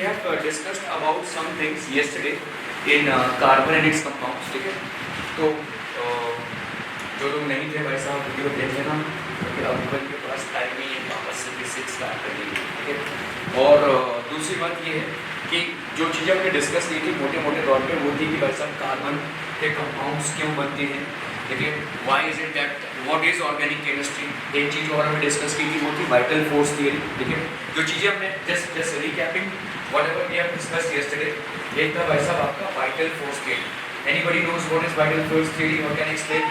have discussed about some things yesterday in carbon and its compounds. ठीक है, तो जो लोग नहीं थे भाई साहब वीडियो देख लेना, क्योंकि अब के पास टाइम नहीं है वापस से बेसिक स्टार्ट करने के लिए. ठीक है, और दूसरी बात ये है कि जो चीज़ें हमने डिस्कस की थी मोटे मोटे तौर पे वो थी कि भाई साहब कार्बन के कंपाउंड्स क्यों बनते हैं. ठीक है, why is it that, what is organic chemistry. एक चीज़ और हमने डिस्कस की थी वो थी वाइटल फोर्स थियरी. ठीक है, जो चीज़ें हमने just recapping whatever we have discussed yesterday, एक था भाई साहब आपका vital force theory. Anybody knows what is vital force theory और can explain?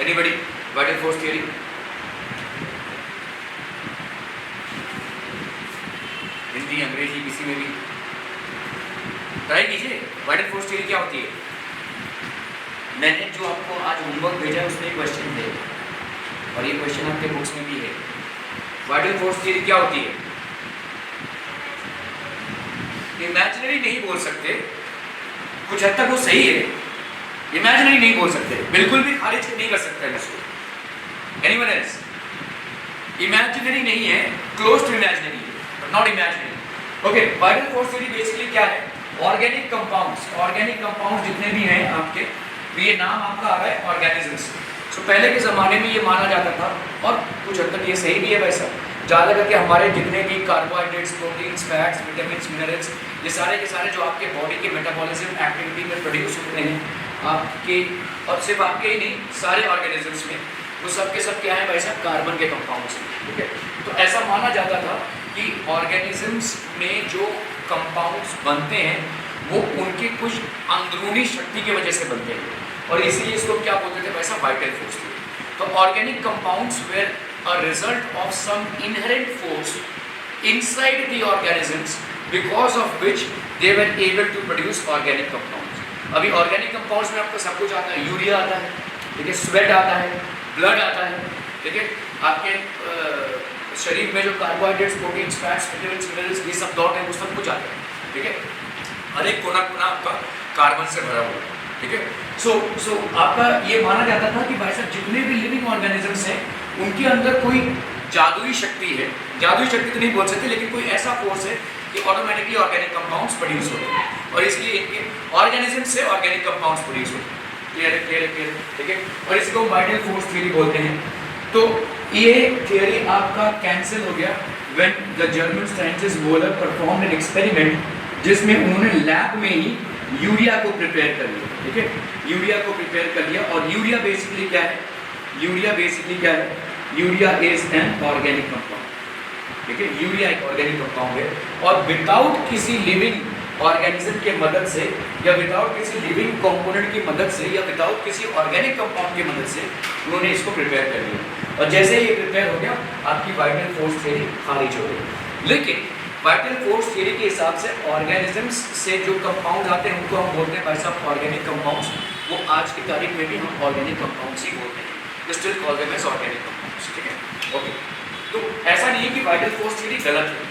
Anybody? Vital force theory Hindi अंग्रेजी किसी में भी ट्राई कीजिए. वाइटल फोर्स थियरी क्या होती है? मैंने जो आपको आज होमवर्क भेजा है उसमें क्वेश्चन थे और ये क्वेश्चन आपके बुक्स में भी है. वाइटल फोर्स थियरी क्या होती है? इमेजिनरी नहीं बोल सकते, कुछ हद तक वो सही है. इमेजिनरी नहीं बोल सकते, बिल्कुल भी खारिज नहीं कर सकता इसको. Anyone else? इमेजिनरी नहीं है, क्लोज टू इमेजिनरी है, but not imaginary. Okay, vital force theory basically क्या है? Organic compounds. ऑर्गेनिक कंपाउंड्स जितने भी हैं आपके, तो ये नाम आपका आ रहा है ऑर्गेनिजम्स. सो पहले के ज़माने में ये माना जाता था और कुछ हद तक ये सही भी है वैसा, ज़्यादा करके हमारे जितने भी carbohydrates, proteins, fats, vitamins, minerals, ये सारे के सारे जो आपके बॉडी के मेटाबॉलिज्म एक्टिविटी में प्रोड्यूस होते हैं आपके, और सिर्फ आपके ही नहीं सारे ऑर्गेनिजम्स में, वो सब के सब क्या है भाई साहब? कार्बन के कंपाउंड्स हैं. ठीक है, तो ऐसा माना जाता था कि ऑर्गेनिजम्स में जो कंपाउंड्स बनते हैं वो उनकी कुछ अंदरूनी शक्ति की वजह से बनते हैं, और इसीलिए इसको क्या बोलते थे भाई साहब? Vital force theory. तो organic compounds were a result of some inherent force inside the organisms because of which they were able to produce organic compounds. अभी organic compounds में आपको सब कुछ आता है. यूरिया आता है, ठीक है, स्वेट आता है, ब्लड आता है, ठीक है, आपके शरीर में जो carbohydrates, proteins, fats, vitamins, minerals ये सब दौड़ है वो सब कुछ आता है. ठीक है, हर एक कोना कोना आपका कार्बन से भरा हुआ है. ठीक है, सो आपका ये माना जाता था कि भाई साहब जितने भी लिविंग ऑर्गेनिजम्स हैं उनके अंदर कोई जादुई शक्ति है. जादुई शक्ति तो नहीं बोल सकते, लेकिन कोई ऐसा फोर्स है कि ऑटोमेटिकली ऑर्गेनिक कंपाउंड्स प्रोड्यूस होते हैं, और इसलिए इनके ऑर्गेनिज्म से ऑर्गेनिक कंपाउंड्स प्रोड्यूस होते हैं. क्लियर है? क्लियर है? क्लियर. ठीक है, और इसको वाइटल फोर्स थ्योरी बोलते हैं. तो ये थ्योरी आपका कैंसिल हो गया when the German scientist volar performed an experiment जिसमें उन्होंने लैब में ही यूरिया को प्रिपेयर कर लिया. ठीक है, यूरिया को प्रिपेयर कर लिया. और यूरिया बेसिकली क्या है? यूरिया बेसिकली क्या है? Urea is an organic compound. ठीक है, यूरिया एक ऑर्गेनिक कंपाउंड है, और विदाउट किसी लिविंग ऑर्गेनिज्म के मदद से या विदाउट किसी लिविंग कंपोनेंट की मदद से या विदाउट किसी ऑर्गेनिक कंपाउंड की मदद से उन्होंने इसको प्रिपेयर कर लिया. और जैसे ये प्रिपेयर हो गया आपकी वाइटल फोर्स थ्योरी खारिज हो गई. लेकिन वाइटल फोर्स थ्योरी के हिसाब से ऑर्गेनिजम्स से जो कंपाउंड आते हैं उनको हम बोलते हैं भाई साहब ऑर्गेनिक कंपाउंड्स. वो आज की तारीख में भी हम ऑर्गेनिक कंपाउंड्स ही बोलते हैं. Still call them as organic compounds. ठीक है, ओके. तो ऐसा नहीं है कि वाइटल फोर्स थ्योरी गलत है.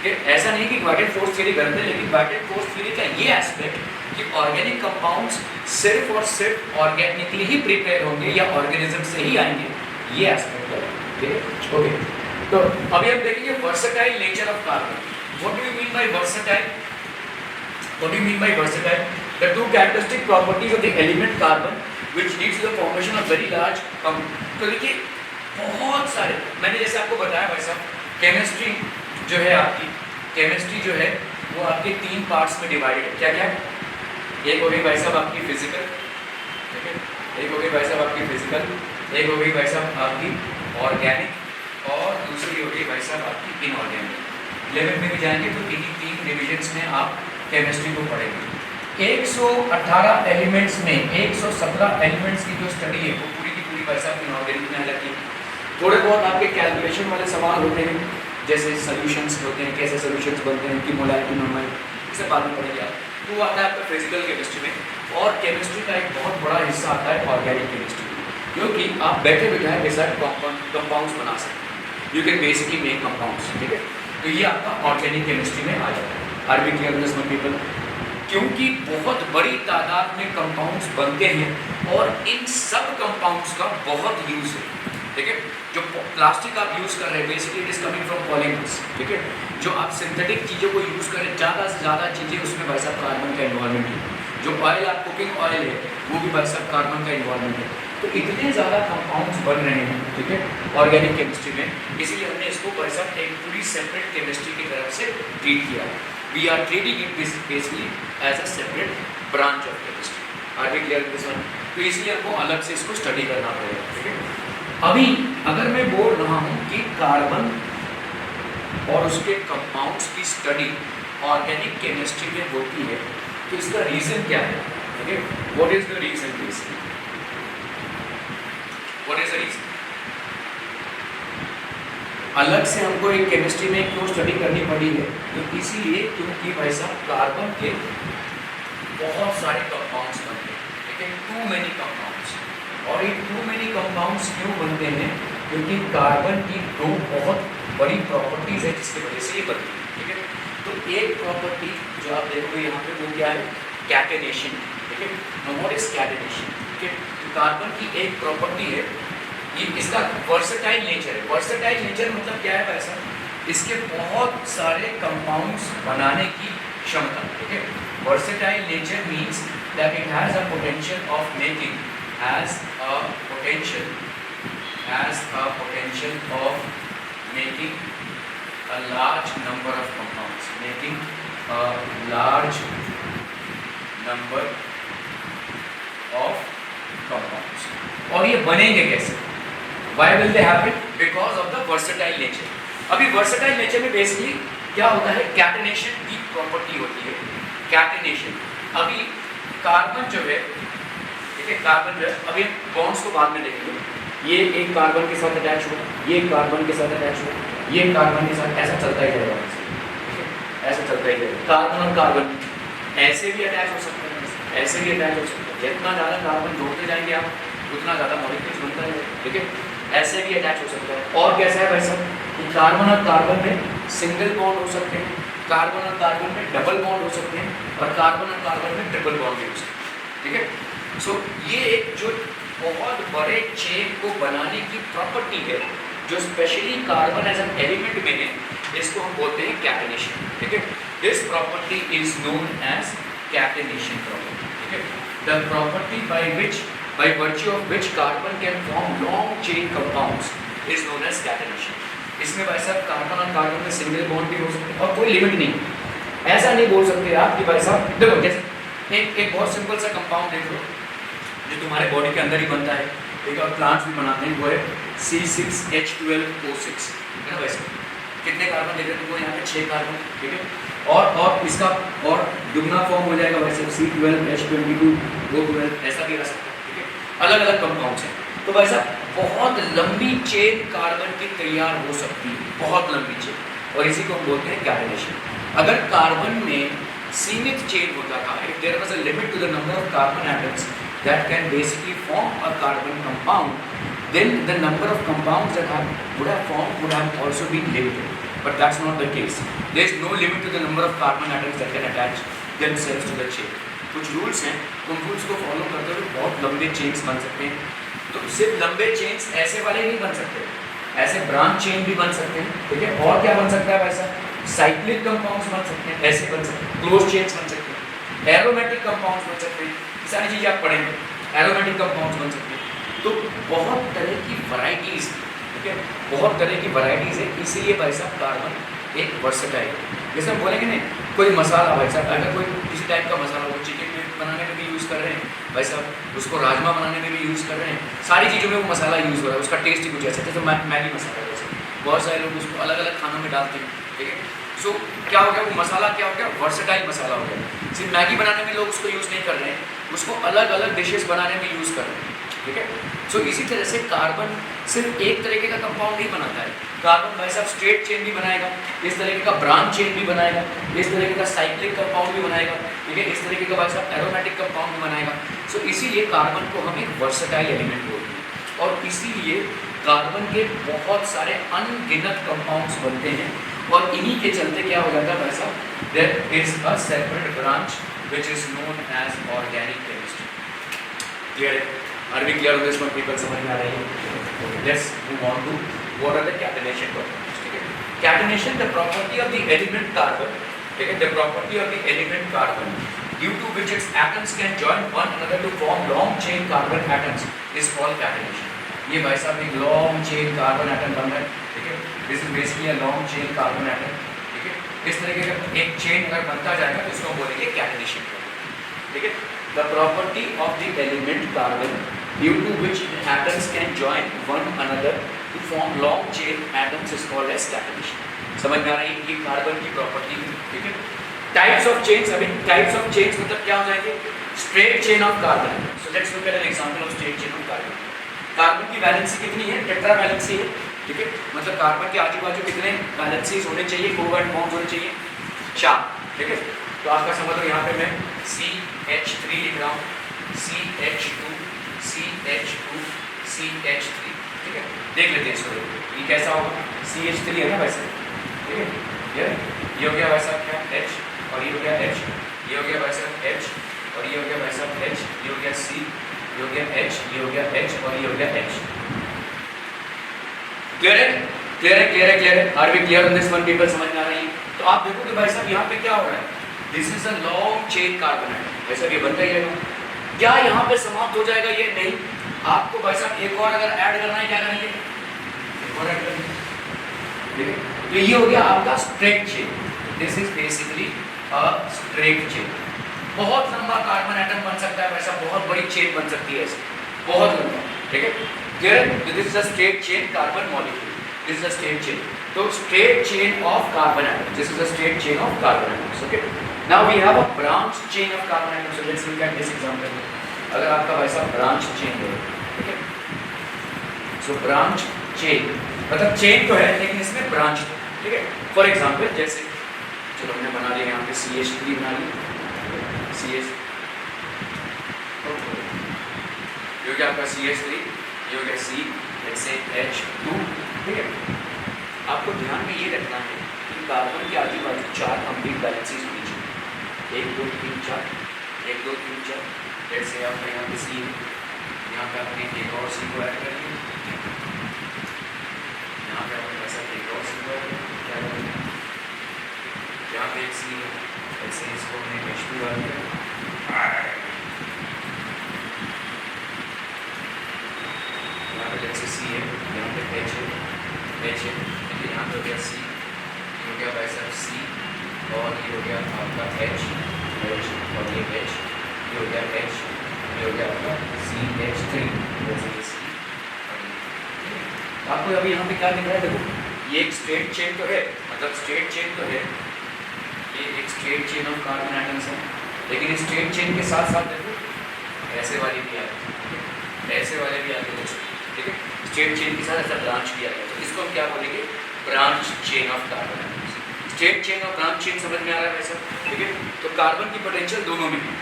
ठीक है, ऐसा नहीं है कि वाइटल फोर्स थ्योरी गलत है, लेकिन वाइटल फोर्स थ्योरी का ये एस्पेक्ट कि ऑर्गेनिक कंपाउंड्स सिर्फ और सिर्फ ऑर्गेनिकली ही प्रिपेयर होंगे या ऑर्गेनिज्म से ही आएंगे, ये एस्पेक्ट है. ठीक है, ओके. तो अभी हम देखेंगे versatile nature of carbon. What do you mean by versatile? What do you mean by versatile? The two characteristic properties of the element carbon which leads to the formation of very large तो देखिए बहुत सारे, मैंने जैसे आपको बताया भाई साहब, केमिस्ट्री जो है आपकी, केमिस्ट्री जो है वो आपके 3 पार्ट्स में डिवाइडेड है. क्या क्या? एक हो गई भाई साहब आपकी फिजिकल, ठीक है, एक हो गई भाई साहब आपकी फिजिकल, एक हो गई भाई साहब आपकी ऑर्गेनिक, और दूसरी हो गई भाई साहब आपकी इनऑर्गेनिक. 11 में भी जाएंगे तो इन्हीं 3 डिविजन्स में आप केमिस्ट्री को पढ़ेंगे. 118 एलिमेंट्स में 117 एलिमेंट्स की जो स्टडी है वो पूरी की पूरी भाई साहब इनऑर्गेनिक में अलग की. थोड़े बहुत आपके कैलकुलेशन वाले सवाल होते हैं, जैसे सोल्यूशंस होते हैं, कैसे सोल्यूशंस बनते हैं, उनकी मोलारिटी नॉर्मल, इसे बाद में पढ़ेंगे आप. तो आता है आपका फिजिकल केमिस्ट्री में. और केमिस्ट्री का एक बहुत बड़ा हिस्सा आता है ऑर्गेनिक केमिस्ट्री में, क्योंकि आप बैठे बिठाए के साथ कंपाउंड्स बना सकते हैं. You can basically make compounds. ठीक है, तो ये आपका ऑर्गेनिक केमिस्ट्री में आ जाता है. Are we clear this one people? क्योंकि बहुत बड़ी तादाद में कंपाउंड्स बनते हैं और इन सब कंपाउंड्स का बहुत यूज है. ठीक है। जो प्लास्टिक आप यूज़ कर रहे हैं basically it is coming from polymers, ठीक है। जो आप सिंथेटिक चीज़ों को यूज़ करें, ज़्यादा से ज़्यादा चीज़ें उसमें भाई साहब कार्बन का इन्वॉल्वमेंट है। जो ऑयल आप कुकिंग ऑयल है वो भी भाई साहब कार्बन का इन्वॉल्वमेंट है। तो इतने ज़्यादा कंपाउंड्स बन रहे हैं, ठीक है, ऑर्गेनिक केमिस्ट्री में, इसीलिए हमने इसको भाई साहब एक पूरी सेपरेट केमिस्ट्री की तरफ से ट्रीट किया। We are treating it basically as a separate branch of chemistry. Are we clear this one? तो इसलिए हमको अलग से इसको स्टडी करना पड़ेगा, ठीक है। अभी अगर मैं बोल रहा हूँ कि कार्बन और उसके कंपाउंड्स की स्टडी ऑर्गेनिक केमिस्ट्री में होती है, तो इसका रीज़न क्या है, ठीक है। What is the reason basically? What is the reason? अलग से हमको एक केमिस्ट्री में क्यों स्टडी करनी पड़ी है? तो इसीलिए क्योंकि भाई साहब कार्बन के बहुत सारे कंपाउंड्स बनते हैं, ठीक है, टू मेनी कंपाउंड्स। और ये टू मेनी कंपाउंड्स क्यों बनते हैं? क्योंकि कार्बन की दो बहुत बड़ी प्रॉपर्टीज है जिसकी वजह से ये बनती है, ठीक है। तो एक प्रॉपर्टी जो आप देखोगे यहाँ पे वो क्या है? कैटेनेशन, ठीक है। Now what is catenation? ठीक है, तो कार्बन की एक प्रॉपर्टी है, ये इसका वर्सेटाइल नेचर है। वर्सेटाइल नेचर मतलब क्या है भाई साहब? इसके बहुत सारे कंपाउंड्स बनाने की क्षमता, ठीक है। Versatile nature means that it has a potential of making of making a large number of compounds, making a large number of compounds। और ये बनेंगे कैसे? Why will they happen? Because of the versatile nature। अभी versatile nature में basically क्या होता है? Catenation की प्रॉपर्टी होती है। कैटेनेशन, अभी कार्बन जो है, ठीक है, कार्बन जो है, अभी हम बॉन्ड्स को बाद में देखेंगे। ये एक कार्बन के साथ अटैच हुआ, ये कार्बन के साथ अटैच हुआ, ये कार्बन के साथ, ऐसा चलता ही रहेगा, ठीक है, ऐसा चलता ही रहेगा। कार्बन और कार्बन ऐसे भी अटैच हो सकते हैं, ऐसे भी अटैच हो सकते हैं। जितना ज़्यादा कार्बन जोड़ते जाएंगे आप उतना ज़्यादा मॉलिक्यूल्स बनता है, ठीक है। ऐसे भी अटैच हो सकता है। और कैसा है भाई साहब कि कार्बन और कार्बन में सिंगल बॉन्ड हो सकते हैं, कार्बन और कार्बन में डबल बॉन्ड हो सकते हैं, और कार्बन और कार्बन में ट्रिपल बॉन्ड भी हो सकते हैं, ठीक है। सो ये एक जो बहुत बड़े चेन को बनाने की प्रॉपर्टी है जो specially carbon as an element में है, इसको हम बोलते हैं कैटेनेशन, ठीक है। This property is known as catenation property, ठीक है। The property by virtue of which carbon can form long chain compounds is known as catenation। इसमें भाई साहब कार्बन और कार्बन में सिंगल बॉन्ड भी हो सकते हैं और कोई लिमिट नहीं। ऐसा नहीं बोल सकते आप कि भाई साहब देखो, जैसे एक बहुत सिंपल सा कंपाउंड देख लो जो तुम्हारे बॉडी के अंदर ही बनता है, ठीक है, और प्लांट्स भी बनाते हैं, वो है C6H12O6, है ना। वैसे कितने कार्बन देख रहे हैं तुमको यहाँ पे? 6 कार्बन, ठीक है। और इसका और दुगना फॉर्म हो जाएगा वैसे C12H22O12, ऐसा भी रह सकता है, ठीक है। अलग अलग कंपाउंड्स हैं। तो भाई साहब बहुत लंबी चेन कार्बन की तैयार हो सकती है, बहुत लंबी चेन, और इसी को हम बोलते हैं कैटेनेशन। अगर कार्बन में सीमित चेन होता था, if there was a limit to the number of carbon atoms that can basically form a carbon compound, then the number of compounds that would have formed would have also been limited, but that's not the case। there is no limit to the number of carbon atoms that can attach themselves to the chain। कुछ rules हैं, उन rules को follow करते हुए बहुत लंबे chains बन सकते हैं। तो सिर्फ लंबे चेन्स ऐसे वाले नहीं बन सकते, ऐसे ब्रांच चेन भी बन सकते हैं, ठीक है। और क्या बन सकता है वैसा? साइक्लिक कंपाउंड्स बन सकते हैं, ऐसे बन सकते हैं, क्लोज चेन्स बन सकते हैं, एरोमेटिक कंपाउंड्स बन सकते हैं, सारी चीज़ें आप पढ़ेंगे, एरोमेटिक कंपाउंड्स बन सकते हैं। तो बहुत तरह की वैरायटीज़, ठीक है, बहुत तरह की वैरायटीज़ है। इसीलिए भाई साहब कार्बन एक वर्सेटाइल है। जैसे हम बोलेंगे नहीं, कोई मसाला भाई साहब, अगर कोई किसी टाइप का मसाला वो चिकन में बनाने में भी यूज़ कर रहे हैं भाई साहब, उसको राजमा बनाने में भी यूज़ कर रहे हैं, सारी चीज़ों में वो मसाला यूज़ हो रहा है, उसका टेस्ट ही कुछ ऐसा है। जैसे मैगी मसाला, जैसे बहुत सारे लोग उसको अलग अलग खानों में डालते हैं, ठीक है। सो क्या हो गया, वो मसाला क्या हो गया? वर्सेटाइल मसाला हो गया। सिर्फ मैगी बनाने में लोग उसको यूज़ नहीं कर रहे हैं, उसको अलग अलग डिशेस बनाने में यूज़ कर रहे हैं, ठीक है। सो इसी तरह से कार्बन सिर्फ एक तरीके का कंपाउंड नहीं बनाता है। कार्बन भाई साहब स्ट्रेट चेन भी बनाएगा, इस तरीके का ब्रांच चेन भी बनाएगा, इस तरीके का साइक्लिक कंपाउंड भी बनाएगा, ठीक है, इस तरीके का भाई साहब एरोमेटिक कंपाउंड भी बनाएगा। सो इसीलिए कार्बन को हम एक वर्सेटाइल एलिमेंट बोलते हैं, और इसीलिए कार्बन के बहुत सारे अनगिनत कंपाउंड्स बनते हैं, और इन्हीं के चलते क्या हो जाता है भाई साहब? There is a separate branch which is known as organic chemistry। Clear है? Are we clear on this one people? समझ में आ रही है? Let's move on to what are the catenation properties. ठीक है? Catenation, the property of the element carbon. ठीक है? The property of the element carbon, due to which its atoms can join one another to form long chain carbon atoms, is called catenation. ये भाई साहब एक long chain carbon atom बन रहा है. ठीक है? This is basically a long chain carbon atom. ठीक है? इस तरीके का एक chain अगर बनता जाएगा तो इसको बोलेंगे catenation. ठीक है? The property of the element carbon, due to which atoms can join one another to form long chain atoms, is called as catenation. समझ में आ रही है ये कार्बन की प्रॉपर्टी. ठीक है? टाइप्स ऑफ चेन्स, अभी टाइप्स ऑफ चेन्स मतलब क्या हो जाएंगे? Straight chain of carbon. So let's look eight an example of straight chain of carbon. Carbon की वैलेंसी कितनी है? टेट्रा वैलेंसी है. ठीक है? मतलब कार्बन के आजू बाजू कितने वैलेंसीज होने चाहिए, कोवेलेंट बॉन्ड्स होने चाहिए? 4. ठीक है? तो आपका समझ लो यहाँ पे मैं CH3 लिख रहा हूँ, CH2, CH2, CH3. ठीक है? देख लेते हैं इसको. ये कैसा होगा? CH3 है ना वैसे. ठीक है? ये हो गया वैसा क्या? H, और ये हो गया H, ये हो गया वैसा H, और ये हो गया वैसा H, ये हो गया C, ये हो गया H, ये हो गया H, और ये हो गया H. क्लियर है? क्लियर है? क्लियर है? क्लियर है? Are we clear on this one people? समझ में आ रही है? तो आप देखो कि भाई साहब यहाँ पे क्या हो रहा है? This is a long chain carbon atom. वैसा ये बनता ही है. क्या यहाँ पे समाप्त हो जाएगा? ये नहीं. आपको भाई साहब एक और अगर ऐड करना है, क्या करेंगे? एक और ऐड करेंगे. ठीक है? तो ये हो गया आपका straight chain. This is basically a straight chain. बहुत लंबा कार्बन एटम बन सकता है वैसा, बहुत बड़ी चेन बन सकती है ऐसे, बहुत लंबा. ठीक है? Clear? This is a straight chain carbon molecule. This is a straight chain. तो straight chain of carbon atom, this is a straight chain of carbon atoms. Okay, now we have a branch chain of carbon atoms. So let's look at this example. अगर आपका वैसा branch chain है, ठीक है? So branch chain मतलब chain तो है लेकिन इसमें ब्रांच. ठीक है? फॉर एग्जांपल जैसे चलो हमने बना लिया यहाँ पे CH3 बना लिया, CH, ये हो गया आपका CH3, ये हो गया C, let's say H2. ठीक है? आपको ध्यान में ये रखना है कि कार्बन के आजू बाजू 4 कंप्लीट बैलेंसेस होनी चाहिए. 1 2 3 4, 1 2 3 4. लेट्स से आपका यहाँ पे C, यहाँ पे आपने एक और C को ऐड कर लिया, यहाँ पे आपने वैसा एक और C को ऐड क्या करेंगे? यहाँ पे एक C है, ऐसे इसको हमने H2 डाल दिया. यहाँ पे जैसे C है, यहाँ पे H है, H है, यहाँ पे हो गया C, ये हो गया वैसा C, और ये हो गया आपका H, H, और ये H, ये हो गया H, ये हो गया आपका CH3, जैसे ये C. आपको अभी यहाँ पे क्या दिख रहा है? देखो ये एक स्ट्रेट चेन तो है, मतलब स्ट्रेट चेन तो है, ये एक straight chain of carbon atoms है, लेकिन इस स्ट्रेट चेन के साथ साथ देखो ऐसे वाले भी आ गए, ऐसे वाले भी आ गए. ठीक है? स्ट्रेट चेन के साथ ऐसा ब्रांच भी आ गया. तो इसको हम क्या बोलेंगे? Branch chain of carbon atoms. Straight chain और ब्रांच चेन समझ में आ रहा है वैसा. ठीक है? तो कार्बन की पोटेंशियल दोनों में है.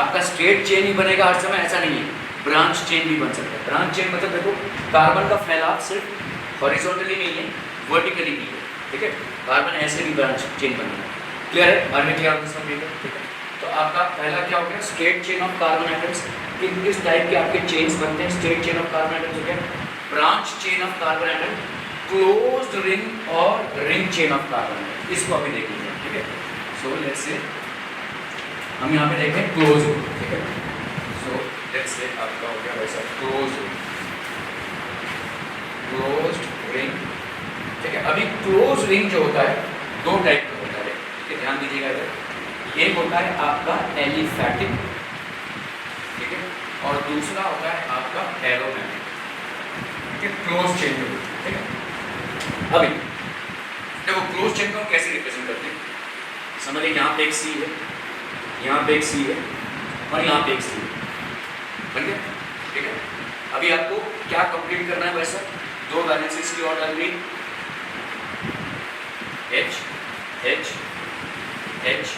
आपका स्ट्रेट चेन ही बनेगा हर समय ऐसा नहीं है, ब्रांच चेन भी बन सकता है. ब्रांच चेन मतलब देखो कार्बन का फैलाव सिर्फ हॉरिजॉन्टली नहीं है, वर्टिकली भी है. ठीक है? कार्बन ऐसे भी ब्रांच चेन बनेगा. क्लियर है? और क्लियर हो दिस वन पीपल? ठीक है? तो आपका पहला क्या हो गया? Straight chain of carbon atoms. किस टाइप के आपके चेन्स बनते हैं? Straight chain of carbon atoms हो गया. Branch chain of carbon atom, closed ring और ring chain of carbon atom. इसको अभी देख लीजिए. ठीक है? सो लेट्स से हम यहाँ पे देखते हैं क्लोज. ठीक है? सो लेट्स से आपका हो गया वैसा क्लोज रिंग. ठीक है? अभी क्लोज रिंग जो होता है दो टाइप का होता है. ठीक है? ध्यान दीजिएगा इधर. एक होता है आपका एलिफैटिक, ठीक है, और दूसरा होता है आपका एरोमेटिक. ठीक है? क्लोज चेन जो. ठीक है? अभी देखो क्लोज चेन को हम कैसे रिप्रेजेंट करते हैं? समझिए यहाँ पे एक C है, यहाँ पे एक C है, और यहाँ पे एक C है. बन गया? ठीक है? अभी आपको क्या कंप्लीट करना है? वैसा दो बैलेंसेस की और डाल दी, H, H, H,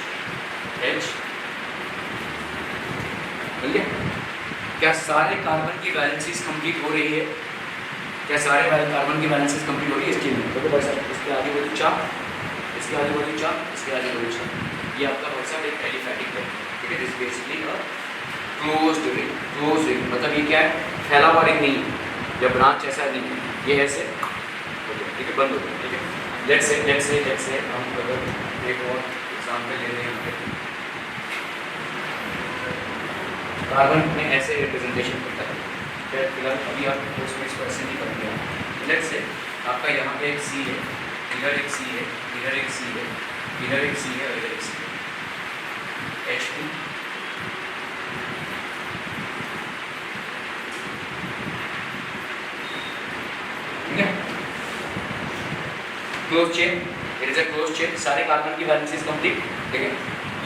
H. बन गया? क्या सारे कार्बन की बैलेंसेस कंप्लीट हो रही है? क्या सारे कार्बन की बैलेंसेस कंप्लीट हो रही है इस चेन में? तो वैसा इसके आगे वाली चाप, इसके आगे वाली चाप, इसके आगे वाली चाप. ये आपका वैसा एक एलिफैटिक है. ठीक है? This basically closed ring, close ring मतलब ये क्या है, फैला हुआ रिंग नहीं है, या ब्रांच ऐसा नहीं है, ये ऐसे ठीक है, बंद हो गया। ठीक है, लेट्स से हम अगर एक और एग्जांपल ले रहे हैं, कार्बन में ऐसे रिप्रेजेंटेशन करता है, फिलहाल अभी आप उसमें इसको ऐसे नहीं करेंगे। लेट्स से आपका यहाँ पे एक सी है, इधर एक सी है, इधर एक सी है, इधर एक सी है और इधर एक सी है, H2 ठीक है, close chain, it is a close chain, सारे कार्बन की वैलेंसी इज कंप्लीट। ठीक है,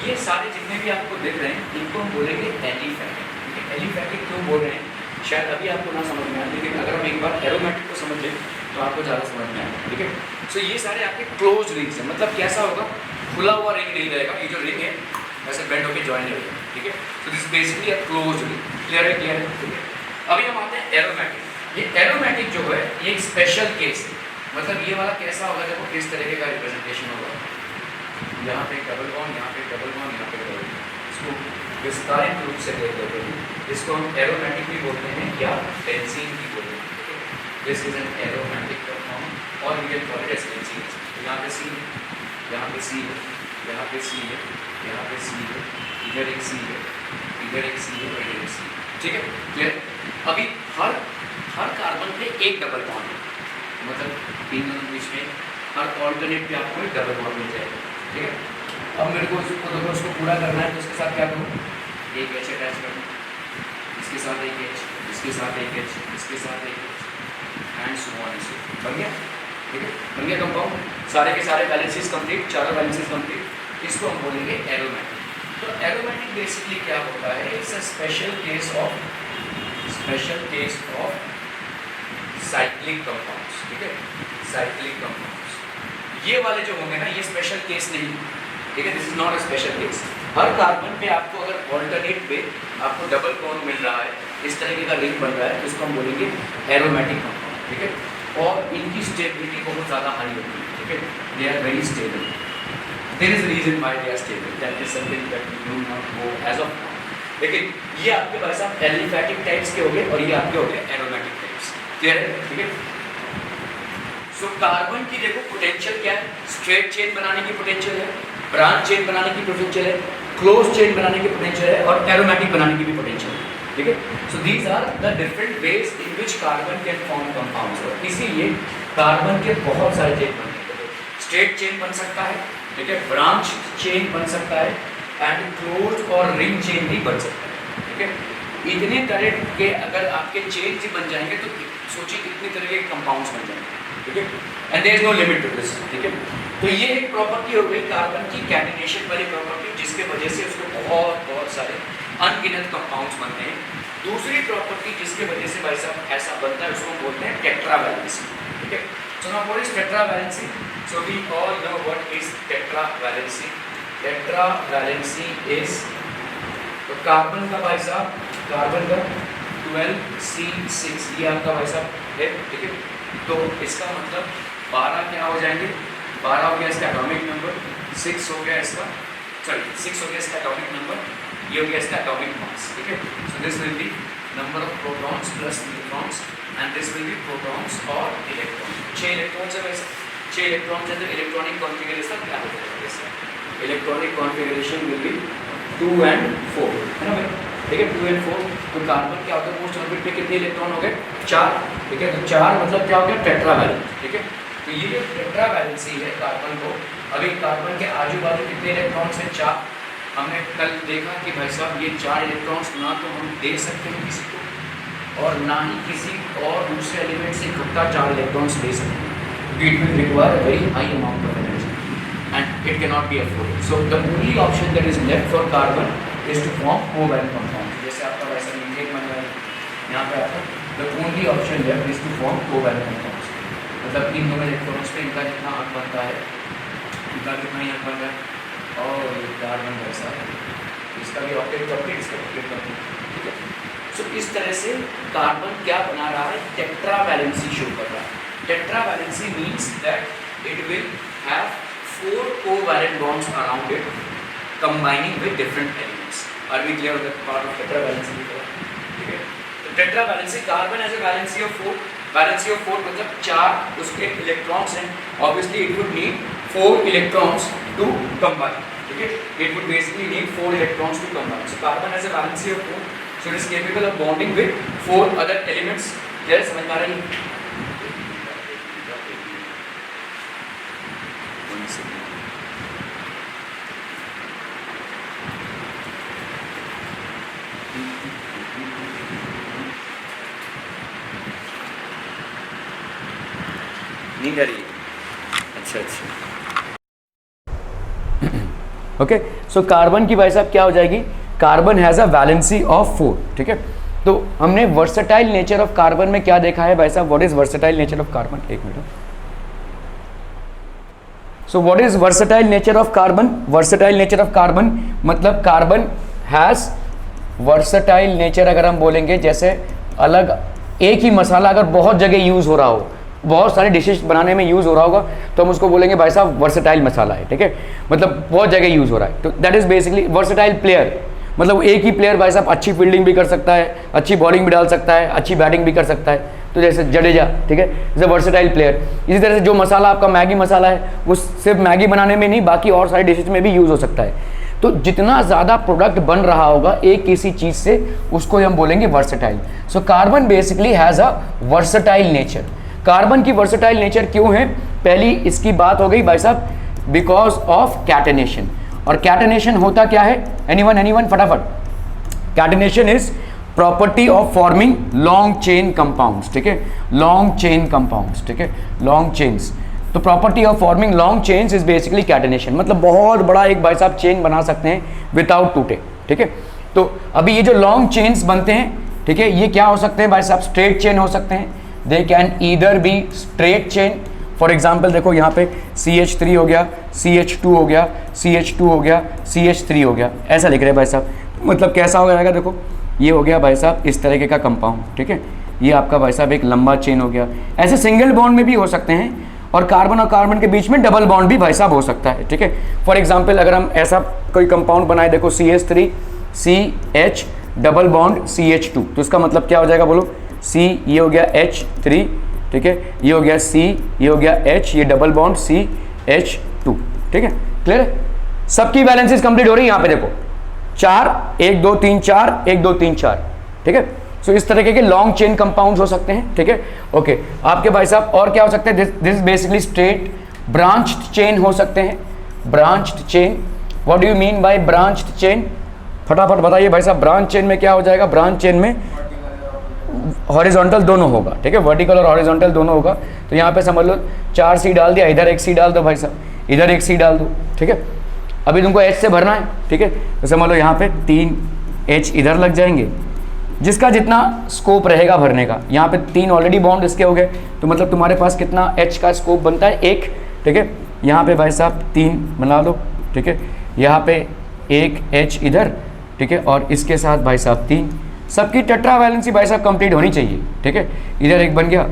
ये सारे जितने भी आपको दिख रहे हैं इनको हम बोलेंगे एलिफैटिक। ठीक है, एलिफैटिक क्यों बोल रहे हैं शायद अभी आपको ना समझ में आए, लेकिन अगर हम एक बार एरोमेटिक को समझ लें तो आपको ज़्यादा समझ में आए। ठीक है, सो ये सारे आपके क्लोज रिंग्स हैं, मतलब कैसा होगा, खुला हुआ रिंग नहीं रहेगा, ये जो रिंग है वैसे बेंड होकर ज्वाइन रहेगा। ठीक है, so this basically a close ring. Clear है? क्लियर है? ठीक है, अभी हम आते हैं एरोमेटिक। ये एरोमेटिक जो है ये एक स्पेशल केस है, मतलब ये वाला कैसा होगा, देखो किस तरीके का रिप्रेजेंटेशन होगा, यहाँ पे डबल बॉन्ड, यहाँ पे डबल बॉन्ड, यहाँ पे डबल बॉन्ड, इसको विस्तारित रूप से देख लेते हैं, इसको हम एरोमेटिक भी बोलते हैं या बेंजीन भी बोलते हैं। This is an aromatic compound और we can call it as benzene. यहाँ पे सी है, यहाँ पे सी है, यहाँ पे सी है, यहाँ पे सी है, इधर एक सी है, इधर एक सी है और इधर एक सी है। ठीक है, क्लियर? अभी हर कार्बन पे एक डबल बॉन्ड है, मतलब इन दोनों बीच में हर ऑल्टरनेट पे आपको एक डबल बॉन्ड मिल जाएगा। ठीक है, अब मेरे को उसको पूरा करना है तो उसके साथ क्या करूँ, एक एच अटैच कर दूँ, इसके साथ एक एच, इसके साथ एक एच, इसके साथ एक H and so on and so forth. बन गया? ठीक है, बन गया कंपाउंड, सारे के सारे बैलेंसेस कंप्लीट, चारों बैलेंसेस कंप्लीट। इसको हम बोलेंगे एरोमेटिक। तो एरोमेटिक बेसिकली क्या होता है, it's a special case of cyclic compounds. ठीक है, साइक्लिक कंपाउंड्स ये वाले जो होंगे ना, ये स्पेशल केस नहीं, ठीक है, this is not a special case. Her carbon पे आपको अगर ऑल्टरनेट पे आपको डबल बॉन्ड मिल रहा है, इस तरीके का रिंग बन रहा है, तो इसको हम बोलेंगे एरोमेटिक कंपाउंड। ठीक है, और इनकी स्टेबिलिटी बहुत ज़्यादा हाई होती है। ठीक है, they are very stable, there is reason why they are stable, that is something that we do not know as of now. लेकिन ये आपके पास आप एलिफैटिक टाइप्स के हो गए और ये आपके हो गए एरोमेटिक टाइप्स। क्लियर है? ठीक है, सो कार्बन की देखो पोटेंशियल क्या है, स्ट्रेट चेन बनाने की पोटेंशियल है, ब्रांच चेन बनाने की पोटेंशियल है, क्लोज चेन बनाने की पोटेंशियल है और एरोमेटिक बनाने की भी पोटेंशियल है। ठीक है, so these are the different ways in which carbon can form compounds. इसीलिए कार्बन के बहुत सारे चेन बनते हैं, स्ट्रेट चेन बन सकता है, ठीक है, ब्रांच चेन बन सकता है एंड क्लोज और रिंग चेन भी बन सकता है। ठीक है, इतने तरह के अगर आपके चेन ही बन जाएंगे तो सोचिए कितनी तरह के कंपाउंड्स बन जाएंगे। ठीक है, and there is no limit to this. ठीक है, तो ये एक प्रॉपर्टी हो गई कार्बन की कैटिनेशन वाली प्रॉपर्टी, जिसके वजह से उसको बहुत सारे अनगिनत कंपाउंड्स बनते हैं। दूसरी प्रॉपर्टी जिसके वजह से भाई साहब ऐसा बनता है उसको हम बोलते हैं टेट्रावैलेंसी। ठीक है, so now what is tetravalency? So we all know what is tetravalency. Tetravalency is, तो कार्बन का भाई साहब, कार्बन का 12C6 ये आपका भाई साहब है। ठीक है, तो इसका मतलब 12 क्या हो जाएंगे, 12 हो गया इसका एटॉमिक नंबर, 6 हो गया इसका, सॉरी 6 हो गया इसका एटॉमिक नंबर, ये हो गया इसका एटॉमिक मास। ठीक है, so this will B number of protons plus neutrons and this will B protons और इलेक्ट्रॉन। 6 इलेक्ट्रॉन्स है वैसे, 6 इलेक्ट्रॉन्स है तो इलेक्ट्रॉनिक कॉन्फिगरेशन क्या हो जाएगा इसका, electronic configuration will be 2 and 4 है ना भाई। ठीक है, 2 and 4, तो कार्बन के आउटर मोस्ट ऑर्बिट पे कितने इलेक्ट्रॉन हो गए, 4। ठीक है, तो 4 मतलब क्या हो गया, टेट्रावैलेंट। ठीक है, तो ये जो टेट्रावैलेंसी है कार्बन को, अभी कार्बन के आजू बाजू कितने इलेक्ट्रॉन्स हैं, 4। हमने कल देखा कि भाई साहब ये 4 इलेक्ट्रॉन्स ना तो हम दे सकते हैं किसी को और ना ही किसी और दूसरे एलिमेंट से इकट्ठा 4 इलेक्ट्रॉन्स ले सकते हैं, क्योंकि it will require a very high amount of energy and it cannot be afforded. So the only option that is left for carbon is to form covalent compounds. जैसे आपका वैसा मीथेन बन रहा है, यहाँ पे आपका the only option left is to form covalent compounds. मतलब इन दोनों इलेक्ट्रॉन्स पे इनका जितना अंक बनता है, इनका कितना ही अंक बन रहा है और ये कार्बन वैसा इसका भी ऑक्टेट कंप्लीट, इसका ऑक्टेट कंप्लीट। ठीक है, सो इस तरह से कार्बन क्या बना रहा है, टेट्रावैलेंसी शो कर रहा है। Tetravalency means that it will have 4 covalent bonds around it combining with different elements. Are we clear on the part of tetravalency? ठीक है, तो tetra valency, carbon has a valency of 4, valency of 4 मतलब 4 उसके electrons हैं, obviously it would need 4 electrons to combine, ठीक है, it would basically need 4 electrons to combine. So carbon has a valency of 4, so it is capable of bonding with 4 other elements. Yes, समझ आ रही है? नींद आ रही है? अच्छा अच्छा. ओके, सो कार्बन की भाई साहब क्या हो जाएगी? Carbon has a valency of 4. ठीक है, तो हमने वर्सेटाइल नेचर ऑफ कार्बन में क्या देखा है भाई साहब? What is versatile nature of carbon? एक minute. So what is versatile nature of carbon? Versatile nature of carbon मतलब कार्बन हैज वर्सेटाइल नेचर. अगर हम बोलेंगे जैसे अलग एक ही मसाला अगर बहुत जगह यूज हो रहा हो, बहुत सारे डिशेस बनाने में यूज हो रहा होगा, तो हम उसको बोलेंगे भाई साहब वर्सेटाइल मसाला है. ठीक है, मतलब बहुत जगह यूज हो रहा है, तो that is basically versatile player. मतलब एक ही प्लेयर भाई साहब अच्छी फील्डिंग भी कर सकता है, अच्छी बॉलिंग भी डाल सकता है, अच्छी बैटिंग भी कर सकता है. तो जैसे जडेजा, ठीक है, इज अ वर्सेटाइल प्लेयर. इसी तरह से जो मसाला आपका मैगी मसाला है वो सिर्फ मैगी बनाने में नहीं, बाकी और सारी डिशेज में भी यूज हो सकता है. तो जितना ज़्यादा प्रोडक्ट बन रहा होगा एक किसी चीज़ से, उसको हम बोलेंगे versatile. So carbon basically has a versatile nature. Carbon की वर्सेटाइल नेचर क्यों है? पहली इसकी बात हो गई भाई साहब बिकॉज ऑफ कैटेनेशन. और कैटेनेशन होता क्या है? एनीवन फटाफट. Catenation is property of forming long chain compounds. ठीक है, लॉन्ग चेन कंपाउंड्स. ठीक है, लॉन्ग चेन्स. तो property of forming long chains is basically catenation. मतलब बहुत बड़ा एक भाई साहब चेन बना सकते हैं विदाउट टूटे. ठीक है, तो अभी ये जो लॉन्ग चेन्स बनते हैं, ठीक है, ये क्या हो सकते हैं भाई साहब? स्ट्रेट चेन हो सकते हैं. They can either be straight chain. For example देखो यहाँ पे CH3 हो गया, CH2 हो गया, CH2 हो गया, CH3 हो गया, ऐसा लिख रहे हैं भाई साहब. मतलब कैसा हो जाएगा? देखो ये हो गया भाई साहब इस तरीके का कंपाउंड. ठीक है, ये आपका भाई साहब एक लंबा चेन हो गया. ऐसे सिंगल बॉन्ड में भी हो सकते हैं, और कार्बन के बीच में डबल बॉन्ड भी भाई साहब हो सकता है. ठीक है, फॉर एग्जाम्पल अगर हम ऐसा कोई कंपाउंड बनाए, देखो CH3 CH double bond CH2, तो इसका मतलब क्या हो जाएगा बोलो? C ये हो गया H3, ठीक है, ये हो गया C, ये हो गया H, ये डबल बॉन्ड CH2. ठीक है, क्लियर है? सबकी बैलेंसेस कंप्लीट हो रही है. यहाँ पे देखो 4 1 2 3 4 1 2 3 4. ठीक है, सो इस तरीके के लॉन्ग चेन कंपाउंड्स हो सकते हैं. ठीक है, ओके. आपके भाई साहब और क्या हो सकते हैं? This basically straight branched chain हो सकते हैं. Branched chain, what do you mean by branched chain? फटाफट बताइए भाई साहब. ब्रांच चेन में क्या हो जाएगा? ब्रांच चेन में हॉरिजॉन्टल दोनों होगा. ठीक है, वर्टिकल और हॉरिजॉन्टल दोनों होगा. तो यहाँ पे समझ लो 4 C डाल दिया, इधर 1 C डाल दो भाई साहब, इधर 1 C डाल दो. ठीक है, अभी तुमको H से भरना है. ठीक है, तो समझ लो यहाँ पे 3 H इधर लग जाएंगे, जिसका जितना स्कोप रहेगा भरने का. यहाँ पे 3 ऑलरेडी बॉन्ड इसके हो गए, तो मतलब तुम्हारे पास कितना H का स्कोप बनता है? 1. ठीक है, यहाँ पे भाई साहब 3 बना लो. ठीक है, यहाँ पे 1 H इधर. ठीक है, और इसके साथ भाई साहब 3. सबकी टेट्रा वैलेंसी भाई साहब कंप्लीट होनी चाहिए. ठीक है, इधर 1 बन गया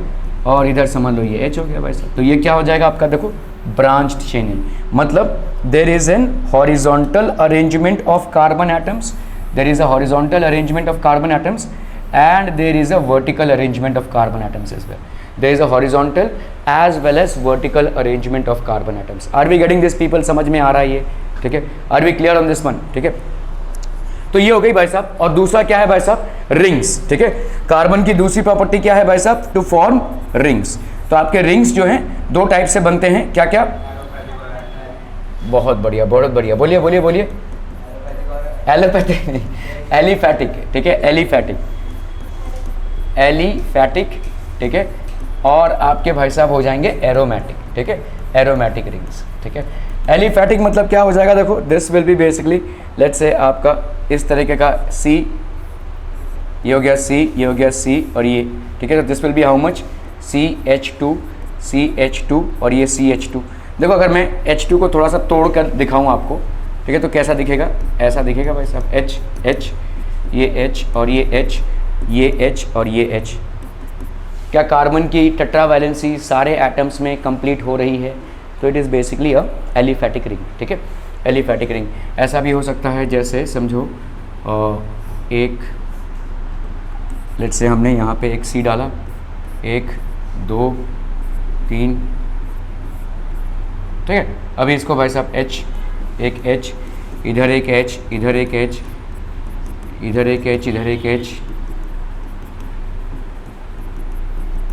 और इधर समझ लो ये H हो गया भाई साहब. तो ये क्या हो जाएगा आपका? देखो ब्रांच्ड चेन है. मतलब there is an horizontal arrangement of carbon atoms, there is a horizontal arrangement of carbon atoms, and there is a vertical arrangement of carbon atoms as well. There is a horizontal as well as vertical arrangement of carbon atoms. Are we getting this people? समझ में आ रहा है ये? ठीक है, are we clear on this one? ठीक है, तो ये हो गई भाई साहब. और दूसरा क्या है भाई साहब? रिंग्स. ठीक है, कार्बन की दूसरी प्रॉपर्टी क्या है भाई साहब? To form rings. तो आपके रिंग्स जो हैं 2 टाइप से बनते हैं. क्या क्या? बहुत बढ़िया, बहुत बढ़िया. बोलिए बोलिए बोलिए. एलोपैथिक नहीं, एलिफैटिक. ठीक है, एलिफैटिक, एलिफैटिक. ठीक है, और आपके भाई साहब हो जाएंगे एरोमेटिक. ठीक है, एरोमेटिक रिंग्स. ठीक है, एलिफैटिक मतलब क्या हो जाएगा? देखो this will be basically let's say आपका इस तरीके का C, ये हो गया C, ये हो गया C और ये. ठीक है, तो this will B how much? CH2 CH2 और ये CH2. देखो अगर मैं H2 को थोड़ा सा तोड़ कर दिखाऊँ आपको, ठीक है, तो कैसा दिखेगा? ऐसा दिखेगा भाई साहब. H H, ये H और ये H, ये H और ये H. क्या कार्बन की टेट्रा वैलेंसी सारे एटम्स में कंप्लीट हो रही है? तो it is basically a aliphatic ring. ठीक है, एलिफैटिक रिंग. ऐसा भी हो सकता है जैसे समझो एक, लेट्स से हमने यहाँ पे एक C डाला, 1 2 3, ठीक है। अभी इसको भाई साहब H, एक H, इधर एक H, इधर एक H, इधर एक H, इधर एक H,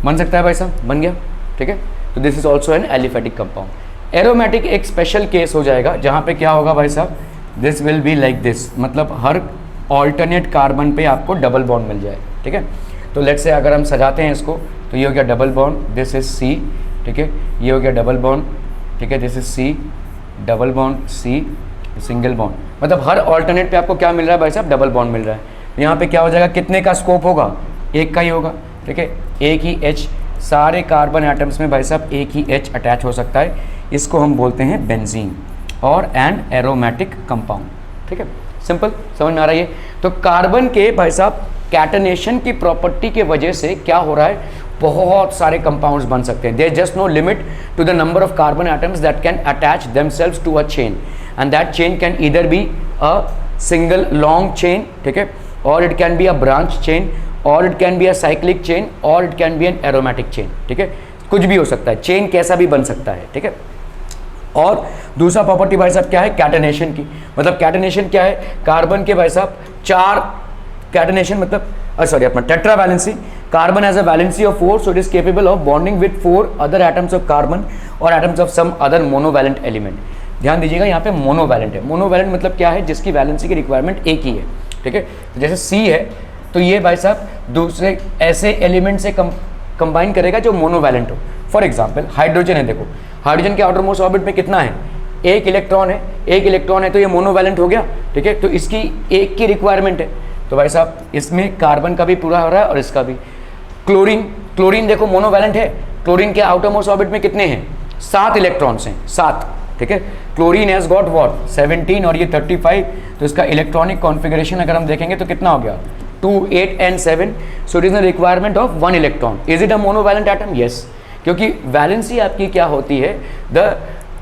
बन सकता है भाई साहब, बन गया, ठीक है। तो this is also an aliphatic compound. Aromatic एक स्पेशल केस हो जाएगा जहाँ पे क्या होगा भाई साहब, this will be like this, मतलब हर ऑल्टरनेट कार्बन पे आपको डबल बॉन्ड मिल जाए, ठीक है। तो लेट्स से अगर हम सजाते हैं इसको, तो ये हो गया double bond, this is C, ठीक है, ये हो गया डबल बॉन्ड, ठीक है, this is C, double bond C, single bond, मतलब हर ऑल्टरनेट पे आपको क्या मिल रहा है भाई साहब, डबल बॉन्ड मिल रहा है। तो यहाँ पे क्या हो जाएगा, कितने का स्कोप होगा, एक का ही होगा, ठीक है, एक ही H, सारे कार्बन एटम्स में भाई साहब एक ही H अटैच हो सकता है, इसको हम बोलते हैं बेंजीन और एन एरोमेटिक कंपाउंड, ठीक है। सिंपल, समझ में आ रहा है ये। तो कार्बन के भाई साहब कैटनेशन की प्रॉपर्टी के वजह से क्या हो रहा है, बहुत सारे कंपाउंड्स बन सकते हैं। There just no limit to the number of carbon atoms that can attach themselves to a chain, and that chain can either be a single long chain, ठीक है, और it can be a branch chain, और it can be a cyclic chain, और it can be an aromatic chain, ठीक है, कुछ भी हो सकता है, चेन कैसा भी बन सकता है, ठीक है। और दूसरा प्रॉपर्टी भाई साहब क्या है, कैटनेशन की, मतलब कैटनेशन क्या है, कार्बन के भाई साहब 4 कैटनेशन, मतलब सॉरी अपना tetra valency, carbon has a valency of 4, so it is capable of bonding with 4 other atoms of carbon और atoms of some other monovalent element. ध्यान दीजिएगा यहाँ पे मोनोवैलेंट है, मोनोवैलेंट मतलब क्या है, जिसकी वैलेंसी की रिक्वायरमेंट एक ही है, ठीक है। तो जैसे C है, तो ये भाई साहब दूसरे ऐसे एलिमेंट से कंबाइन करेगा जो मोनोवैलेंट हो। फॉर एग्जाम्पल हाइड्रोजन है, देखो हाइड्रोजन के आउटर मोस्ट ऑर्बिट में कितना है, एक इलेक्ट्रॉन है, एक इलेक्ट्रॉन है, तो ये मोनोवैलेंट हो गया, ठीक है। तो इसकी एक की रिक्वायरमेंट है, तो भाई साहब इसमें कार्बन का भी पूरा हो रहा है और इसका भी। क्लोरीन, क्लोरीन देखो मोनोवैलेंट है, क्लोरीन के आउटर मोस्ट ऑर्बिट में कितने हैं, 7 इलेक्ट्रॉन्स हैं, 7, ठीक है। क्लोरीन हैज गॉट व्हाट 17 और ये 35, तो इसका इलेक्ट्रॉनिक कॉन्फ़िगरेशन अगर हम देखेंगे तो कितना हो गया 2 8 and 7, so it is the requirement of 1 electron. Is it a monovalent atom, yes, क्योंकि वैलेंसी आपकी क्या होती है, the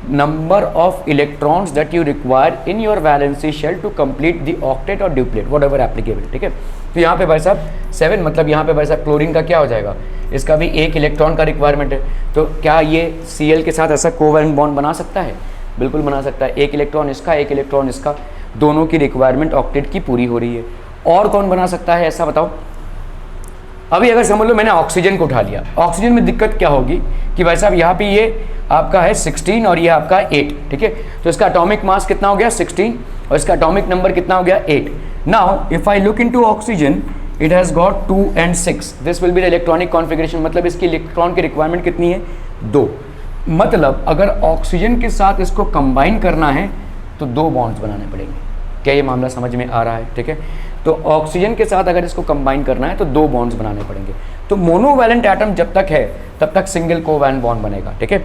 number of electrons that you require in your valency shell to complete the octet और ड्यूप्लेट, वट एवर एप्लीकेबल, ठीक है। तो यहाँ पे भाई साहब 7, मतलब यहाँ पे भाई साहब क्लोरीन का क्या हो जाएगा, इसका भी एक इलेक्ट्रॉन का रिक्वायरमेंट है, तो क्या ये Cl के साथ ऐसा कोवैलेंट बॉन्ड बना सकता है, बिल्कुल बना सकता है, एक इलेक्ट्रॉन इसका, एक इलेक्ट्रॉन इसका, दोनों की रिक्वायरमेंट ऑक्टेट की पूरी हो रही है। और कौन बना सकता है ऐसा बताओ। अभी अगर समझ लो मैंने ऑक्सीजन को उठा लिया, ऑक्सीजन में दिक्कत क्या होगी कि भाई साहब यहाँ पे ये आपका है 16 और ये आपका 8, ठीक है, तो इसका एटॉमिक मास कितना हो गया 16 और इसका एटॉमिक नंबर कितना हो गया 8। Now if I look into oxygen, it has got 2 and 6, this will be the electronic configuration, मतलब इसकी इलेक्ट्रॉन की रिक्वायरमेंट कितनी है 2, मतलब अगर ऑक्सीजन के साथ इसको कंबाइन करना है तो 2 बॉन्ड्स बनाने पड़ेंगे। क्या ये मामला समझ में आ रहा है, ठीक है। तो ऑक्सीजन के साथ अगर इसको कंबाइन करना है तो 2 बॉन्ड्स बनाने पड़ेंगे। तो मोनोवैलेंट एटम जब तक है तब तक सिंगल कोवैलेंट बॉन्ड बनेगा, ठीक है।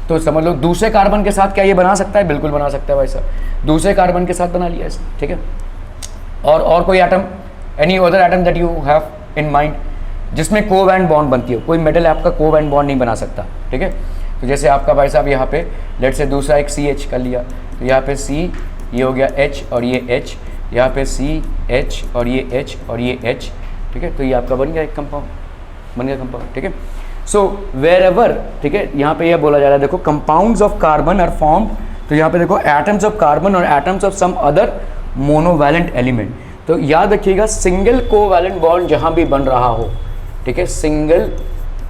तो समझ लो दूसरे कार्बन के साथ क्या ये बना सकता है, बिल्कुल बना सकता है भाई साहब, दूसरे कार्बन के साथ बना लिया इसने, ठीक है। और कोई atom, any other atom that you have in mind जिसमें कोवैलेंट बॉन्ड बनती हो, कोई मेटल आपका कोवैलेंट बॉन्ड नहीं बना सकता, ठीक है। तो जैसे आपका भाई साहब यहाँ पे लेट से दूसरा एक CH कर लिया, तो यहाँ पे C, ये हो गया H और ये H, यहाँ पे C H और ये H और ये H, ठीक है, तो ये आपका बन गया एक कंपाउंड, बन गया कंपाउंड, ठीक है। सो वेर एवर, ठीक है, यहाँ पे यह बोला जा रहा है देखो compounds of carbon are formed, तो यहाँ पे देखो एटम्स ऑफ कार्बन और atoms of some other monovalent element. तो याद रखिएगा सिंगल कोवैलेंट बॉन्ड जहाँ भी बन रहा हो, ठीक है, single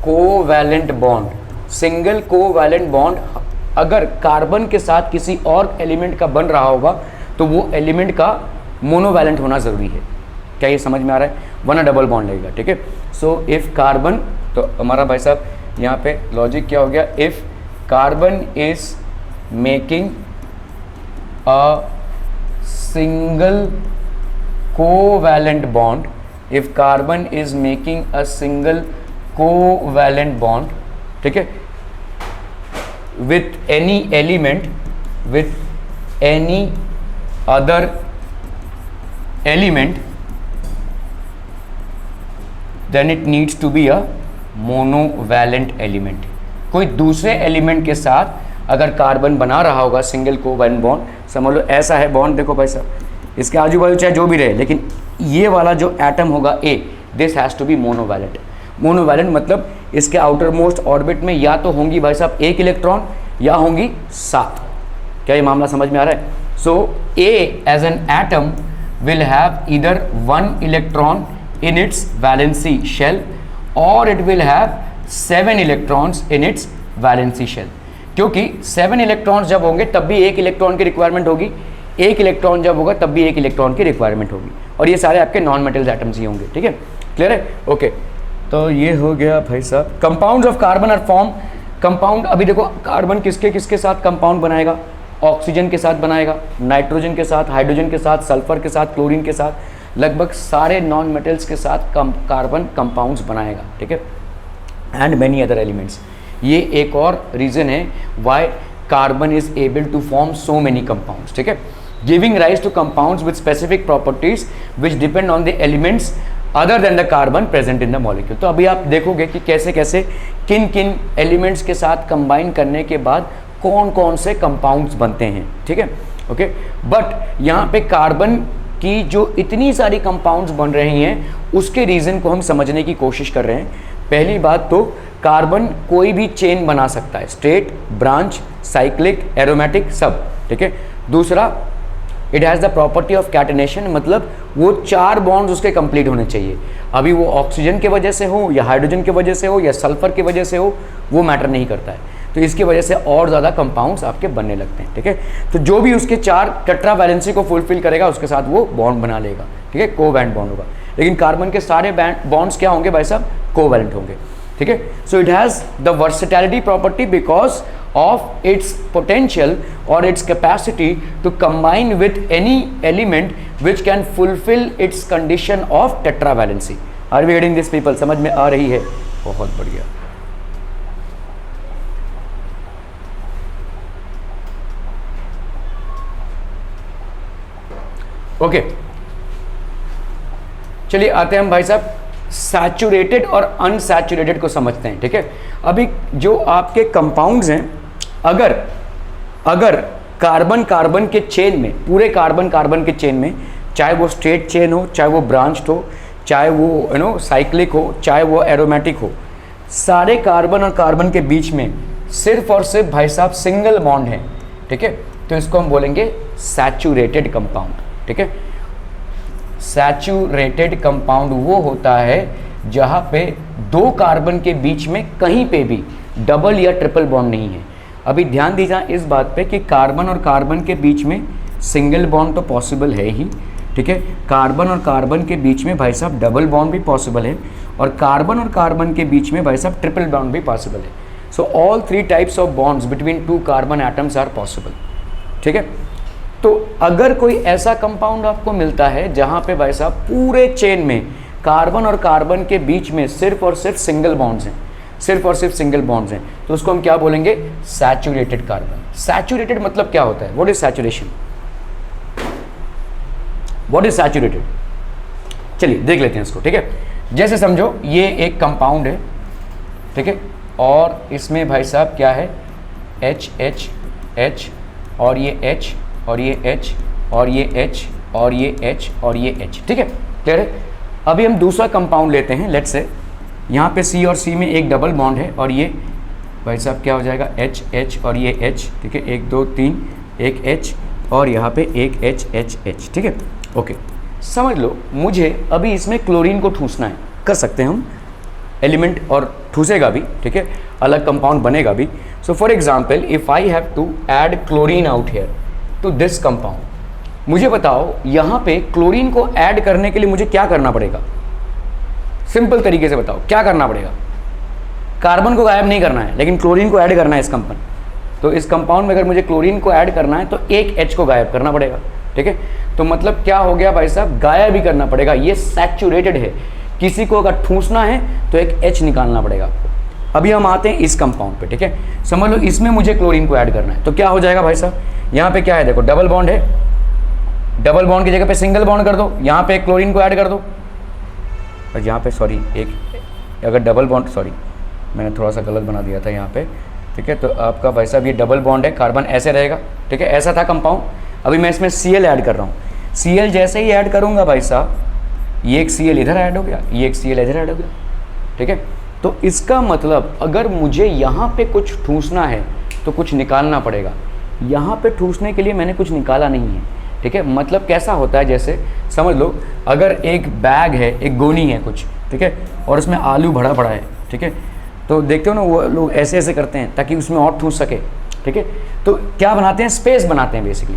covalent bond, single covalent bond अगर कार्बन के साथ किसी और एलिमेंट का बन रहा होगा तो वो एलिमेंट का मोनोवैलेंट होना ज़रूरी है। क्या ये समझ में आ रहा है, वरना डबल बॉन्ड लगेगा, ठीक है। सो इफ़ कार्बन, तो हमारा भाई साहब यहाँ पे लॉजिक क्या हो गया, if carbon is making a single covalent bond, if carbon is making a single covalent bond, ठीक है, with any element, with any other element, then it needs to be a monovalent element। कोई दूसरे element के साथ अगर carbon बना रहा होगा सिंगल कोवैलेंट बॉन्ड, समझ लो ऐसा है बॉन्ड, देखो भाई साहब इसके आजू बाजू चाहे जो भी रहे, लेकिन ये वाला जो एटम होगा A, this has to be monovalent. Monovalent मतलब इसके आउटर मोस्ट ऑर्बिट में या तो होंगी भाई साहब 1 इलेक्ट्रॉन या होंगी 7। क्या ये मामला समझ में आ रहा है? So A as an atom will have either 1 electron in its valency shell और it will have 7 electrons in its valency shell. क्योंकि 7 इलेक्ट्रॉन्स जब होंगे तब भी 1 इलेक्ट्रॉन की रिक्वायरमेंट होगी, 1 इलेक्ट्रॉन जब होगा तब भी 1 इलेक्ट्रॉन की रिक्वायरमेंट होगी, और ये सारे आपके नॉन मेटल्स एटम्स ही होंगे। ठीक है, क्लियर है? ओके, तो ये हो गया भाई साहब। Compounds of carbon are form. Compound, अभी देखो कार्बन किसके किसके साथ कंपाउंड बनाएगा? ऑक्सीजन के साथ बनाएगा, नाइट्रोजन के साथ, हाइड्रोजन के साथ, सल्फर के साथ, क्लोरीन के साथ, लगभग सारे नॉन मेटल्स के साथ कार्बन कंपाउंड्स बनाएगा। ठीक है, एंड मैनी अदर एलिमेंट्स। ये एक और रीज़न है why carbon is able to form so many compounds. ठीक है, giving rise to compounds with specific properties which depend on the elements other than the carbon present in the molecule. तो अभी आप देखोगे कि कैसे कैसे किन किन एलिमेंट्स के साथ कंबाइन करने के बाद कौन कौन से कंपाउंड्स बनते हैं। ठीक है, ओके, बट यहाँ पे कार्बन की जो इतनी सारी कंपाउंड्स बन रही हैं उसके रीज़न को हम समझने की कोशिश कर रहे हैं। पहली बात तो कार्बन कोई भी चेन बना सकता है, स्ट्रेट, ब्रांच, साइक्लिक, एरोमेटिक, सब। ठीक है, दूसरा it has the property of catenation, मतलब वो 4 बॉन्ड्स उसके कंप्लीट होने चाहिए। अभी वो ऑक्सीजन की वजह से हो या हाइड्रोजन की वजह से हो या सल्फर की वजह से हो, वो मैटर नहीं करता है। तो इसकी वजह से और ज़्यादा कंपाउंड्स आपके बनने लगते हैं। ठीक है, तो जो भी उसके 4 टेट्रा वैलेंसी को फुलफिल करेगा उसके साथ वो बॉन्ड बना लेगा। ठीक है, कोवैलेंट बॉन्ड होगा। लेकिन कार्बन के सारे बॉन्ड्स क्या होंगे भाई साहब? कोवैलेंट होंगे। ठीक है, so it has the versatility property because of its potential or its capacity to combine with any element which can fulfill its condition of tetravalency. Are we getting this people? समझ में आ रही है? बहुत बढ़िया। ओके, चलिए आते हैं हम भाई साहब सैचुरेटेड और अनसैचुरेटेड को समझते हैं। ठीक है, अभी जो आपके कंपाउंड्स हैं, अगर कार्बन कार्बन के चेन में, पूरे कार्बन कार्बन के चेन में, चाहे वो स्ट्रेट चेन हो, चाहे वो ब्रांच्ड हो, चाहे वो साइक्लिक हो, चाहे वो एरोमेटिक हो, सारे कार्बन और कार्बन के बीच में सिर्फ और सिर्फ भाई साहब सिंगल बॉन्ड है। ठीक है, तो इसको हम बोलेंगे सैचुरेटेड कंपाउंड। ठीक है, सैचुरेटेड कंपाउंड वो होता है जहाँ पे 2 कार्बन के बीच में कहीं पे भी डबल या ट्रिपल बॉन्ड नहीं है। अभी ध्यान दीजिए इस बात पे कि कार्बन और कार्बन के बीच में सिंगल बॉन्ड तो पॉसिबल है ही। ठीक है, कार्बन और कार्बन के बीच में भाई साहब डबल बॉन्ड भी पॉसिबल है, और कार्बन और कार्बन के बीच में भाई साहब ट्रिपल बॉन्ड भी पॉसिबल है। So all 3 types of bonds between 2 carbon atoms are possible. ठीक है, तो अगर कोई ऐसा कंपाउंड आपको मिलता है जहाँ पे भाई साहब पूरे चेन में कार्बन और कार्बन के बीच में सिर्फ और सिर्फ सिंगल बॉन्ड्स हैं, सिर्फ और सिर्फ सिंगल बॉन्ड्स हैं, तो उसको हम क्या बोलेंगे? Saturated carbon. सैचुरेटेड मतलब क्या होता है? What is saturation? What is saturated? चलिए देख लेते हैं इसको। ठीक है, जैसे समझो ये एक कंपाउंड है। ठीक है, और इसमें भाई साहब क्या है? H H H और ये H और ये H और ये H और ये H और ये H। ठीक है, क्लियर है? अभी हम दूसरा कंपाउंड लेते हैं। लेट्स से यहाँ पे C और C में एक डबल बॉन्ड है, और ये भाई साहब क्या हो जाएगा? H H और ये H। ठीक है, 1 2 3, एक H और यहाँ पे एक H H H। ठीक है, ओके, समझ लो मुझे अभी इसमें क्लोरीन को ठूसना है। कर सकते हैं हम एलिमेंट, और ठूसेगा भी। ठीक है, अलग कंपाउंड बनेगा भी। So for example if I have to add chlorine out here to this compound, मुझे बताओ यहाँ पे क्लोरीन को ऐड करने के लिए मुझे क्या करना पड़ेगा? सिंपल तरीके से बताओ क्या करना पड़ेगा? कार्बन को गायब नहीं करना है, लेकिन क्लोरीन को ऐड करना है इस कंपाउंड। तो इस कंपाउंड में अगर मुझे क्लोरीन को ऐड करना है तो एक H को गायब करना पड़ेगा। ठीक है, तो मतलब क्या हो गया भाई साहब? गायब भी करना पड़ेगा। ये सैचुरेटेड है, किसी को अगर ठूसना है तो एक H निकालना पड़ेगा आपको। अभी हम आते हैं इस कंपाउंड पे। ठीक है, समझ लो इसमें मुझे क्लोरीन को ऐड करना है, तो क्या हो जाएगा भाई साहब? यहाँ पे क्या है? देखो डबल बॉन्ड है, डबल बॉन्ड की जगह पे सिंगल बॉन्ड कर दो, यहाँ पे क्लोरीन को ऐड कर दो, और यहाँ पे सॉरी एक अगर डबल बॉन्ड, सॉरी मैंने थोड़ा सा गलत बना दिया था यहाँ पे। ठीक है, तो आपका भाई साहब ये डबल बॉन्ड है, कार्बन ऐसे रहेगा। ठीक है, ऐसा था कंपाउंड। अभी मैं इसमें Cl ऐड कर रहा हूँ। Cl जैसे ही ऐड करूँगा भाई साहब, ये एक Cl इधर ऐड हो गया, ये एक Cl इधर ऐड हो गया, ठीक है। तो इसका मतलब अगर मुझे यहाँ पे कुछ ठूंसना है तो कुछ निकालना पड़ेगा, यहाँ पे ठूंसने के लिए मैंने कुछ निकाला नहीं है, ठीक है। मतलब कैसा होता है, जैसे समझ लो अगर एक बैग है, एक गोनी है कुछ, ठीक है, और उसमें आलू भरा पड़ा है, ठीक है, तो देखते हो ना वो लोग ऐसे ऐसे करते हैं ताकि उसमें और ठूंस सके, ठीक है। तो क्या बनाते हैं, स्पेस बनाते हैं बेसिकली।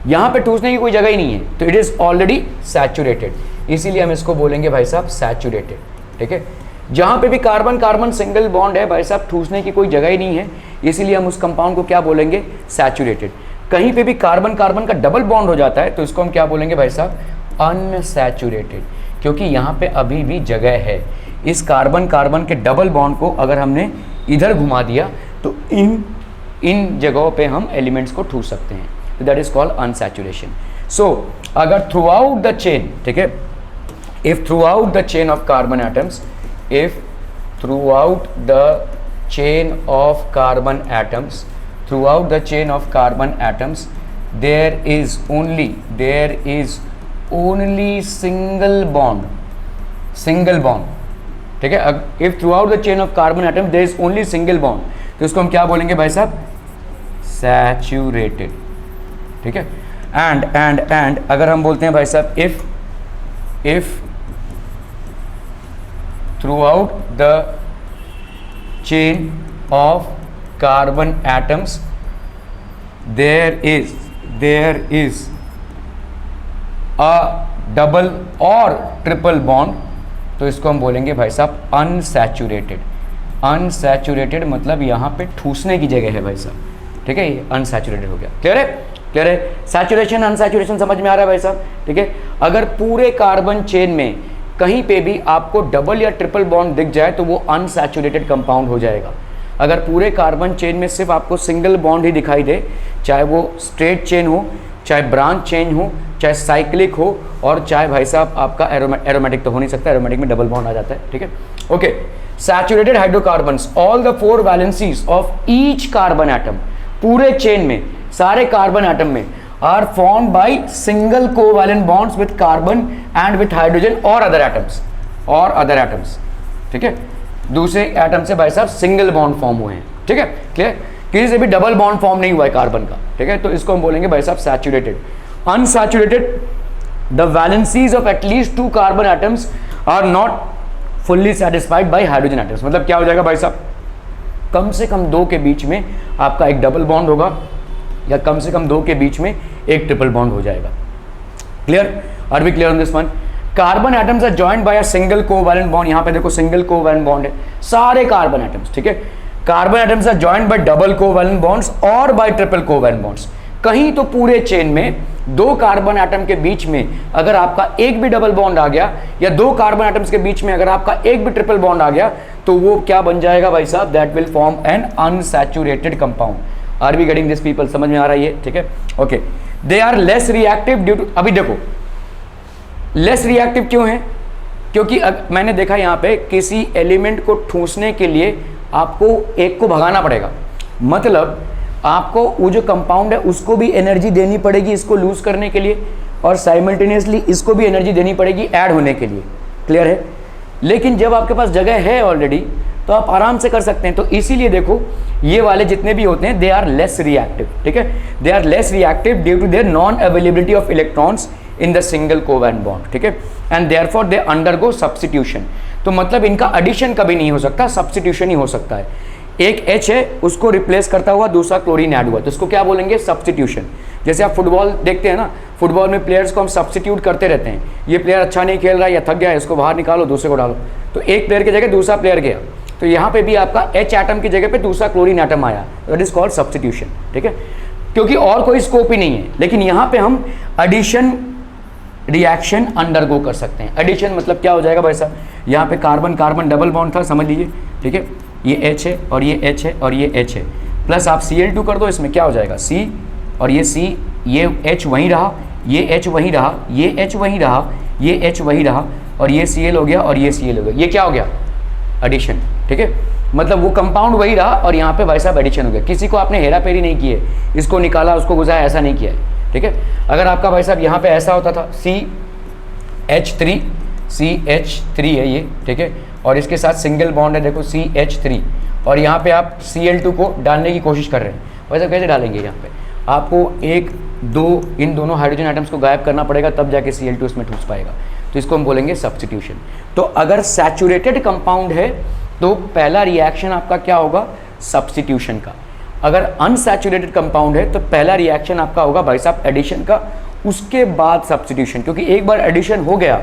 यहाँ पे ठूंसने की कोई जगह ही नहीं है, तो इट इज़ ऑलरेडी सैचुरेटेड, इसीलिए हम इसको बोलेंगे भाई साहब सैचुरेटेड, ठीक है। जहाँ पे भी कार्बन कार्बन सिंगल बॉन्ड है भाई साहब, ठूंसने की कोई जगह ही नहीं है, इसीलिए हम उस कंपाउंड को क्या बोलेंगे, सैचुरेटेड। कहीं पे भी कार्बन कार्बन का डबल बॉन्ड हो जाता है तो इसको हम क्या बोलेंगे भाई साहब, अनसैचुरेटेड, क्योंकि यहाँ पे अभी भी जगह है। इस कार्बन कार्बन के डबल बॉन्ड को अगर हमने इधर घुमा दिया तो इन जगहों पे हम एलिमेंट्स को ठूस सकते हैं, तो दैट इज कॉल्ड अनसैचुरेशन। सो अगर थ्रू आउट द चेन, ठीक है, if through out the chain of carbon atoms, if throughout the chain of carbon atoms, throughout the chain of carbon atoms there is only single bond, ठीक है। if throughout the chain of carbon atom there is only single bond, तो इसको हम क्या बोलेंगे भाई साहब, saturated, ठीक है। and अगर हम बोलते हैं भाई साहब if throughout the chain of carbon atoms there is a double or triple bond, तो इसको हम बोलेंगे भाई साहब अनसैचुरेटेड। अनसैचुरेटेड मतलब यहाँ पे ठूसने की जगह है भाई साहब, ठीक है, ये अनसैचुरेटेड हो गया। क्लियर है, क्लियर है। सैचुरेशन अनसैचुरेशन समझ में आ रहा है भाई साहब, ठीक है। अगर पूरे कार्बन चेन में कहीं पे भी आपको डबल या ट्रिपल बॉन्ड दिख जाए तो वो अनसैचुरेटेड कंपाउंड हो जाएगा। अगर पूरे कार्बन चेन में सिर्फ आपको सिंगल बॉन्ड ही दिखाई दे, चाहे वो स्ट्रेट चेन हो, चाहे ब्रांच चेन हो, चाहे साइक्लिक हो, और चाहे भाई साहब आपका एरोमेटिक तो हो नहीं सकता, एरोमेटिक में डबल बॉन्ड आ जाता है, ठीक है। Okay, saturated hydrocarbons, all the 4 valencies of each carbon atom, पूरे चेन में सारे कार्बन एटम में are formed by single covalent bonds with carbon and with hydrogen or other atoms, ठीक है। दूसरे एटम से भाई साहब सिंगल बॉन्ड फॉर्म हुए हैं, ठीक है, क्लियर। किसी से भी डबल बॉन्ड फॉर्म नहीं हुआ है कार्बन का, ठीक है, तो इसको हम बोलेंगे भाई साहब saturated. Unsaturated, the valencies of at least 2 carbon atoms are not fully satisfied by hydrogen atoms. मतलब क्या हो जाएगा भाई साहब, कम से कम 2 के बीच में आपका एक डबल बॉन्ड होगा, या कम से कम 2 के बीच में एक ट्रिपल बॉन्ड हो जाएगा। Clear, are we clear on this one. Carbon atoms are joined by a single covalent bond, यहाँ पे देखो सिंगल कोवैलेंट बॉन्ड है सारे कार्बन एटम्स, ठीक है। Carbon atoms are joined by double covalent bonds और बाय ट्रिपल कोवैलेंट बॉन्ड्स। कहीं तो पूरे चेन में 2 कार्बन एटम के बीच में अगर आपका एक भी डबल बॉन्ड आ गया, या 2 कार्बन एटम्स के बीच में अगर आपका एक भी ट्रिपल बॉन्ड आ गया, तो वो क्या बन जाएगा भाई साहब, that will form an unsaturated compound. Are we getting this people, समझ में आ रहा है ये, ठीक है। Okay, they are less reactive due to, अभी देखो लेस रिएक्टिव क्यों है, क्योंकि मैंने देखा यहाँ पे किसी एलिमेंट को ठूंसने के लिए आपको एक को भगाना पड़ेगा, मतलब आपको वो जो कंपाउंड है उसको भी एनर्जी देनी पड़ेगी इसको लूज करने के लिए, और साइमल्टेनियसली इसको भी एनर्जी देनी पड़ेगी ऐड होने के लिए। क्लियर है। लेकिन जब आपके पास जगह है ऑलरेडी तो आप आराम से कर सकते हैं। तो इसीलिए देखो ये वाले जितने भी होते हैं दे आर लेस रिएक्टिव, ठीक है, they are less reactive due to their non availability of electrons in the single covalent bond, ठीक है, and therefore they undergo substitution. तो मतलब इनका एडिशन कभी नहीं हो सकता, सब्स्टिट्यूशन ही हो सकता है। एक H है उसको रिप्लेस करता हुआ दूसरा क्लोरीन ऐड हुआ, तो इसको क्या बोलेंगे, सब्स्टिट्यूशन। जैसे आप फुटबॉल देखते हैं ना, फुटबॉल में प्लेयर्स को हम सब्स्टिट्यूट करते रहते हैं, ये प्लेयर अच्छा नहीं खेल रहा है या थक गया है, इसको बाहर निकालो दूसरे को डालो, तो एक प्लेयर की जगह दूसरा प्लेयर गया, तो यहाँ पे भी आपका H एटम की जगह पे दूसरा क्लोरीन एटम आया, दैट इज कॉल्ड सब्स्टिट्यूशन, ठीक है, क्योंकि और कोई स्कोप ही नहीं है। लेकिन यहाँ पे हम एडिशन रिएक्शन अंडरगो कर सकते हैं। एडिशन मतलब क्या हो जाएगा भाई साहब, यहाँ पे कार्बन कार्बन डबल बॉन्ड था, समझ लीजिए, ठीक है, ये H है और ये H है और ये H है, प्लस आप Cl2 कर दो, इसमें क्या हो जाएगा C, और ये C, ये H वहीं रहा, ये H वहीं रहा, ये H वहीं रहा, ये H वहीं रहा, और ये Cl हो गया और ये Cl हो गया, ये क्या हो गया, एडिशन, ठीक है। मतलब वो कंपाउंड वही रहा और यहाँ पे भाई साहब एडिशन हो गया। किसी को आपने हेरा फेरी नहीं की है, इसको निकाला उसको घुसाया, ऐसा नहीं किया है, ठीक है। अगर आपका भाई साहब यहाँ पे ऐसा होता था CH3 है ये, ठीक है, और इसके साथ सिंगल बॉन्ड है देखो CH3, और यहाँ पे आप Cl2 को डालने की कोशिश कर रहे हैं, वैसे कैसे डालेंगे? यहाँ पे आपको एक दो इन दोनों हाइड्रोजन आइटम्स को गायब करना पड़ेगा, तब जाके Cl2 इसमें ठूस पाएगा, तो इसको हम बोलेंगे सब्स्टिट्यूशन। तो अगर सैचुरेटेड कंपाउंड है तो पहला रिएक्शन आपका क्या होगा? सब्स्टिट्यूशन का। अगर अनसैचुरेटेड कंपाउंड है तो पहला रिएक्शन आपका होगा भाई साहब एडिशन का, उसके बाद सब्स्टिट्यूशन, क्योंकि एक बार एडिशन हो गया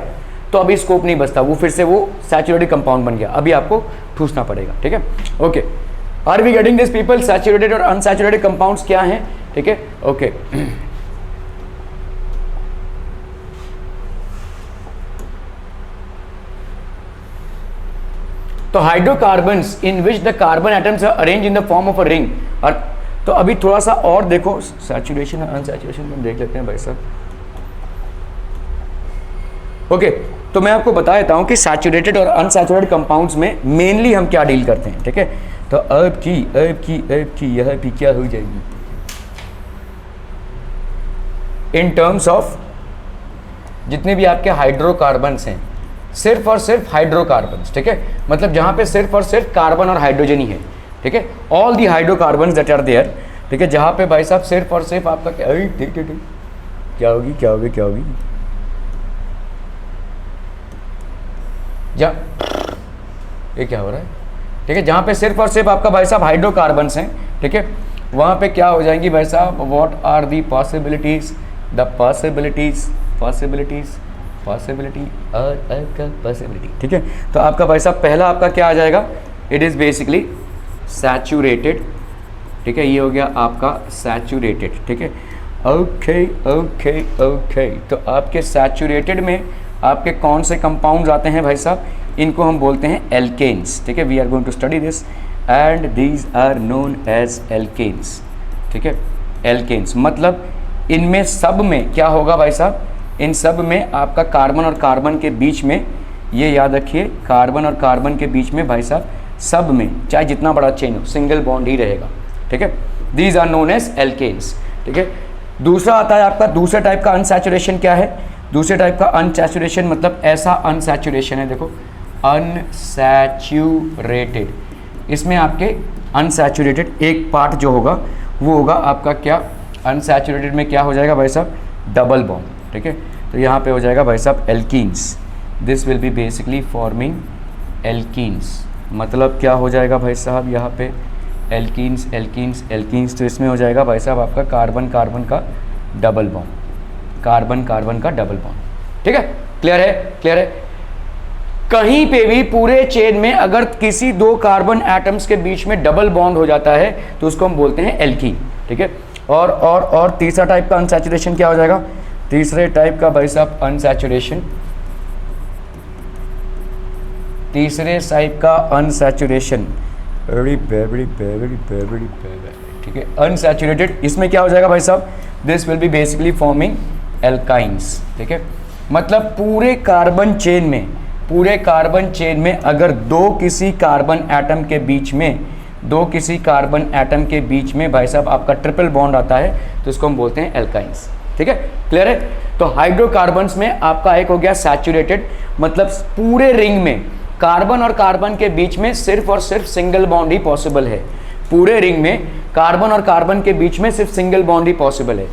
तो अभी स्कोप नहीं बचता, वो फिर से वो सैचुरेटेड कंपाउंड बन गया, अभी आपको ठूसना पड़ेगा, ठीक है। Okay, are we getting this people? Saturated और अनसैचुरेटेड कंपाउंड्स क्या हैं, ठीक है, ओके। तो hydrocarbons in which the carbon atoms are arrange in the form of a ring, और तो अभी थोड़ा सा और देखो सैचुरेशन और अनसैचुरेशन में देख लेते हैं भाई साहब। ओके, तो मैं आपको बता देता हूं कि सैचुरेटेड और अनसैचुरेटेड कंपाउंड्स में मेनली हम क्या डील करते हैं, ठीक है। तो अब की यह भी क्या हो जाएगी इन टर्म्स ऑफ जितने भी आपके हाइड्रोकार्बन्स हैं, सिर्फ और सिर्फ हाइड्रोकार्बन्स, ठीक है, मतलब जहां पे सिर्फ और सिर्फ कार्बन और हाइड्रोजन ही है, ठीक है, all the hydrocarbons that are there, ठीक है, जहां पे भाई साहब सिर्फ और सिर्फ आपका क्या होगी ये क्या हो रहा है, ठीक है, जहां पे सिर्फ और सिर्फ आपका भाई साहब हाइड्रोकार्बन्स हैं, ठीक है, वहां पे क्या हो जाएंगी भाई साहब? What are the possibilities? The possibility possibility, ठीक है। तो आपका भाई साहब पहला आपका क्या आ जाएगा? इट इज़ बेसिकली सैचुरेटेड, ठीक है, ये हो गया आपका सैचुरेटेड, ठीक है। ओके, तो आपके सैचुरेटेड में आपके कौन से कंपाउंड्स आते हैं भाई साहब? इनको हम बोलते हैं एल्केन्स, ठीक है। We are going to study this and these are known as alkanes, ठीक है। एल्केन्स मतलब इनमें सब में क्या होगा भाई साहब? इन सब में आपका कार्बन और कार्बन के बीच में, ये याद रखिए, कार्बन और कार्बन के बीच में भाई साहब सब में, चाहे जितना बड़ा चेन हो, सिंगल बॉन्ड ही रहेगा, ठीक है। These are known as alkanes, ठीक है। दूसरा आता है आपका, दूसरे टाइप का अनसैचुरेशन क्या है? दूसरे टाइप का अनसैचुरेशन मतलब ऐसा अनसैचुरेशन है, देखो अनसैचुरेटेड, इसमें आपके अनसैचुरेटेड एक पार्ट जो होगा वो होगा आपका क्या? अनसैचुरेटेड में क्या हो जाएगा भाई साहब? डबल बॉन्ड, ठीक है। तो यहाँ पे हो जाएगा भाई साहब alkenes, this will be basically forming alkenes, मतलब क्या हो जाएगा भाई साहब यहाँ पे? एल्कीन्स, तो इसमें हो जाएगा भाई साहब आपका कार्बन कार्बन का डबल बॉन्ड, कार्बन कार्बन का डबल बॉन्ड, ठीक है। क्लियर है? कहीं पे भी पूरे चेन में अगर किसी दो कार्बन एटम्स के बीच में डबल बॉन्ड हो जाता है तो उसको हम बोलते हैं एल्कीन, ठीक है। और तीसरा टाइप का अनसैचुरेशन क्या हो जाएगा? तीसरे टाइप का भाई साहब अनसैचुरेशन, तीसरे टाइप का अनसैचुरेशन, ठीक है, अनसैचुरेटेड, इसमें क्या हो जाएगा भाई साहब? This will be basically forming alkynes, ठीक है। मतलब पूरे कार्बन चेन में अगर दो किसी कार्बन एटम के बीच में भाई साहब आपका ट्रिपल बॉन्ड आता है तो इसको हम बोलते हैं एल्काइंस, ठीक है। क्लियर है? तो हाइड्रोकार्बन्स में आपका एक हो गया सैचुरेटेड, मतलब पूरे रिंग में कार्बन और कार्बन के बीच में सिर्फ और सिर्फ सिंगल बॉन्ड ही पॉसिबल है, पूरे रिंग में कार्बन और कार्बन के बीच में सिर्फ सिंगल बॉन्ड ही पॉसिबल है।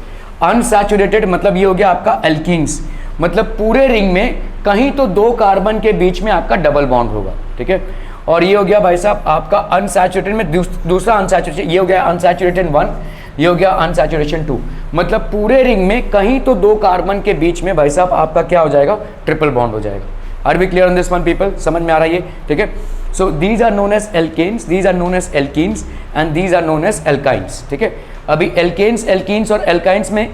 अनसैचुरेटेड मतलब ये हो गया आपका एल्कीन्स, मतलब पूरे रिंग में कहीं तो दो कार्बन के बीच में आपका डबल बॉन्ड होगा, ठीक है। और ये हो गया भाई साहब आपका अनसैचुरेटेड में दूसरा अनसैचुरेशन, ये हो गया अनसैचुरेटेड 1, ये हो गया अनसैचुरेशन 2, मतलब पूरे रिंग में कहीं तो दो कार्बन के बीच में भाई साहब आपका क्या हो जाएगा? ट्रिपल बॉन्ड हो जाएगा। Are we clear on this one people? समझ में आ रहा है ये, ठीक है। So these are known as alkanes, these are known as alkenes and these are known as alkynes, ठीक है। अभी एल्केन्स और एल्काइंस में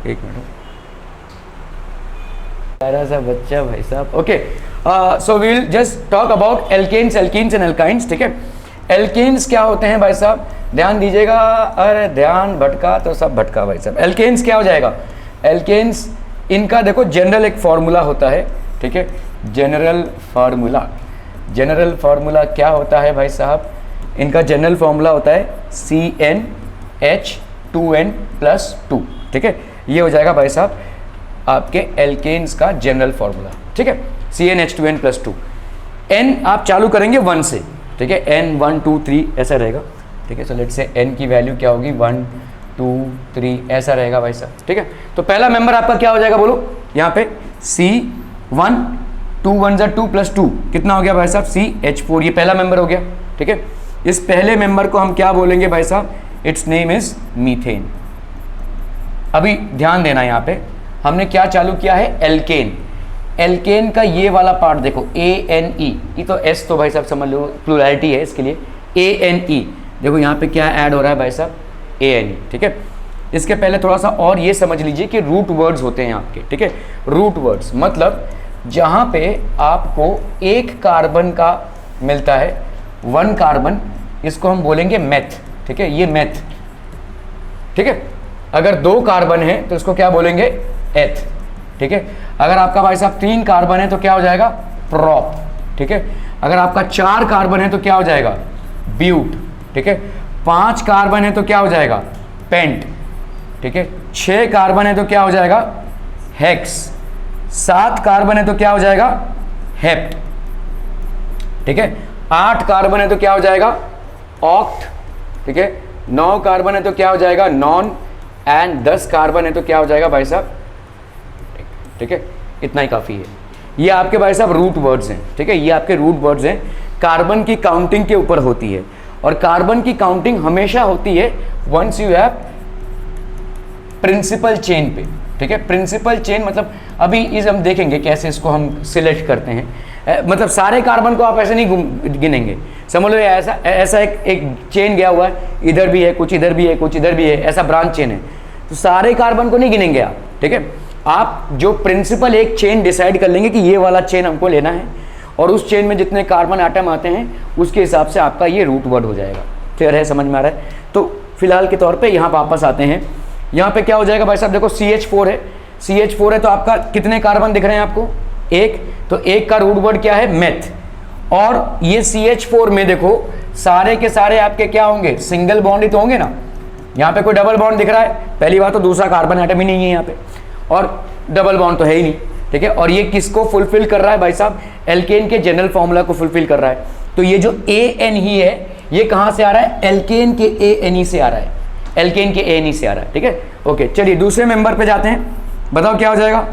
एक मिनट, प्यारा सा बच्चा भाई साहब। Okay, so we will just talk about alkanes and alkynes, ठीक है। एल्केन्स क्या होते हैं भाई साहब? ध्यान दीजिएगा, अरे ध्यान भटका तो सब भटका भाई साहब। एल्केन्स क्या हो जाएगा? एल्केन्स इनका देखो जनरल एक फॉर्मूला होता है, ठीक है। General formula. जनरल फार्मूला क्या होता है भाई साहब? इनका जनरल फार्मूला होता है CnH2n+2, ठीक है। ये हो जाएगा भाई साहब आपके एल्केन्स का जनरल फार्मूला, ठीक है, CnH2n+2। n आप चालू करेंगे 1 से, ठीक है, n 1 2 3 ऐसा रहेगा, ठीक है। सो लेट्स से n की वैल्यू क्या होगी 1 2 3 ऐसा रहेगा भाई साहब, ठीक है। तो पहला मेंबर आपका क्या हो जाएगा बोलो यहाँ पे C1 2 1 2 + 2 कितना हो गया भाई साहब CH4, ये पहला मेंबर हो गया, ठीक है। इस पहले मेंबर को हम क्या बोलेंगे भाई साहब? It's name is methane. अभी ध्यान देना यहाँ पे हमने क्या चालू किया है? एल्केन। एल्केन का ये वाला पार्ट देखो ANE, ये तो S तो भाई साहब समझ लो प्लुरैलिटी है इसके लिए, ANE देखो यहाँ पे क्या ऐड हो रहा है भाई साहब ANE, ठीक है। इसके पहले थोड़ा सा और ये समझ लीजिए कि रूट वर्ड्स होते हैं आपके, ठीक है। रूट वर्ड्स मतलब जहाँ पे आपको एक कार्बन का मिलता है 1 कार्बन, इसको हम बोलेंगे मेथ, ठीक है, ये मेथ, ठीक है। अगर 2 कार्बन है तो इसको क्या बोलेंगे? एथ, ठीक है। अगर आपका भाई साहब 3 कार्बन है तो क्या हो जाएगा? प्रोप, ठीक है। अगर आपका 4 कार्बन है तो क्या हो जाएगा? ब्यूट, ठीक है। 5 कार्बन है तो क्या हो जाएगा? पेंट, ठीक है। 6 कार्बन है तो क्या हो जाएगा? हेक्स। 7 कार्बन है तो क्या हो जाएगा? हेप्ट, ठीक है। 8 कार्बन है तो क्या हो जाएगा? ऑक्ट, ठीक है। 9 कार्बन है तो क्या हो जाएगा? नॉन। एंड 10 कार्बन है तो क्या हो जाएगा भाई साहब? ठीक है, इतना ही काफ़ी है। ये आपके भाई साहब रूट वर्ड्स हैं, ठीक है, ये आपके रूट वर्ड्स हैं। कार्बन की काउंटिंग के ऊपर होती है और कार्बन की काउंटिंग हमेशा होती है once you have principal chain पे, ठीक है। प्रिंसिपल चेन मतलब अभी इस हम देखेंगे कैसे इसको हम सिलेक्ट करते हैं। मतलब सारे कार्बन को आप ऐसे नहीं गिनेंगे, समझ लो ऐसा एक चेन गया हुआ है, इधर भी है कुछ, इधर भी है कुछ, इधर भी है, ऐसा ब्रांच चेन है, तो सारे कार्बन को नहीं गिनेंगे आप, ठीक है। आप जो प्रिंसिपल एक चेन डिसाइड कर लेंगे कि ये वाला चेन हमको लेना है और उस चेन में जितने कार्बन आइटम आते हैं उसके हिसाब से आपका ये रूट वर्ड हो जाएगा। क्लियर है, समझ में आ रहा है? तो फिलहाल के तौर पे यहाँ वापस आते हैं। यहाँ पे क्या हो जाएगा भाई साहब? देखो CH4 है, CH4 है तो आपका कितने कार्बन दिख रहे हैं आपको? 1, तो 1 का रूट वर्ड क्या है? मेथ। और ये CH4 में देखो सारे के सारे आपके क्या होंगे? सिंगल बॉन्ड ही तो होंगे ना। यहाँ पे कोई डबल बॉन्ड दिख रहा है? पहली बात तो दूसरा कार्बन आइटम ही नहीं है यहाँ पे, और डबल बॉन्ड तो है ही नहीं, ठीक है। और ये किसको फुलफिल कर रहा है भाई साहब? एल्केन के जनरल फॉर्मूला को फुलफिल कर रहा है। तो ये जो AN ही है ये कहाँ से आ रहा है? एल्केन के ANE से आ रहा है, एल्केन के ANE से आ रहा है, ठीक है। ओके, चलिए दूसरे मेंबर पे जाते हैं, बताओ क्या हो जाएगा?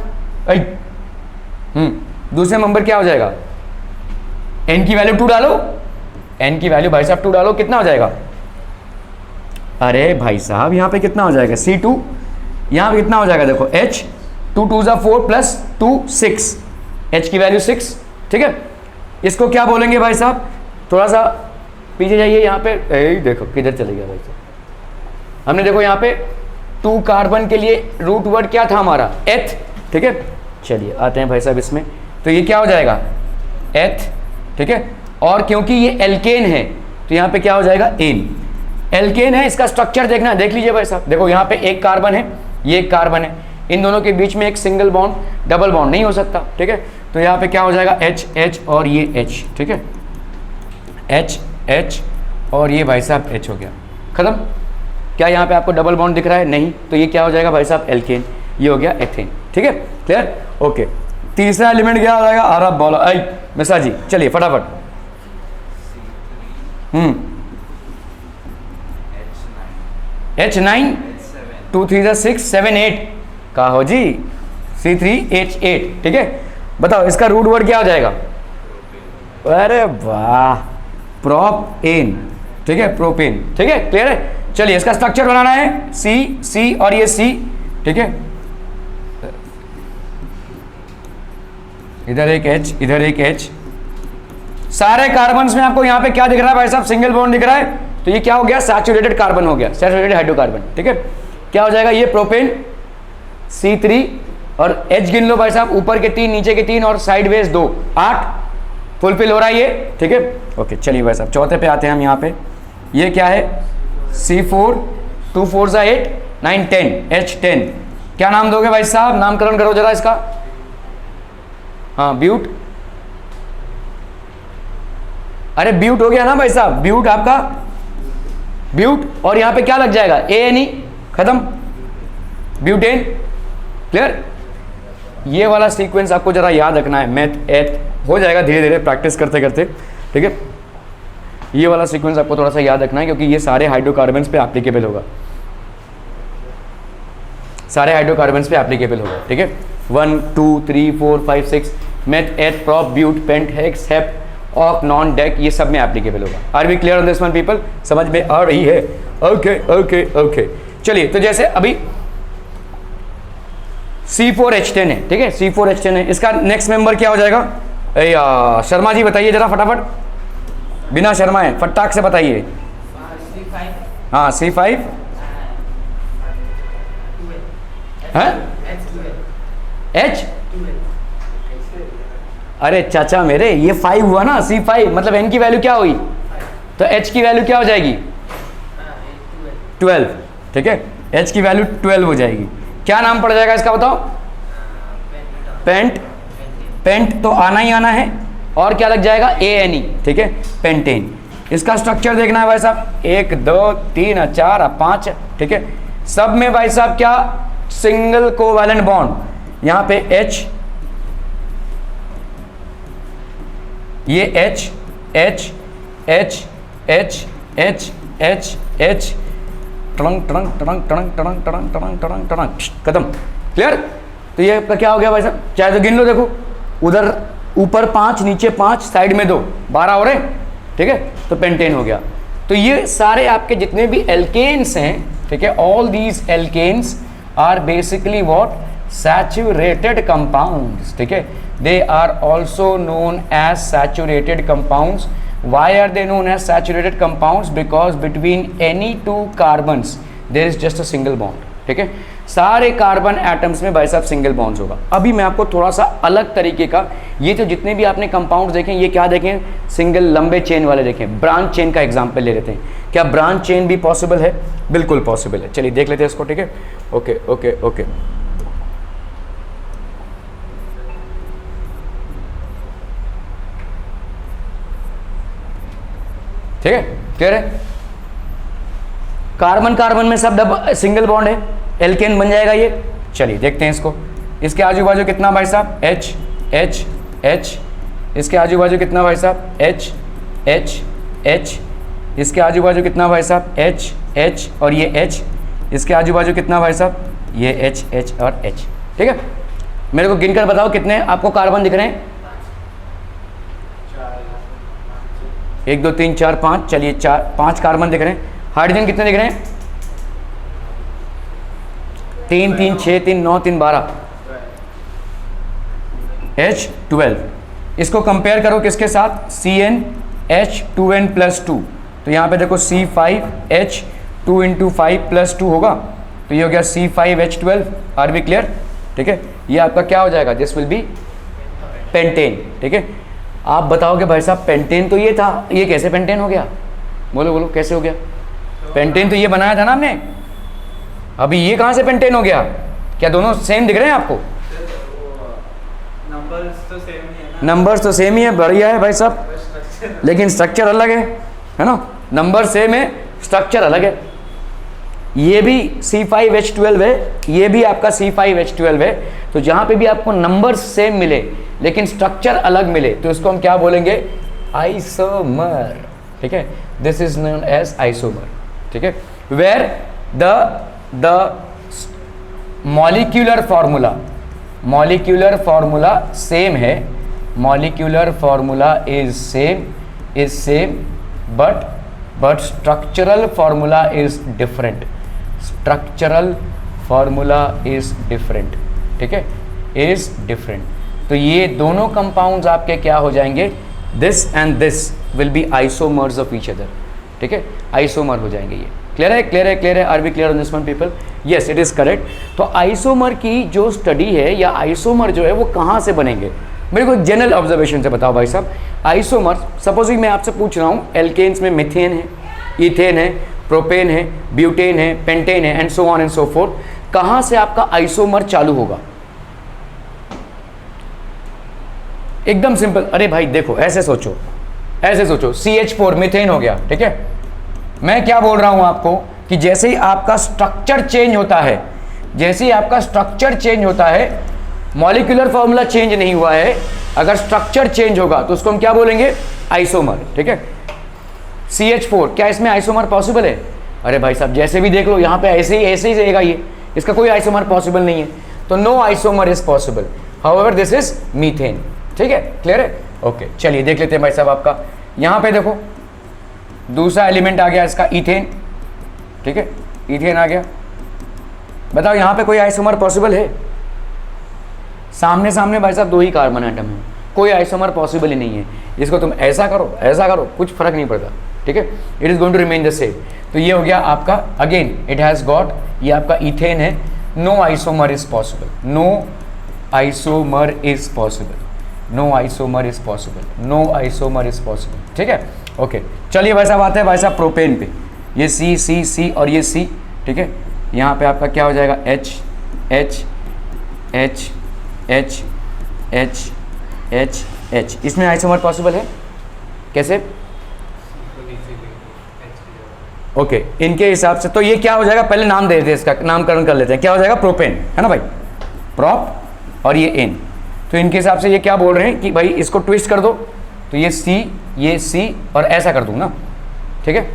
दूसरे मेंबर क्या हो जाएगा? N की वैल्यू 2 डालो, N की वैल्यू भाई साहब 2 डालो, कितना हो जाएगा? अरे भाई साहब यहाँ पे कितना हो जाएगा? C2, यहाँ पे कितना हो जाएगा? देखो H 2 2 4 + 2 6, H की वैल्यू 6, ठीक है। इसको क्या बोलेंगे भाई साहब? थोड़ा सा पीछे जाइए, यहाँ पे देखो किधर चले गया भाई साहब। हमने देखो यहाँ पे 2 कार्बन के लिए रूट वर्ड क्या था हमारा? एथ, ठीक है। चलिए आते हैं भाई साहब इसमें, तो ये क्या हो जाएगा? एथ, ठीक है। और क्योंकि ये एल्केन है तो यहाँ पे क्या हो जाएगा? एन। एल्केन है, इसका स्ट्रक्चर देखना, देख लीजिए भाई साहब। देखो यहाँ पे 1 कार्बन है, ये 1 कार्बन है, इन दोनों के बीच में एक सिंगल बॉन्ड, डबल बॉन्ड नहीं हो सकता, ठीक है। तो यहाँ पे क्या हो जाएगा? H H और ये H, ठीक है, H H और ये भाई साहब H हो गया, खत्म। क्या यहाँ पे आपको डबल बॉन्ड दिख रहा है? नहीं, तो ये क्या हो जाएगा भाई साहब? एल्केन। ये हो गया एथेन, ठीक है, क्लियर? ओके, तीसरा एलिमेंट क्या हो जाएगा? अरब बोलो आई मिश्रा जी, चलिए फटाफट। H9 2 3 6 7 8 का हो जी, C3H8, ठीक है। बताओ इसका रूट वर्ड क्या हो जाएगा? अरे वाह, प्रोपेन, ठीक है, प्रोपेन, ठीक है, क्लियर है। चलिए इसका स्ट्रक्चर बनाना है, C और ये C, ठीक है। इधर एक H, इधर एक H। सारे कार्बन्स में आपको यहाँ पे क्या दिख रहा है भाई साहब? सिंगल बॉन्ड दिख रहा है, तो ये क्या हो गया? सैचुरेटेड कार्बन हो गया, सैचुरेटेड हाइड्रोकार्बन, ठीक है। क्या हो जाएगा? ये प्रोपेन C3 और H गिन लो भाई साहब, ऊपर के 3 नीचे के 3 और साइडवेज 2, 8 फुलफिल हो रहा है ये, ठीक है। ओके, चलिए भाई साहब चौथे पे आते हैं हम। यहाँ पे ये क्या है? C4 2 4 8 9 10 H10। क्या नाम दोगे भाई साहब? नामकरण करो जरा इसका। हाँ, ब्यूट अरे ब्यूट हो गया ना भाई साहब, ब्यूट आपका ब्यूट, और यहां पे क्या लग जाएगा, ANE, खत्म, ब्यूटेन। क्लियर? ये वाला सीक्वेंस आपको जरा याद रखना है, मैथ एथ हो जाएगा धीरे धीरे प्रैक्टिस करते करते, ठीक है। ये वाला सीक्वेंस आपको थोड़ा सा याद रखना है क्योंकि ये सारे हाइड्रोकार्बन्स पे एप्लीकेबल होगा, सारे हाइड्रोकार्बन्स पे एप्लीकेबल होगा, ठीक है। 1 2 3 4 5 6 meth eth prop but pent hex hept oct non dec, ये सब में एप्लीकेबल होगा। Are we clear on this one people? समझ में आ रही है? Okay okay okay. चलिए, तो जैसे अभी C4H10 है, ठीक है, C4H10 है, इसका नेक्स्ट मेंबर क्या हो जाएगा? शर्मा जी बताइए जरा फटाफट, बिना शर्माए फटाक से बताइए। हाँ C5 है H, अरे चाचा मेरे ये 5 हुआ ना, C5 मतलब N की वैल्यू क्या हुई, तो H की वैल्यू क्या हो जाएगी 12, ठीक है, H की वैल्यू 12 हो जाएगी। क्या नाम पड़ जाएगा इसका बताओ? पेंट, पेंट तो आना ही आना है, और क्या लग जाएगा ANE, ठीक है, पेंटेन। इसका स्ट्रक्चर देखना है भाई साहब, 1 2 3 4 5, ठीक है, सब में भाई साहब क्या, सिंगल कोवैलेंट बॉन्ड, यहाँ पे H, ये H H H H H H H, टड़ंग टड़ंग टड़ंग टड़ंग टड़ंग टड़ंग टड़ंग टड़ंग टड़ंग, खत्म। क्लियर? तो ये आपका क्या हो गया भाई साहब, चाहे तो गिन लो, देखो उधर ऊपर 5 नीचे 5 साइड में 2, 12 हो रहे, ठीक है, तो पेंटेन हो गया। तो ये सारे आपके जितने भी एल्केन्स हैं, ठीक है, all these alkanes are basically what, saturated compounds, ठीक है, they are also known as saturated compounds. Why are they known as saturated compounds? Because between any two carbons there is just a single bond, ठीक है, सारे carbon atoms में भाई साहब single bonds होगा। अभी मैं आपको थोड़ा सा अलग तरीके का, ये तो जितने भी आपने कंपाउंड्स देखें, ये क्या देखें, सिंगल लंबे चेन वाले देखें, ब्रांच चेन का एग्जांपल ले लेते हैं। क्या ब्रांच चेन भी पॉसिबल है? बिल्कुल पॉसिबल है। चलिए देख लेते हैं इसको, ठीक है, ओके ओके ओके। ठीक है, क्लियर है? कार्बन कार्बन में सब सिंगल बॉन्ड है, एल्केन बन जाएगा ये। चलिए देखते हैं इसको, इसके आजू बाजू कितना भाई साहब, H H H, इसके आजू बाजू कितना भाई साहब, H H H, इसके आजू बाजू कितना भाई साहब, H H और ये H, इसके आजू बाजू कितना भाई साहब, ये H H और H, ठीक है। मेरे को गिनकर बताओ कितने आपको कार्बन दिख रहे हैं? 1 2 3 4 5, चलिए 5 कार्बन दिख रहे हैं। हाइड्रोजन कितने दिख रहे हैं? 3 3 6 3 9 3 12, H12। इसको कंपेयर करो किसके साथ, CnH2n+2, तो यहाँ पे देखो C5H2 × 5+2 होगा, तो ये हो गया C5H12। Are we clear? ठीक है, ये आपका क्या हो जाएगा, दिस विल बी पेंटेन, ठीक है। आप बताओगे भाई साहब पेंटेन तो ये था, ये कैसे पेंटेन हो गया? बोलो बोलो कैसे हो गया? पेंटेन तो ये बनाया था ना हमने, अभी ये कहाँ से पेंटेन हो गया? क्या दोनों सेम दिख रहे हैं आपको? नंबर्स तो सेम ही है ना? नंबर्स तो सेम ही है, बढ़िया है भाई साहब, लेकिन स्ट्रक्चर अलग है ना? नंबर सेम है, स्ट्रक्चर अलग है। ये भी C5H12 है, ये भी आपका C5H12 है। तो जहाँ पे भी आपको नंबर सेम मिले लेकिन स्ट्रक्चर अलग मिले तो इसको हम क्या बोलेंगे, आइसोमर, ठीक है। This is known as isomer, ठीक है। Where the molecular formula same है, molecular formula is same but structural formula is different, ठीक है, इज डिफरेंट। तो ये दोनों कंपाउंड्स आपके क्या हो जाएंगे, this and this will B isomers of each other, ठीक है, आइसोमर हो जाएंगे ये। क्लियर है, क्लियर है, क्लियर है? Are B clear on this one people? Yes, it is correct. तो आइसोमर की जो स्टडी है या आइसोमर जो है वो कहाँ से बनेंगे? मेरे को जनरल ऑब्जर्वेशन से बताओ भाई साहब। आइसोमर, सपोज मैं आपसे पूछ रहा हूँ, एल्केन्स में मिथेन है, इथेन है, प्रोपेन है, ब्यूटेन है, पेंटेन है, and so on and so fourth. कहाँ से आपका आइसोमर चालू होगा? एकदम सिंपल। अरे भाई देखो, ऐसे सोचो, ऐसे सोचो, CH4 मीथेन हो गया, ठीक है। मैं क्या बोल रहा हूं आपको कि जैसे ही आपका स्ट्रक्चर चेंज होता है, जैसे ही आपका स्ट्रक्चर चेंज होता है, मॉलिक्यूलर फॉर्मूला चेंज नहीं हुआ है, अगर स्ट्रक्चर चेंज होगा तो उसको हम क्या बोलेंगे, आइसोमर, ठीक है। CH4, क्या इसमें आइसोमर पॉसिबल है? अरे भाई साहब जैसे भी देख लो, यहाँ पे ऐसे ही रहेगा ये, इसका कोई आइसोमर पॉसिबल नहीं है, तो no isomer is possible. However this is methane, ठीक है, क्लियर है? ओके, चलिए देख लेते हैं भाई साहब आपका यहाँ पे देखो दूसरा एलिमेंट आ गया इसका इथेन, ठीक है, इथेन आ गया। बताओ यहाँ पे कोई आइसोमर पॉसिबल है? सामने सामने भाई साहब दो ही कार्बन एटम है, कोई आइसोमर पॉसिबल ही नहीं है। इसको तुम ऐसा करो कुछ फर्क नहीं पड़ता, ठीक है, it is going to remain the same. तो ये हो गया आपका, अगेन इट हैज गॉट, ये आपका इथेन है, no isomer is possible, no isomer is possible, no isomer is possible, no isomer is possible, ठीक है। ओके, चलिए भाई साहब आते हैं भाई साहब प्रोपेन पे। ये सी सी सी और ये सी, ठीक है, यहाँ पे आपका क्या हो जाएगा, H H H H H H H, इसमें आइसोमर पॉसिबल है कैसे? ओके, इनके हिसाब से तो ये क्या हो जाएगा, पहले नाम दे देते हैं, इसका नामकरण कर लेते हैं, क्या हो जाएगा, प्रोपेन, है ना भाई, प्रोप और ये एन। तो इनके हिसाब से ये क्या बोल रहे हैं कि भाई इसको ट्विस्ट कर दो, तो ये सी और ऐसा कर दूँ ना, ठीक है,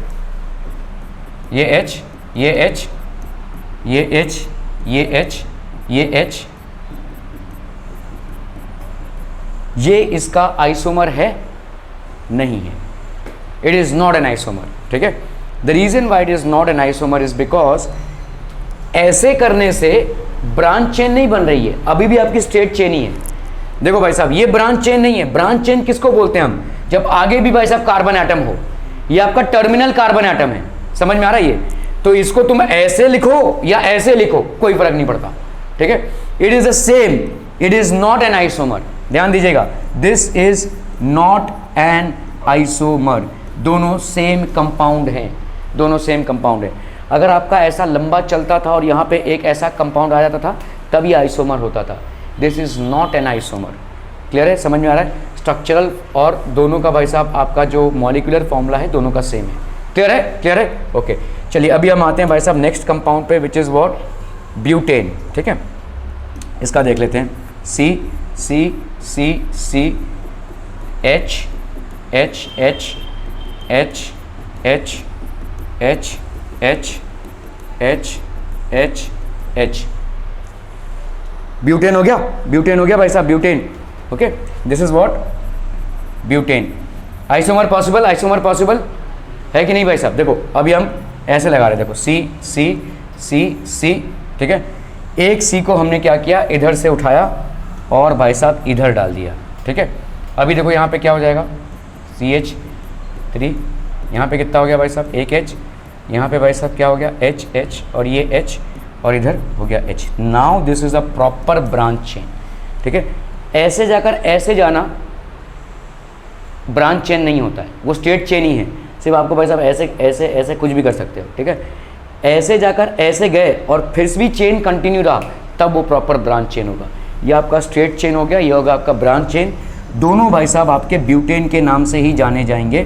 ये एच ये एच ये एच ये एच ये एच, ये इसका आइसोमर है नहीं है, it is not an isomer, ठीक है। The reason why it is not an isomer is because ऐसे करने से ब्रांच चेन नहीं बन रही है, अभी भी आपकी स्ट्रेट चेन ही है। देखो भाई साहब ये ब्रांच चेन नहीं है, ब्रांच चेन किसको बोलते हैं हम, जब आगे भी भाई साहब कार्बन एटम हो, ये आपका टर्मिनल कार्बन एटम है, समझ में आ रहा है ये? तो इसको तुम ऐसे लिखो या ऐसे लिखो कोई फर्क नहीं पड़ता, ठीक है, it is the same, it is not an isomer. ध्यान दीजिएगा, this is not an isomer, दोनों सेम कंपाउंड हैं, दोनों सेम कंपाउंड है। अगर आपका ऐसा लंबा चलता था और यहाँ पे एक ऐसा कंपाउंड आ जाता था तभी आइसोमर होता था, this is not an isomer. Clear है, समझ में आ रहा है? स्ट्रक्चरल और दोनों का भाई साहब आपका जो मॉलिक्यूलर फॉर्मूला है दोनों का सेम है। क्लियर है, क्लियर है, ओके। चलिए अभी हम आते हैं भाई साहब नेक्स्ट कंपाउंड पे, विच इज़ व्हाट, ब्यूटेन, ठीक है। इसका देख लेते हैं, C C C C H H H H H H H H H H, butane हो गया, ब्यूटेन हो गया भाई साहब, butane, okay, this is what, butane. Isomer possible, isomer possible है कि नहीं भाई साहब? देखो अभी हम ऐसे लगा रहे हैं, देखो सी सी सी सी, ठीक है, एक सी को हमने क्या किया, इधर से उठाया और भाई साहब इधर डाल दिया, ठीक है। अभी देखो यहाँ पे क्या हो जाएगा, CH3, यहाँ पे कितना हो गया भाई साहब, एक H, यहाँ पे भाई साहब क्या हो गया, H H और ये H और इधर हो गया H। Now this is a proper branch chain, ठीक है। ऐसे जाकर ऐसे जाना ब्रांच चेन नहीं होता है, वो स्ट्रेट चेन ही है, सिर्फ आपको भाई साहब ऐसे ऐसे ऐसे कुछ भी कर सकते हो, ठीक है। ऐसे जाकर ऐसे गए और फिर भी चेन कंटिन्यू रहा तब वो प्रॉपर ब्रांच चेन होगा। ये आपका स्ट्रेट चेन हो गया, ये होगा आपका ब्रांच चेन। दोनों भाई साहब आपके ब्यूटेन के नाम से ही जाने जाएंगे।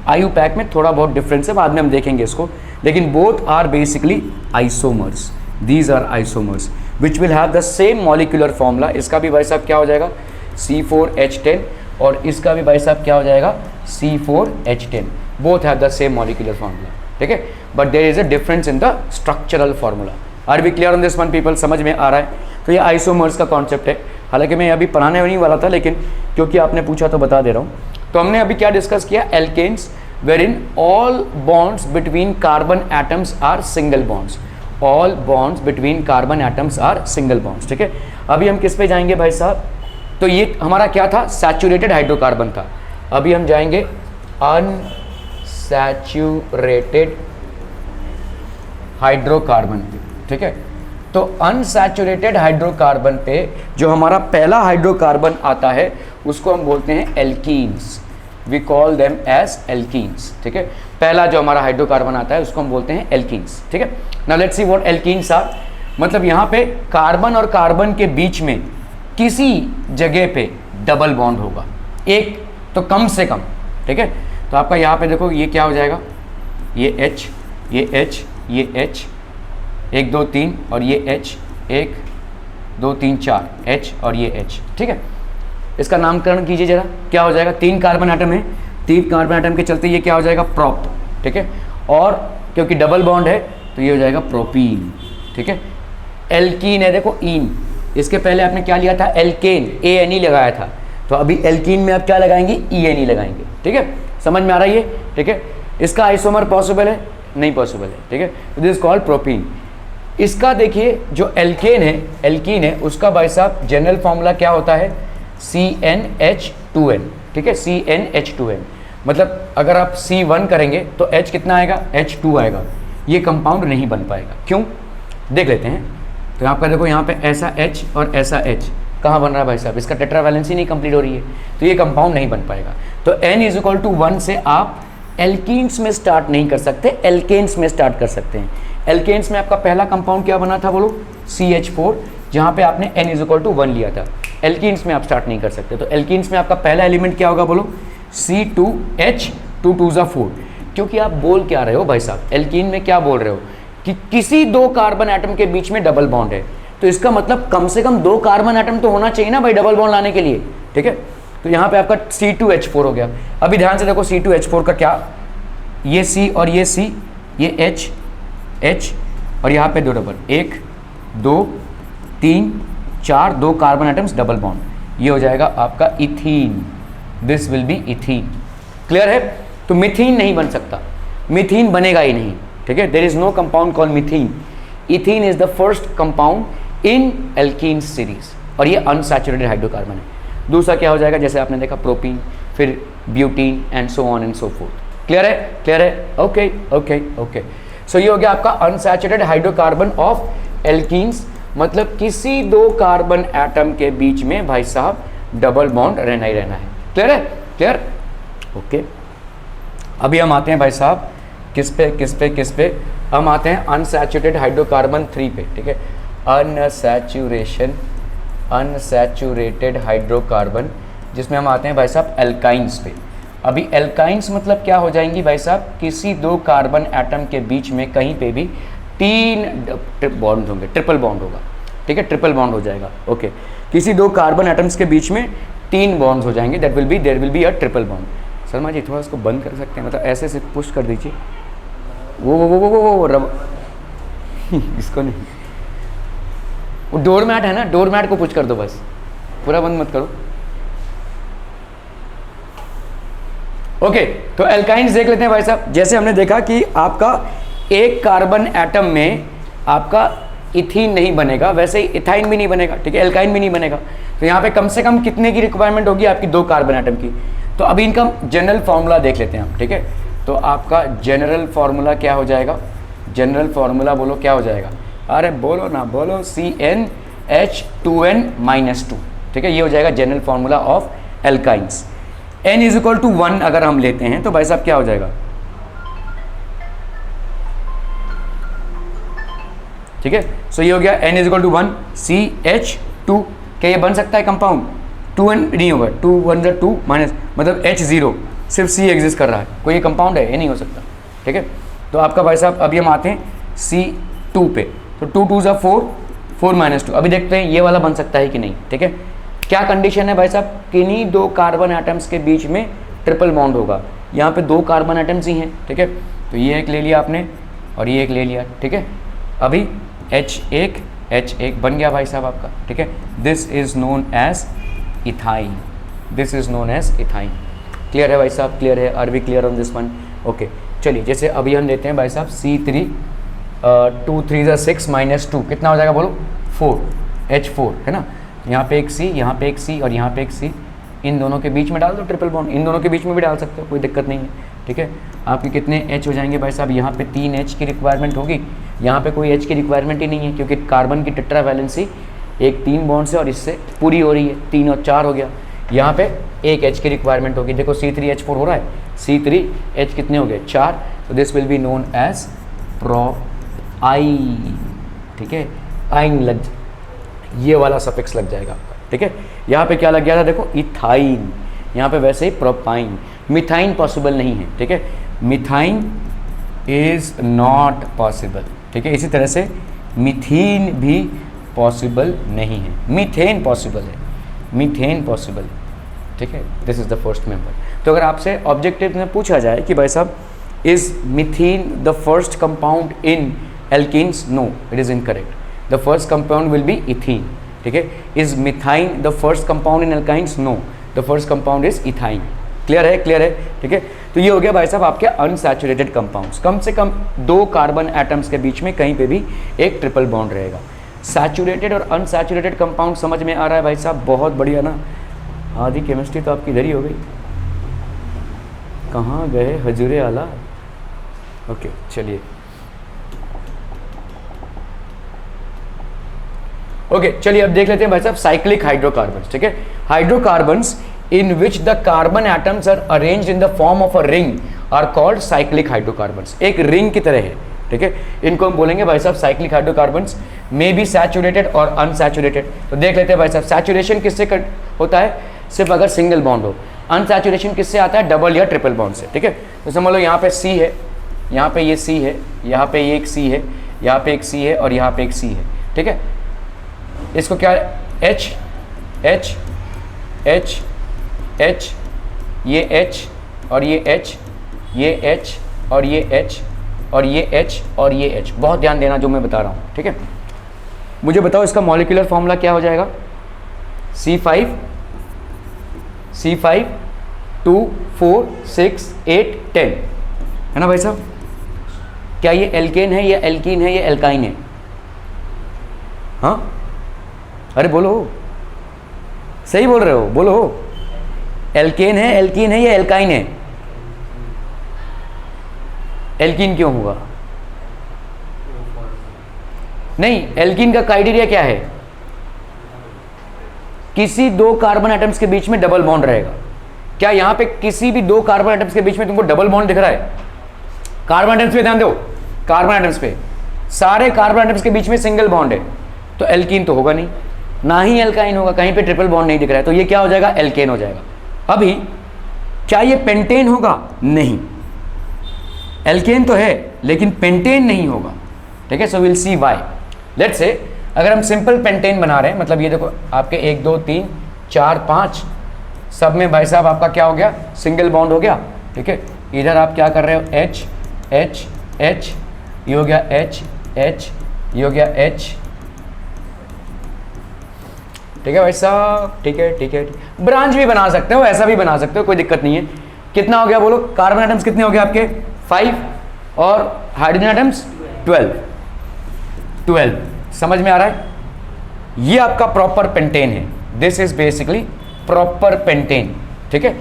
IUPAC में थोड़ा बहुत डिफरेंस है, बाद में हम देखेंगे इसको, लेकिन both are basically isomers, these are isomers which will have the same molecular formula. इसका भी भाई साहब क्या हो जाएगा, C4H10 और इसका भी भाई साहब क्या हो जाएगा, C4H10, both have the same molecular formula, ठीक है, but there is a difference in the structural formula. Are B clear on this one people, समझ में आ रहा है? तो ये आइसोमर्स का कॉन्सेप्ट है, हालांकि मैं अभी पढ़ाने नहीं वाला था, लेकिन क्योंकि आपने पूछा तो बता दे रहा हूँ। तो हमने अभी क्या डिस्कस किया, alkanes wherein all bonds between carbon atoms are single bonds, all bonds between carbon atoms are single bonds, ठीक है। अभी हम किस पे जाएंगे भाई साहब, तो ये हमारा क्या था, सैचुरेटेड हाइड्रोकार्बन था। अभी हम जाएंगे अनसैचुरेटेड हाइड्रोकार्बन, ठीक है। तो अनसैचुरेटेड हाइड्रोकार्बन पे जो हमारा पहला हाइड्रोकार्बन आता है उसको हम बोलते हैं alkenes, we call them as alkenes, ठीक है। पहला जो हमारा हाइड्रोकार्बन आता है उसको हम बोलते हैं एल्कीन्स, ठीक है। Now let's see what alkenes are. मतलब यहाँ पे कार्बन और कार्बन के बीच में किसी जगह पे डबल बॉन्ड होगा, एक तो कम से कम, ठीक है। तो आपका यहाँ पे देखो ये क्या हो जाएगा, ये H, ये H, ये H, 1 2 3 और ये H, 1 2 3 4 H और ये H, ठीक है। इसका नामकरण कीजिए जरा, क्या हो जाएगा, 3 कार्बन एटम है, 3 कार्बन एटम के चलते ये क्या हो जाएगा, प्रोप, ठीक है। और क्योंकि डबल बॉन्ड है तो ये हो जाएगा प्रोपीन, ठीक है। एल्कीन है, देखो ईन, इसके पहले आपने क्या लिया था, एल्केन, ANE लगाया था, तो अभी एल्कीन में आप क्या लगाएंगे, ENE लगाएंगे, ठीक है। समझ में आ रही है, ठीक है। इसका आइसोमर पॉसिबल है, नहीं पॉसिबल है, ठीक है। तो दिस इज कॉल्ड प्रोपीन। इसका देखिए जो एल्कीन है उसका भाई साहब जनरल फॉर्मूला क्या होता है, CnH2n, ठीक है, CnH2n। मतलब अगर आप C1 करेंगे तो H कितना आएगा, H2 आएगा। ये कंपाउंड नहीं बन पाएगा, क्यों, देख लेते हैं। तो आपका देखो यहाँ पे ऐसा H और ऐसा H कहाँ बन रहा है भाई साहब, इसका टेट्रा वैलेंसी नहीं कंप्लीट हो रही है, तो ये कंपाउंड नहीं बन पाएगा। तो N=1 से आप एल्कीन्स में स्टार्ट नहीं कर सकते, एल्केन्स में स्टार्ट कर सकते हैं। एल्केन्स में आपका पहला कंपाउंड क्या बना था, बोलो CH4, जहाँ पे आपने N=1 लिया था। एल्कीन्स में आप स्टार्ट नहीं कर सकते, तो एल्कीन्स में आपका पहला एलिमेंट क्या होगा, बोलो C2H, 2 2 4। क्योंकि आप बोल क्या रहे हो भाई साहब, एल्कीन में क्या बोल रहे हो कि किसी 2 कार्बन एटम के बीच में डबल बॉन्ड है, तो इसका मतलब कम से कम 2 कार्बन एटम तो होना चाहिए ना भाई डबल बॉन्ड लाने के लिए, ठीक है। तो यहाँ पे आपका C2H4 हो गया। अभी ध्यान से देखो C2H4 का क्या, ये C और ये C, ये H और यहाँ पे 2 double, 1 2 3 4 2 carbon atoms double bond, ये हो जाएगा आपका ethene. This will be ethene, clear है। तो मिथीन नहीं बन सकता, मिथीन बनेगा ही नहीं, ठीक है। There is no compound called methene. Ethene is the first compound in alkene series और ये अनसैचुरेटेड हाइड्रोकार्बन है। दूसरा क्या हो जाएगा, जैसे आपने देखा प्रोपीन, फिर butene and so on and so fourth. Clear है, क्लियर है, ओके ओके ओके। सो ये हो गया आपका अनसैचुरेटेड हाइड्रोकार्बन ऑफ एल्कीन्स, मतलब किसी 2 कार्बन एटम के बीच में भाई साहब डबल बॉन्ड रहना ही रहना है। क्लियर है, क्लियर, ओके। अभी हम आते हैं भाई साहब किस पे हम आते हैं अनसैचुरेटेड हाइड्रोकार्बन 3 पे, ठीक है। अनसैचुरेटेड हाइड्रोकार्बन, जिसमें हम आते हैं भाई साहब एल्काइंस पे। अभी एल्काइंस मतलब क्या हो जाएंगी भाई साहब, किसी 2 कार्बन एटम के बीच में कहीं पे भी 3 बॉन्ड होंगे, ट्रिपल बॉन्ड होगा, ठीक है, ट्रिपल बॉन्ड हो जाएगा, ओके। किसी 2 कार्बन एटम्स के बीच में 3 बॉन्ड्स हो जाएंगे, there will be a triple bond. Sharma ji थोड़ा इसको बंद कर सकते हैं, मतलब ऐसे से पुश कर दीजिए, वो रब इसको नहीं, वो डोर मैट है ना, डोर मैट को पुश कर दो बस, पूरा बंद मत करो, ओके। तो एल्काइंस देख लेते हैं भाई साहब। जैसे हमने देखा कि आपका 1 कार्बन एटम में आपका इथीन नहीं बनेगा, वैसे ही इथाइन भी नहीं बनेगा, ठीक है, एल्काइन भी नहीं बनेगा। तो यहाँ पे कम से कम कितने की रिक्वायरमेंट होगी आपकी, 2 कार्बन एटम की। तो अभी इनका जनरल फार्मूला देख लेते हैं हम, ठीक है। तो आपका जनरल फार्मूला क्या हो जाएगा, जनरल फार्मूला बोलो क्या हो जाएगा, अरे बोलो ना, बोलो CnH2n-2, ठीक है, ये हो जाएगा general formula of alkynes. N=1 अगर हम लेते हैं तो भाई साहब क्या हो जाएगा, ठीक है। सो ये हो गया N=1 CH2, क्या ये बन सकता है कंपाउंड, 2n नहीं होगा, 2 1 2 माइनस, मतलब H0, सिर्फ C एग्जिस्ट कर रहा है, कोई ये कंपाउंड है, ये नहीं हो सकता, ठीक है। तो आपका भाई साहब अभी हम आते हैं C2 पे, तो 2 2 4 4 - 2, अभी देखते हैं ये वाला बन सकता है कि नहीं, ठीक है। क्या कंडीशन है भाई साहब, किन्हीं 2 कार्बन एटम्स के बीच में ट्रिपल बॉन्ड होगा, यहाँ पे 2 कार्बन एटम्स ही हैं, ठीक है। तो ये एक ले लिया आपने और ये एक ले लिया, ठीक है। अभी H1 बन गया भाई साहब आपका, ठीक है। This is known as ethyne, this is known as ethyne. Clear है भाई साहब, क्लियर है, are we clear on this one, okay. चलिए जैसे अभी हम लेते हैं भाई साहब C3, 2 3 6 - 2 कितना हो जाएगा बोलो, 4, H4 है ना। यहाँ पे एक C, यहाँ पे एक C और यहाँ पे एक C, इन दोनों के बीच में डाल दो ट्रिपल बॉन्ड, इन दोनों के बीच में भी डाल सकते हो, कोई दिक्कत नहीं है, ठीक है। आपके कितने H हो जाएंगे भाई साहब, यहाँ पे 3 H की रिक्वायरमेंट होगी, यहाँ पे कोई H की रिक्वायरमेंट ही नहीं है, क्योंकि कार्बन की टेट्रा वैलेंसी एक 3 बॉन्ड से और इससे पूरी हो रही है, 3 और 4 हो गया। यहाँ पे एक H की रिक्वायरमेंट होगी, देखो C3H4 हो रहा है, C3H कितने हो गए, 4, तो this will be known as propyne, ठीक है, आइन लग, ये वाला सफिक्स लग जाएगा आपका, ठीक है। यहाँ पे क्या लग गया था, देखो इथाइन, यहाँ पे वैसे ही प्रोपाइन। मिथाइन पॉसिबल नहीं है, ठीक है, मिथाइन इज नॉट पॉसिबल, ठीक है। इसी तरह से मीथेन भी पॉसिबल नहीं है, मीथेन पॉसिबल है, मीथेन पॉसिबल है, ठीक है। This is the first member. तो अगर आपसे ऑब्जेक्टिव में पूछा जाए कि भाई साहब is methane the first compound in alkenes, no it is incorrect, the first compound will be ethene, ठीक है। Is methyne the first compound in alkynes, no the first compound is ethyne. Clear है, clear है, ठीक है। तो ये हो गया भाई साहब आपके अनसैचुरेटेड कंपाउंड्स, कम से कम 2 कार्बन एटम्स के बीच में कहीं पे भी एक ट्रिपल बॉन्ड रहेगा। सैचुरेटेड और अनसैचुरेटेड कंपाउंड समझ में आ रहा है भाई साहब, बहुत बढ़िया ना। आधी केमिस्ट्री तो आपकी इधर ही हो गई, कहाँ गए हजूरे आला। ओके चलिए, ओके चलिए अब देख लेते हैं भाई साहब साइक्लिक हाइड्रोकार्बन्स, ठीक है। Hydrocarbons in which the carbon atoms are arranged in the form of a ring are called cyclic hydrocarbons। एक रिंग की तरह है, ठीक है। इनको हम बोलेंगे भाई साहब cyclic hydrocarbons, may be saturated और अनसैचुरेटेड। तो देख लेते हैं भाई साहब, सैचुरेशन किससे होता है, सिर्फ अगर सिंगल बॉन्ड हो। अनसैचुरेशन किससे आता है, डबल या ट्रिपल बॉन्ड से, ठीक है। तो समझ लो यहाँ पे C है, यहाँ पे ये C है, यहाँ पे ये एक C है, यहाँ पे एक C है और यहाँ पे एक C है, ठीक है। इसको क्या H H H H, ये H और ये H, ये H और ये H और ये H और ये H। बहुत ध्यान देना जो मैं बता रहा हूँ, ठीक है। मुझे बताओ इसका मॉलिक्यूलर फॉर्मूला क्या हो जाएगा, C5 2 4 6 8 10, है ना भाई साहब। क्या ये एल्केन है, ये एल्कीन है, ये एल्काइन है, हाँ अरे बोलो, सही बोल रहे हो, बोलो। एल्केन है, एल्कीन है या एल्काइन है, एल्कीन क्यों होगा, नहीं एल्कीन का क्राइटेरिया क्या है, किसी 2 कार्बन एटम्स के बीच में डबल बॉन्ड रहेगा। क्या यहां पे किसी भी 2 कार्बन एटम्स के बीच में तुमको डबल बॉन्ड दिख रहा है, कार्बन एटम्स पे ध्यान दो, कार्बन एटम्स पे, सारे कार्बन एटम्स के बीच में सिंगल बॉन्ड है, तो एल्कीन तो होगा नहीं, ना ही एल्काइन होगा, कहीं पे ट्रिपल बॉन्ड नहीं दिख रहा है, तो ये क्या हो जाएगा, एल्केन हो जाएगा। अभी क्या ये पेंटेन होगा, नहीं, एल्केन तो है लेकिन पेंटेन नहीं होगा, ठीक है। So will see why. Let's say अगर हम सिंपल पेंटेन बना रहे हैं, मतलब ये देखो आपके 1 2 3 4 5 सब में भाई साहब आपका क्या हो गया, सिंगल बॉन्ड हो गया, ठीक है। इधर आप क्या कर रहे हो, H H H, ये हो गया H H, ये हो गया H, ठीक है भाई साहब, ठीक है ठीक है। ब्रांच भी बना सकते हो, ऐसा भी बना सकते हो, कोई दिक्कत नहीं है। कितना हो गया बोलो, कार्बन एटम्स कितने हो गए आपके 5 और हाइड्रोजन एटम्स 12। समझ में आ रहा है, ये आपका प्रॉपर पेंटेन है, this is basically proper pentane, ठीक है।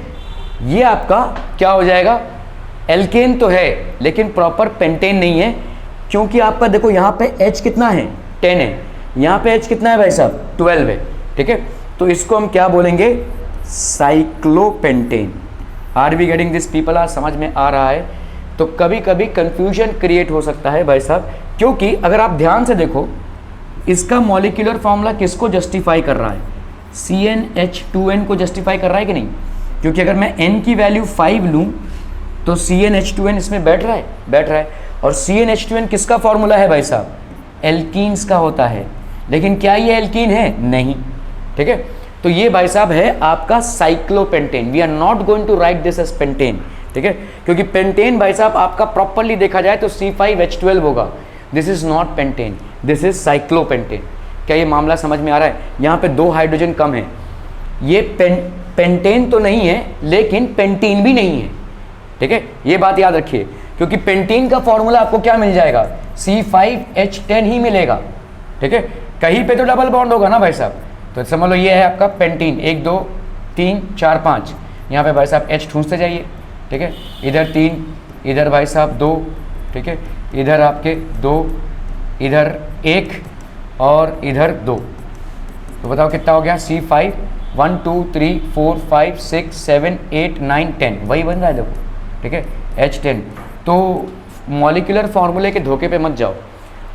ये आपका क्या हो जाएगा, एल्केन तो है लेकिन प्रॉपर पेंटेन नहीं है, क्योंकि आपका देखो यहाँ पे H कितना है 10 है, यहाँ पे H कितना है भाई साहब 12 है, ठीक है। तो इसको हम क्या बोलेंगे, cyclopentane. Are we getting this people, आज समझ में आ रहा है। तो कभी कभी कंफ्यूजन क्रिएट हो सकता है भाई साहब, क्योंकि अगर आप ध्यान से देखो इसका मॉलिक्यूलर फॉर्मूला किसको जस्टिफाई कर रहा है, CnH2n को जस्टिफाई कर रहा है कि नहीं, क्योंकि अगर मैं n की वैल्यू 5 लूँ तो CnH2n इसमें बैठ रहा है। और CnH2n किसका फॉर्मूला है भाई साहब, एल्कीन्स का होता है, लेकिन क्या ये एल्कीन है, नहीं, ठीक है। तो ये भाई साहब है आपका cyclopentane, we are not going to write this as pentane, ठीक है, क्योंकि पेंटेन भाई साहब आपका प्रॉपरली देखा जाए तो C5H12 होगा, this is not pentane, this is cyclopentane. क्या ये मामला समझ में आ रहा है, यहाँ पे 2 हाइड्रोजन कम है, ये पेंटेन तो नहीं है लेकिन पेंटीन भी नहीं है, ठीक है, ये बात याद रखिए, क्योंकि पेंटीन का फॉर्मूला आपको क्या मिल जाएगा, C5H10 ही मिलेगा, ठीक है। कहीं पे तो डबल बॉन्ड होगा ना भाई साहब, तो समझ लो ये है आपका पेंटीन, 1 2 3 4 5, यहाँ पे भाई साहब H ठूंसते जाइए, ठीक है, इधर 3, इधर भाई साहब 2, ठीक है, इधर आपके 2, इधर 1 और इधर 2, तो बताओ कितना हो गया, C5 1 2 3 4 5 6 7 8 9 10, वही बन रहा है देखो, ठीक है, H10। तो मॉलिक्यूलर फॉर्मूले के धोखे पे मत जाओ।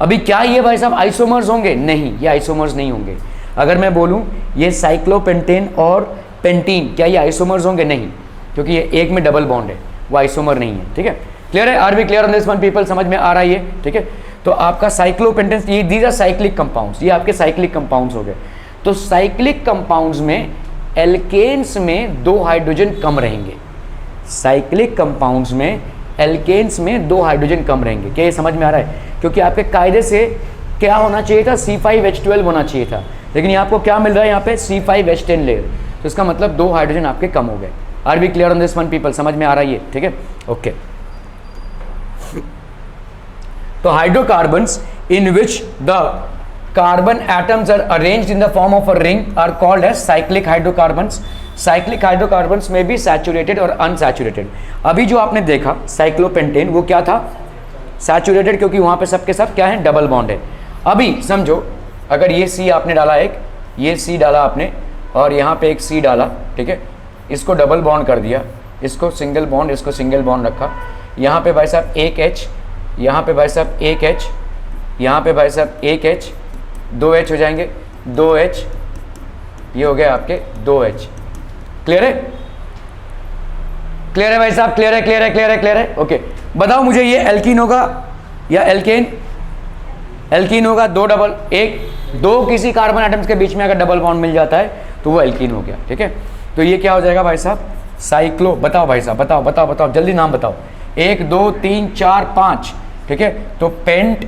अभी क्या ये भाई साहब आइसोमर्स होंगे, नहीं, ये आइसोमर्स नहीं होंगे। अगर मैं बोलूँ ये साइक्लोपेंटेन और पेंटीन, क्या ये आइसोमर्स होंगे, नहीं, क्योंकि ये एक में डबल बॉन्ड है, वो आइसोमर नहीं है, ठीक है। क्लियर है, are we clear on this one people, समझ में आ रहा है ये, ठीक है। तो आपका साइक्लोपेंटेन, ये दीज आर साइक्लिक कंपाउंड्स, ये आपके साइक्लिक कंपाउंड्स हो गए। तो साइक्लिक कंपाउंड्स में एल्केन्स में 2 हाइड्रोजन कम रहेंगे, साइक्लिक कंपाउंड्स में एल्केन्स में 2 हाइड्रोजन कम रहेंगे। क्या ये समझ में आ रहा है? क्योंकि आपके कायदे से क्या होना चाहिए था, C5H12 होना चाहिए था, लेकिन ये आपको क्या मिल रहा है यहाँ पे, C5H10 लेयर। तो इसका मतलब 2 हाइड्रोजन आपके कम हो गए। Are we clear on this one people, समझ में आ रहा है ये, ठीक है, ओके। तो hydrocarbons in which the carbon atoms are arranged in the form of a ring are called as cyclic hydrocarbons. Cyclic hydrocarbons में भी सैचुरेटेड और अनसैचुरेटेड। अभी जो आपने देखा साइक्लोपेंटेन, वो क्या था, सैचुरेटेड, क्योंकि वहां पे सबके सब क्या है, डबल बॉन्ड है। अभी समझो अगर ये C आपने डाला, एक ये C डाला आपने, और यहाँ पे एक C डाला, ठीक है, इसको डबल बॉन्ड कर दिया, इसको सिंगल बॉन्ड, इसको सिंगल बॉन्ड रखा, यहाँ पे भाई साहब एक H, यहाँ पे भाई साहब एक H, यहाँ पे भाई साहब एक H, 2 H हो जाएंगे, 2 H, ये हो गया आपके 2 H। क्लियर है, क्लियर है भाई साहब, क्लियर है, क्लियर है, क्लियर है, क्लियर है, ओके। बताओ मुझे ये एल्कीन होगा या एल्केन? एल्कीन होगा, 2 डबल, एक 2 किसी कार्बन एटम्स के बीच में अगर डबल बॉन्ड मिल जाता है तो वो एल्कीन हो गया, ठीक है। तो ये क्या हो जाएगा भाई साहब, साइक्लो, बताओ भाई साहब, बताओ बताओ बताओ, जल्दी नाम बताओ, 1 2 3 4 5, ठीक है। तो पेंट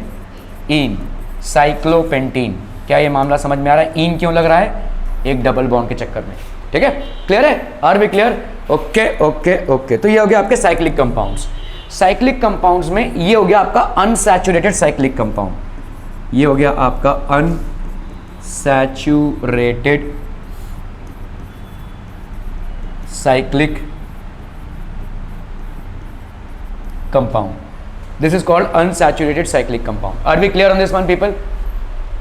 इन, साइक्लोपेंटीन। क्या ये मामला समझ में आ रहा है? इन क्यों लग रहा है? एक डबल बॉन्ड के चक्कर में, ठीक है। क्लियर है, are we clear? Okay okay okay. तो ये हो गया आपके साइक्लिक कंपाउंड्स। साइक्लिक कंपाउंड्स में ये हो गया आपका अनसैचुरेटेड साइक्लिक कंपाउंड, ये हो गया आपका unsaturated cyclic compound. This is called unsaturated cyclic compound. Are we clear on this one people?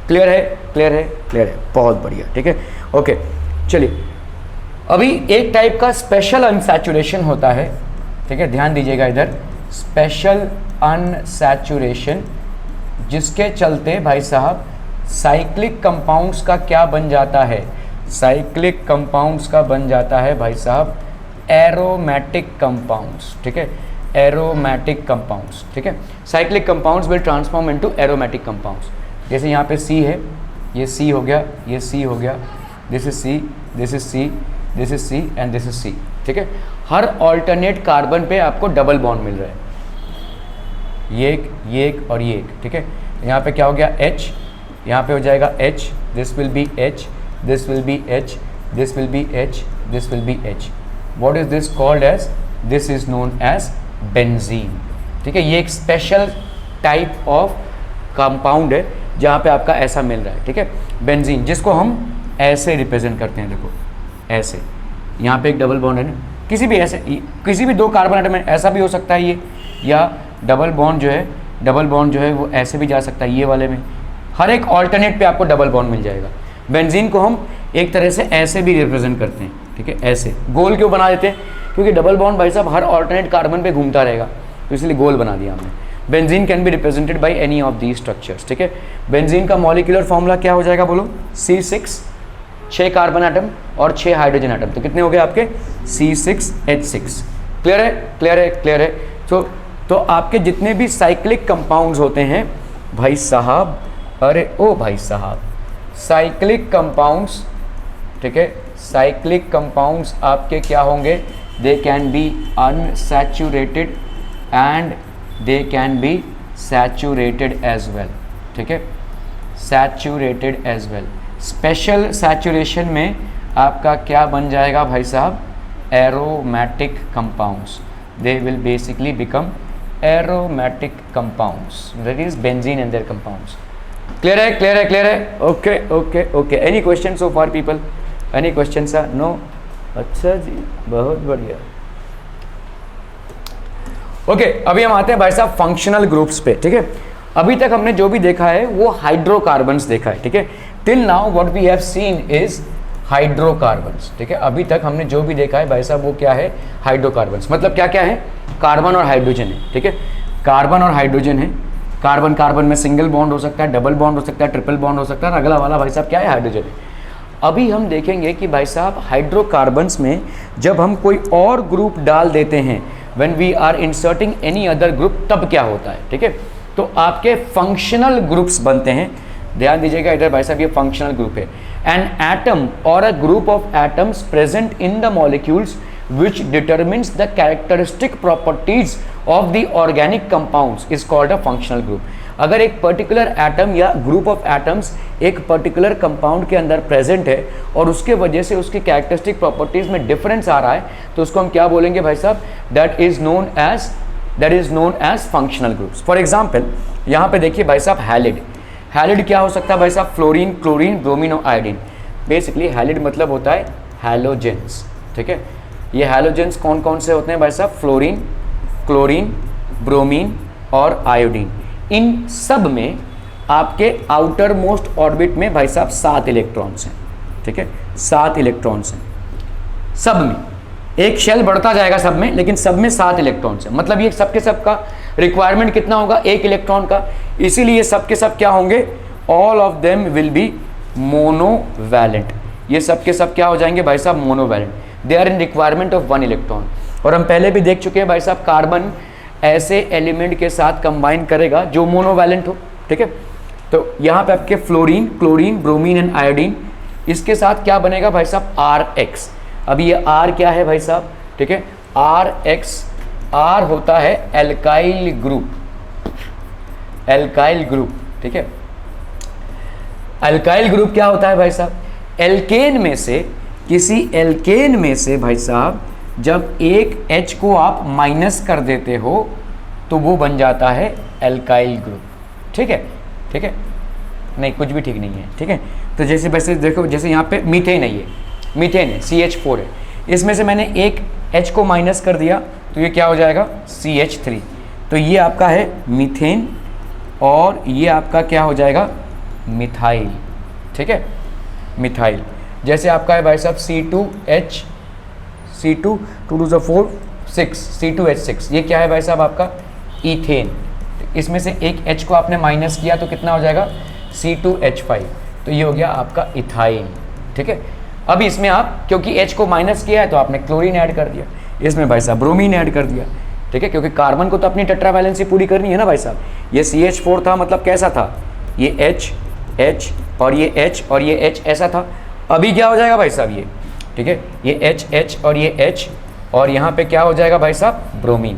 Clear है, क्लियर है, क्लियर है, बहुत बढ़िया, ठीक है, ओके। चलिए अभी एक टाइप का स्पेशल अनसैचुरेशन होता है, ठीक है, ध्यान दीजिएगा इधर, स्पेशल अनसैचुरेशन, जिसके चलते भाई साहब साइक्लिक कंपाउंड्स का क्या बन जाता है, साइक्लिक कंपाउंड्स का बन जाता है भाई साहब एरोमेटिक कंपाउंड्स, ठीक है, एरोमेटिक कंपाउंड्स, ठीक है। Cyclic compounds will transform into aromatic compounds. जैसे यहाँ पे C है, ये C हो गया, ये C हो गया, this is C, this is C, this is C and this is C, ठीक है। हर ऑल्टरनेट कार्बन पे आपको डबल बॉन्ड मिल रहा है, ये एक और ये एक, ठीक है। यहाँ पे क्या हो गया H, यहाँ पे हो जाएगा H, this will be H, this will be H, this will be H, this will be H। What is this called as? This is known as benzene, ठीक है। ये एक स्पेशल टाइप ऑफ कंपाउंड है जहाँ पे आपका ऐसा मिल रहा है, ठीक है, बेंजीन, जिसको हम ऐसे रिप्रेजेंट करते हैं, देखो ऐसे, यहाँ पे एक डबल बॉन्ड है ना, किसी भी ऐसे, किसी भी 2 कार्बन एटम में ऐसा भी हो सकता है ये, या डबल बॉन्ड जो है, डबल बॉन्ड जो है वो ऐसे भी जा सकता है, ये वाले में, हर एक ऑल्टरनेट पे आपको डबल बॉन्ड मिल जाएगा। बेंजीन को हम एक तरह से ऐसे भी रिप्रेजेंट करते हैं, ठीक है, ऐसे गोल क्यों बना देते हैं? क्योंकि डबल बॉन्ड भाई साहब हर ऑल्टरनेट कार्बन पे घूमता रहेगा, तो इसलिए गोल बना दिया हमने। Benzene can be represented by any of these structures, ठीक है। बेंजीन का मॉलिक्यूलर फॉर्मूला क्या हो जाएगा बोलो? C6, 6 कार्बन एटम और 6 हाइड्रोजन एटम, तो कितने हो गए आपके? C6H6। क्लियर है, क्लियर है, क्लियर है। तो आपके जितने भी साइक्लिक कंपाउंड्स होते हैं भाई साहब, अरे ओ भाई साहब, साइक्लिक कंपाउंड्स, ठीक है, साइक्लिक कंपाउंड्स आपके क्या होंगे? They can be unsaturated and they can be saturated as well, ठीक है, saturated as well. Special saturation में आपका क्या बन जाएगा भाई साहब? Aromatic compounds, they will basically become aromatic compounds, that is benzene and their compounds. Clear है, क्लियर है, क्लियर है, okay okay okay. Any question so far people? Any question sir? No? अच्छा जी, बहुत बढ़िया। ओके, अभी हम आते हैं भाई साहब फंक्शनल ग्रुप्स पे, ठीक है। अभी तक हमने जो भी देखा है वो हाइड्रोकार्बन्स देखा है, ठीक है। Till now what we have seen is hydrocarbons, ठीक है। अभी तक हमने जो भी देखा है भाई साहब वो क्या है? हाइड्रोकार्बन्स। मतलब क्या क्या है? कार्बन और हाइड्रोजन है, ठीक है, कार्बन और हाइड्रोजन है। कार्बन कार्बन में सिंगल बॉन्ड हो सकता है, डबल बॉन्ड हो सकता है, ट्रिपल बॉन्ड हो सकता है, और अगला वाला भाई साहब क्या है? हाइड्रोजन है। अभी हम देखेंगे कि भाई साहब हाइड्रोकार्बन्स में जब हम कोई और ग्रुप डाल देते हैं, when we are inserting any other group, तब क्या होता है, ठीक है। तो आपके फंक्शनल ग्रुप्स बनते हैं। ध्यान दीजिएगा इधर भाई साहब, ये फंक्शनल ग्रुप है। एन एटम और a group of atoms present in the molecules which determines the characteristic properties of the organic compounds is called a functional group. अगर एक पर्टिकुलर एटम या ग्रुप ऑफ एटम्स एक particular compound के अंदर present है और उसके वजह से उसकी कैरेक्टरिस्टिक प्रॉपर्टीज में डिफरेंस आ रहा है, तो उसको हम क्या बोलेंगे भाई साहब, that is known as functional groups. For example यहाँ पे देखिए भाई साहब, हैलिड। हैलिड क्या हो सकता है भाई साहब, फ्लोरीन, क्लोरीन, ब्रोमीन और आयोडीन। बेसिकली हैलिड मतलब होता है हैलोजेंस, ठीक है। ये हैलोजेंस कौन कौन से होते हैं भाई साहब, फ्लोरीन, क्लोरीन, ब्रोमीन और आयोडीन। इन सब में आपके आउटर मोस्ट ऑर्बिट में भाई साहब 7 इलेक्ट्रॉन्स हैं, ठीक है, 7 इलेक्ट्रॉन्स हैं सब में। एक शेल बढ़ता जाएगा सब में, लेकिन सब में 7 इलेक्ट्रॉन्स हैं। मतलब ये सब के सब का रिक्वायरमेंट कितना होगा, 1 इलेक्ट्रॉन का। इसीलिए सब के सब क्या होंगे, all of them will be monovalent. ये सब के सब क्या हो जाएंगे भाई साहब, monovalent. They are in requirement of 1 electron. और हम पहले भी देख चुके हैं भाई साहब, कार्बन ऐसे एलिमेंट के साथ कंबाइन करेगा जो मोनोवैलेंट हो, ठीक है। तो यहाँ पे आपके fluorine, chlorine, bromine and iodine, इसके साथ क्या बनेगा भाई साहब, RX। अभी ये R क्या है भाई साहब, ठीक है, RX। R होता है एल्काइल ग्रुप, एल्काइल ग्रुप, ठीक है। एल्काइल ग्रुप क्या होता है भाई साहब, एल्केन में से, किसी एल्केन में से भाई साहब जब एक H को आप माइनस कर देते हो तो वो बन जाता है एल्काइल ग्रुप, ठीक है, ठीक है। नहीं, कुछ भी ठीक नहीं है, ठीक है। तो जैसे वैसे देखो, जैसे यहाँ पे मीथेन है, ये मीथेन है, CH4 है। इसमें से मैंने एक H को माइनस कर दिया तो ये क्या हो जाएगा, CH3। तो ये आपका है मीथेन और ये आपका क्या हो जाएगा, मिथाइल, ठीक है, मिथाइल। जैसे आपका है भाई साहब C2H, C2 2 2 4 6, C2H6। ये क्या है भाई साहब, आपका इथेन। इसमें से एक H को आपने माइनस किया तो कितना हो जाएगा, C2H5। तो ये हो गया आपका इथाइल, ठीक है। अब इसमें आप क्योंकि H को माइनस किया है तो आपने क्लोरीन ऐड कर दिया, इसमें भाई साहब ब्रोमीन ऐड कर दिया, ठीक है, क्योंकि कार्बन को तो अपनी टेट्रावैलेंसी पूरी करनी है ना भाई साहब। ये CH4 था, मतलब कैसा था, ये H H और ये H और ये H ऐसा था। अभी क्या हो जाएगा भाई साहब, ये, ठीक है, ये H H और ये H और यहाँ पे क्या हो जाएगा भाई साहब, ब्रोमीन।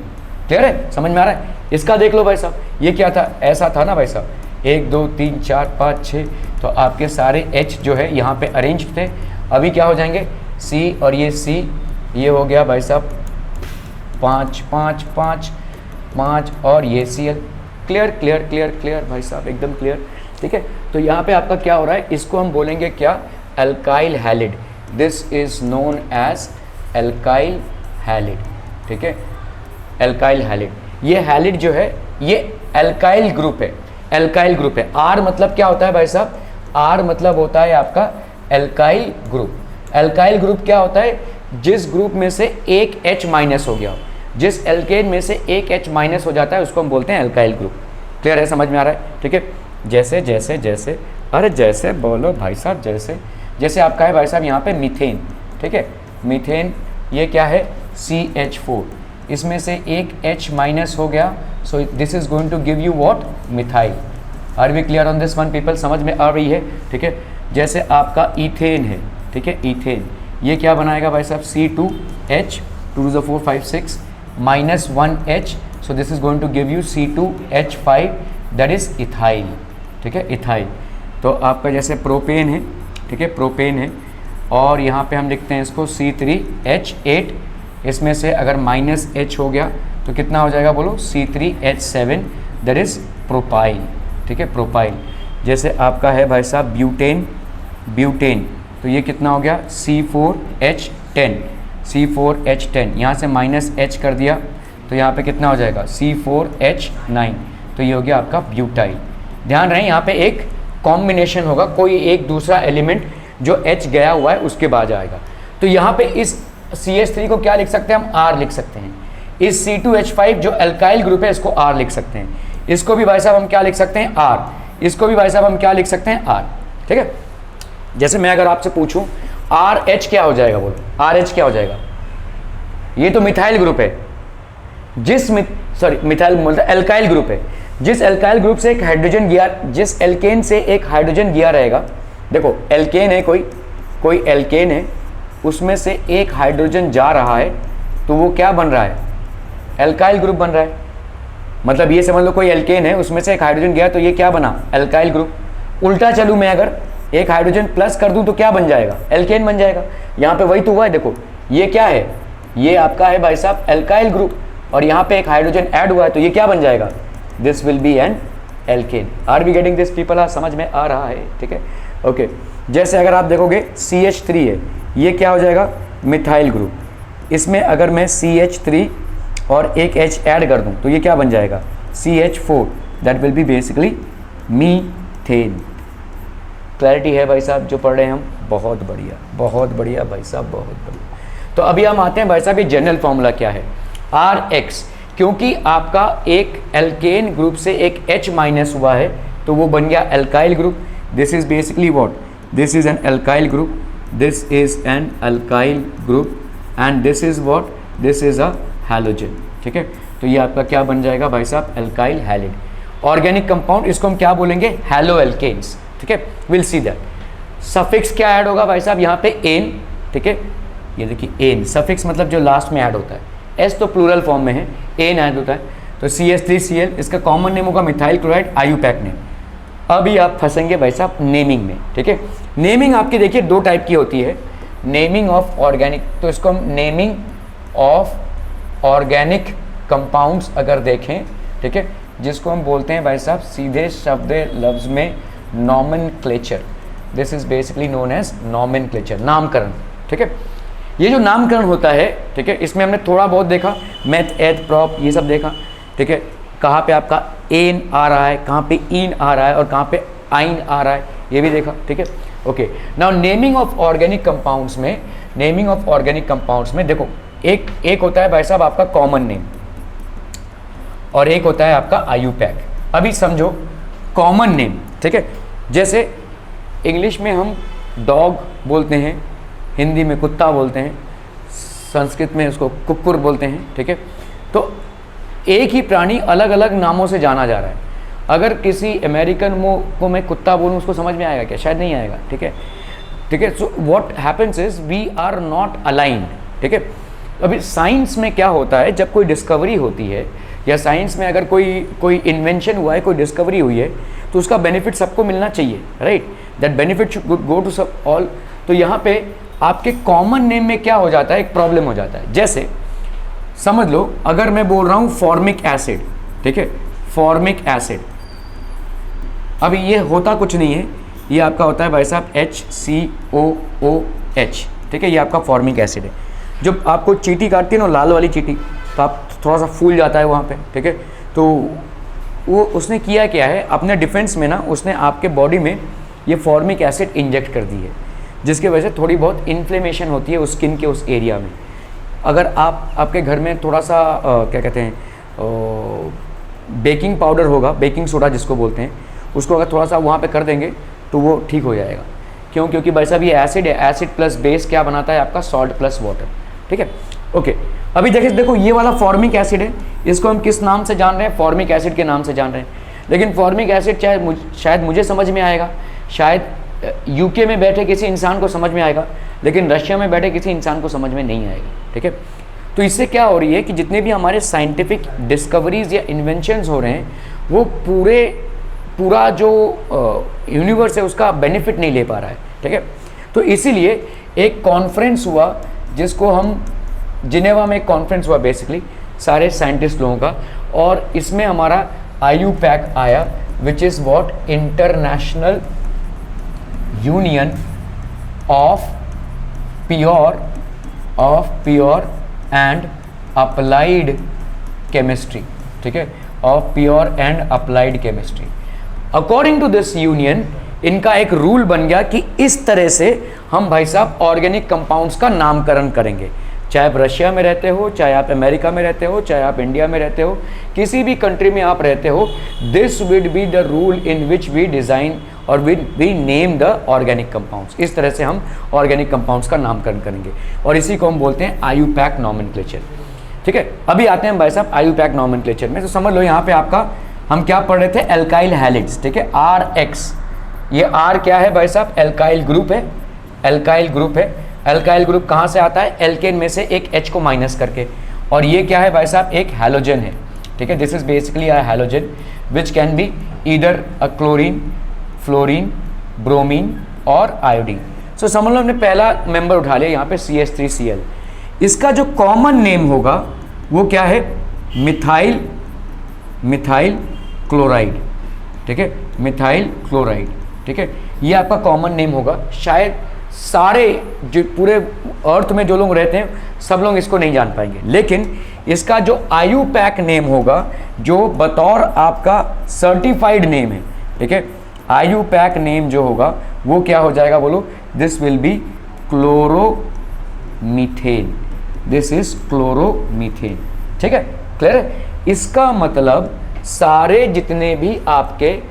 क्लियर है, समझ में आ रहा है। इसका देख लो भाई साहब, ये क्या था, ऐसा था ना भाई साहब, 1 2 3 4 5 6, तो आपके सारे H जो है यहाँ पे अरेंज थे। अभी क्या हो जाएंगे, C और ये C, ये हो गया भाई साहब 5 5 5 5 और ये Cl। Clear clear clear clear भाई साहब, एकदम क्लियर, ठीक है। तो यहाँ पे आपका क्या हो रहा है, इसको हम बोलेंगे क्या, alkyl halide. This is known as alkyl halide, ठीक है, एल्काइल हैलिड। ये हैलिड जो है ये एल्काइल ग्रुप है, एल्काइल ग्रुप है। R मतलब क्या होता है भाई साहब, R मतलब होता है आपका एल्काइल ग्रुप। एल्काइल ग्रुप क्या होता है, जिस ग्रुप में से एक H माइनस हो गया हो, जिस एल्केन में से एक H माइनस हो जाता है उसको हम बोलते हैं एल्काइल ग्रुप। क्लियर है, समझ में आ रहा है, ठीक है। जैसे जैसे जैसे, अरे जैसे बोलो भाई साहब, जैसे जैसे आपका है भाई साहब यहाँ पे मीथेन, ठीक है, मीथेन, ये क्या है, CH4। इसमें से एक H माइनस हो गया, so this is going to give you what, methyl. Are we clear on this one people, समझ में आ रही है, ठीक है। जैसे आपका इथेन है, ठीक है, इथेन, ये क्या बनाएगा भाई साहब, C2H 2 2 4 5 6 minus 1H, so this is going to give you C2H5, that is ethyl, ठीक है, इथाइल। तो आपका जैसे प्रोपेन है, ठीक है, प्रोपेन है, और यहाँ पे हम लिखते हैं इसको C3H8। इसमें से अगर माइनस H हो गया तो कितना हो जाएगा, बोलो, C3H7, दैट इज प्रोपाइल, ठीक है, प्रोपाइल। जैसे आपका है भाई साहब ब्यूटेन, ब्यूटेन, तो ये कितना हो गया, C4H10, C4H10। यहाँ से माइनस H कर दिया तो यहाँ पे कितना हो जाएगा, C4H9, तो ये हो गया आपका ब्यूटाइल। ध्यान रहे यहाँ पे एक कॉम्बिनेशन होगा, कोई एक दूसरा एलिमेंट जो H गया हुआ है उसके बाद आएगा। तो यहाँ पे इस CH3 को क्या लिख सकते हैं हम, R लिख सकते हैं। इस C2H5 जो एल्काइल ग्रुप है इसको R लिख सकते हैं। इसको भी भाई साहब हम क्या लिख सकते हैं, R। इसको भी भाई साहब हम क्या लिख सकते हैं, R, ठीक है। जैसे मैं अगर आपसे पूछूं RH क्या हो जाएगा, बोलो RH क्या हो जाएगा? ये तो मिथाइल ग्रुप है, मिथाइल मतलब एल्काइल ग्रुप है। जिस एल्काइल ग्रुप से एक हाइड्रोजन गया, जिस एल्केन से एक हाइड्रोजन गया रहेगा, देखो एल्केन है, कोई एल्केन है, उसमें से एक हाइड्रोजन जा रहा है, तो वो क्या बन रहा है? एल्काइल ग्रुप बन रहा है। मतलब ये समझ लो कोई एल्केन है, उसमें से एक हाइड्रोजन गया, तो ये क्या बना? Alkyl group. उल्टा चलूँ मैं, अगर एक हाइड्रोजन प्लस कर दूं तो क्या बन जाएगा? एल्केन बन जाएगा। यहाँ पे वही तो हुआ है, देखो ये क्या है? ये आपका है भाई साहब एल्काइल ग्रुप, और यहाँ पे एक हाइड्रोजन ऐड हुआ है, तो ये क्या बन जाएगा? This will be an alkane. Are we getting this people? समझ में आ रहा है? ठीक है, ओके। जैसे अगर आप देखोगे CH3 है, ये क्या हो जाएगा? Methyl group. इसमें अगर मैं CH3 और एक H ऐड कर दूं तो ये क्या बन जाएगा? CH4, that will be basically methane. Clarity है भाई साहब जो पढ़ रहे हैं हम? बहुत बढ़िया भाई साहब, बहुत बढ़िया। तो अभी हम आते हैं भाई साहब, ये जनरल फॉर्मूला क्या है? RH, क्योंकि आपका एक एल्केन ग्रुप से एक H माइनस हुआ है, तो वो बन गया alkyl group. This is basically what? This is N alkyl group, this is N alkyl group, and this is what? This is a halogen. ठीक है, तो ये आपका क्या बन जाएगा भाई साहब? एल्काइल हैलिड। ऑर्गेनिक कंपाउंड, इसको हम क्या बोलेंगे? Haloalkanes. ठीक है, विल सी दैट। सफिक्स क्या ऐड होगा भाई साहब? यहाँ पे एन। ठीक है, ये देखिए एन सफिक्स मतलब जो लास्ट में ऐड होता है। एस तो प्लूरल फॉर्म में है, एन ऐड होता है, तो CH3Cl, इसका कॉमन नेम होगा मिथाइल क्लोराइड, IUPAC नेम। अभी आप फंसेंगे भाई साहब नेमिंग में। ठीक है, नेमिंग आपकी देखिए दो टाइप की होती है, नेमिंग ऑफ ऑर्गेनिक, तो इसको हम नेमिंग ऑफ ऑर्गेनिक कंपाउंड्स अगर देखें, ठीक है, जिसको हम बोलते हैं भाई साहब सीधे शब्द लफ्ज में nomenclature. This is basically known as nomenclature, नामकरण। ठीक है, ये जो नामकरण होता है, ठीक है, इसमें हमने थोड़ा बहुत देखा, मैथ, एथ, प्रॉप, ये सब देखा। ठीक है, कहाँ पे आपका एन आ रहा है, कहाँ पे इन आ रहा है, और कहाँ पे आइन आ रहा है, ये भी देखा। ठीक है, okay. Now naming of organic compounds में, नेमिंग ऑफ ऑर्गेनिक कंपाउंड्स में देखो, एक होता है भाई साहब आपका कॉमन नेम, और एक होता है आपका IUPAC। अभी समझो कॉमन नेम, ठीक है, जैसे इंग्लिश में हम डॉग बोलते हैं, हिंदी में कुत्ता बोलते हैं, संस्कृत में उसको कुक्कुर बोलते हैं। ठीक है, तो एक ही प्राणी अलग अलग नामों से जाना जा रहा है। अगर किसी अमेरिकन को मैं कुत्ता बोलूँ, उसको समझ में आएगा क्या? शायद नहीं आएगा। ठीक है, ठीक है। So what happens is we are not aligned. ठीक है, अभी साइंस में क्या होता है, जब कोई डिस्कवरी होती है, या साइंस में अगर कोई इन्वेंशन हुआ है, कोई डिस्कवरी हुई है, तो उसका बेनिफिट सबको मिलना चाहिए, right? That benefit should go to सब ऑल। तो यहाँ पे आपके कॉमन नेम में क्या हो जाता है, एक प्रॉब्लम हो जाता है। जैसे समझ लो अगर मैं बोल रहा हूँ फॉर्मिक एसिड, ठीक है, फॉर्मिक एसिड, अभी ये होता कुछ नहीं है, ये आपका होता है भाई साहब HCOOH। ठीक है, ये आपका फॉर्मिक एसिड है। जब आपको चींटी काटती है ना, लाल वाली चींटी, तो आप थोड़ा सा फूल जाता है वहाँ पे। ठीक है, तो वो उसने किया क्या है, अपने डिफेंस में ना उसने आपके बॉडी में ये फॉर्मिक एसिड इंजेक्ट कर दी है, जिसकी वजह से थोड़ी बहुत इन्फ्लेमेशन होती है उस स्किन के उस एरिया में। अगर आपके घर में थोड़ा सा क्या कहते हैं बेकिंग पाउडर होगा, बेकिंग सोडा जिसको बोलते हैं, उसको अगर थोड़ा सा वहाँ पे कर देंगे तो वो ठीक हो जाएगा। क्यों? क्योंकि भाई साहब ये एसिड है, एसिड प्लस बेस क्या बनाता है आपका? Salt plus water. ठीक है, ओके। अभी देखो ये वाला फॉर्मिक एसिड है, इसको हम किस नाम से जान रहे हैं? फॉर्मिक एसिड के नाम से जान रहे हैं। लेकिन फॉर्मिक एसिड शायद मुझे समझ में आएगा, शायद UK में बैठे किसी इंसान को समझ में आएगा, लेकिन रशिया में बैठे किसी इंसान को समझ में नहीं आएगा। ठीक है, तो इससे क्या हो रही है कि जितने भी हमारे साइंटिफिक डिस्कवरीज या इन्वेंशंस हो रहे हैं, वो पूरा जो यूनिवर्स है उसका बेनिफिट नहीं ले पा रहा है। ठीक है, तो इसीलिए एक कॉन्फ्रेंस हुआ, जिसको हम जिनेवा में एक कॉन्फ्रेंस हुआ बेसिकली सारे साइंटिस्ट लोगों का, और इसमें हमारा IUPAC आया, which is what? International union of pure and applied chemistry. ठीक है, of pure and applied chemistry. According to this union, इनका एक रूल बन गया कि इस तरह से हम भाई साहब ऑर्गेनिक कंपाउंड्स का नामकरण करेंगे। चाहे आप रशिया में रहते हो, चाहे आप अमेरिका में रहते हो, चाहे आप इंडिया में रहते हो, किसी भी कंट्री में आप रहते हो, this will be the rule in which we design और we name the organic compounds. इस तरह से हम ऑर्गेनिक कंपाउंड्स का नामकरण करेंगे और इसी को हम बोलते हैं आईयूपैक नॉमेनक्लेचर। ठीक है, अभी आते हैं भाई साहब आईयूपैक नॉमेनक्लेचर में। तो समझ लो यहाँ पे आपका हम क्या पढ़ रहे थे, एल्काइल हैलिड्स। ठीक है, RX, ये R क्या है भाई साहब, एल्काइल ग्रुप है, एल्काइल ग्रुप है। एल्काइल ग्रुप कहाँ से आता है, एल्केन में से एक H को माइनस करके। और ये क्या है भाई साहब, एक हैलोजन है। ठीक है, this is basically a halogen which can be either a chlorine, fluorine, bromine और आयोडीन। सो समझ लो हमने पहला मेंबर उठा लिया यहाँ पे CH3Cl। इसका जो कॉमन नेम होगा वो क्या है, मिथाइल, मिथाइल क्लोराइड। ठीक है, मिथाइल क्लोराइड। ठीक है, ये आपका कॉमन नेम होगा। शायद सारे जो पूरे अर्थ में जो लोग रहते हैं सब लोग इसको नहीं जान पाएंगे, लेकिन इसका जो आईयूपैक नेम होगा, जो बतौर आपका सर्टिफाइड नेम है, ठीक है, आईयूपैक नेम जो होगा वो क्या हो जाएगा, बोलो, this will B chloromethane. This is chloromethane. ठीक है, क्लियर है। इसका मतलब सारे जितने भी आपके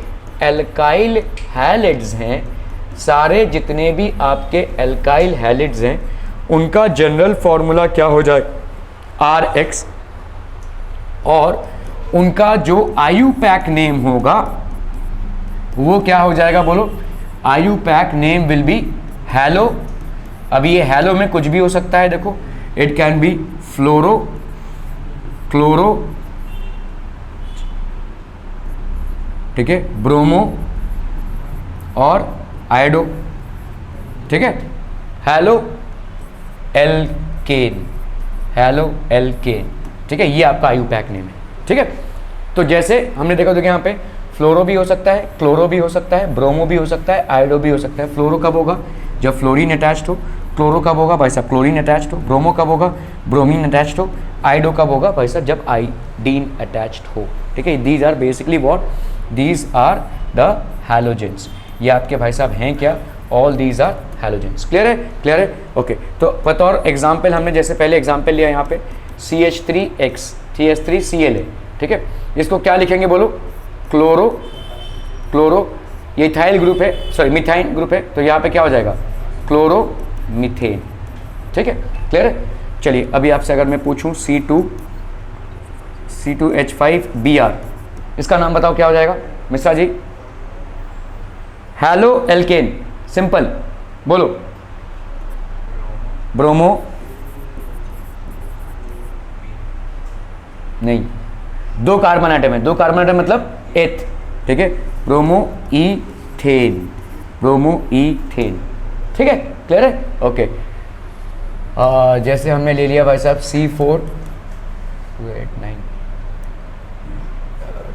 एल्काइल हैलिड्स हैं, सारे जितने भी आपके एल्काइल हैलिड्स हैं, उनका जनरल फॉर्मूला क्या हो जाए, RX, और उनका जो आईयूपैक नेम होगा वो क्या हो जाएगा, बोलो, IUPAC name will be hello. अभी ये हैलो में कुछ भी हो सकता है, देखो, it can B fluoro, chloro, ठीक है, ब्रोमो और आयोडो। ठीक है, हैलो एल्केन, हैलो एल्केन। ठीक है, ये आपका आईयूपैक नेम है। ठीक है, तो जैसे हमने देखा देखिए यहाँ पे फ्लोरो भी हो सकता है, क्लोरो भी हो सकता है, ब्रोमो भी हो सकता है, आयोडो भी हो सकता है। फ्लोरो कब होगा, जब फ्लोरीन अटैच्ड हो। क्लोरो कब होगा भाई साहब, क्लोरीन अटैच्ड हो। ब्रोमो कब होगा, ब्रोमीन अटैच्ड हो। आयोडो कब होगा भाई साहब, जब आयोडीन अटैच्ड हो। ठीक है, these are basically what, these are the halogens. ये आपके भाई साहब हैं क्या, all these are halogens. Clear है, क्लियर है, ओके। तो बतौर एग्जाम्पल हमने जैसे पहले एग्जाम्पल लिया यहाँ पे CH3X, CH3Cl है। ठीक है, इसको क्या लिखेंगे, बोलो, क्लोरो, क्लोरो, ये इथाइल ग्रुप है, सॉरी मिथाइन ग्रुप है, तो यहाँ पे क्या हो जाएगा, क्लोरोमीथेन। ठीक है, क्लियर है। चलिए अभी आपसे अगर मैं पूछूं C2H5Br, इसका नाम बताओ क्या हो जाएगा Mishra ji, hello alkene, simple, बोलो, ब्रोमो, नहीं, 2 कार्बन आइटम है, 2 कार्बन आइटम मतलब एथ। ठीक है, ब्रोमो ईथेन, ब्रोमो ईथेन। ठीक है, क्लियर है, ओके। जैसे हमने ले लिया भाई साहब C4, 2 8 9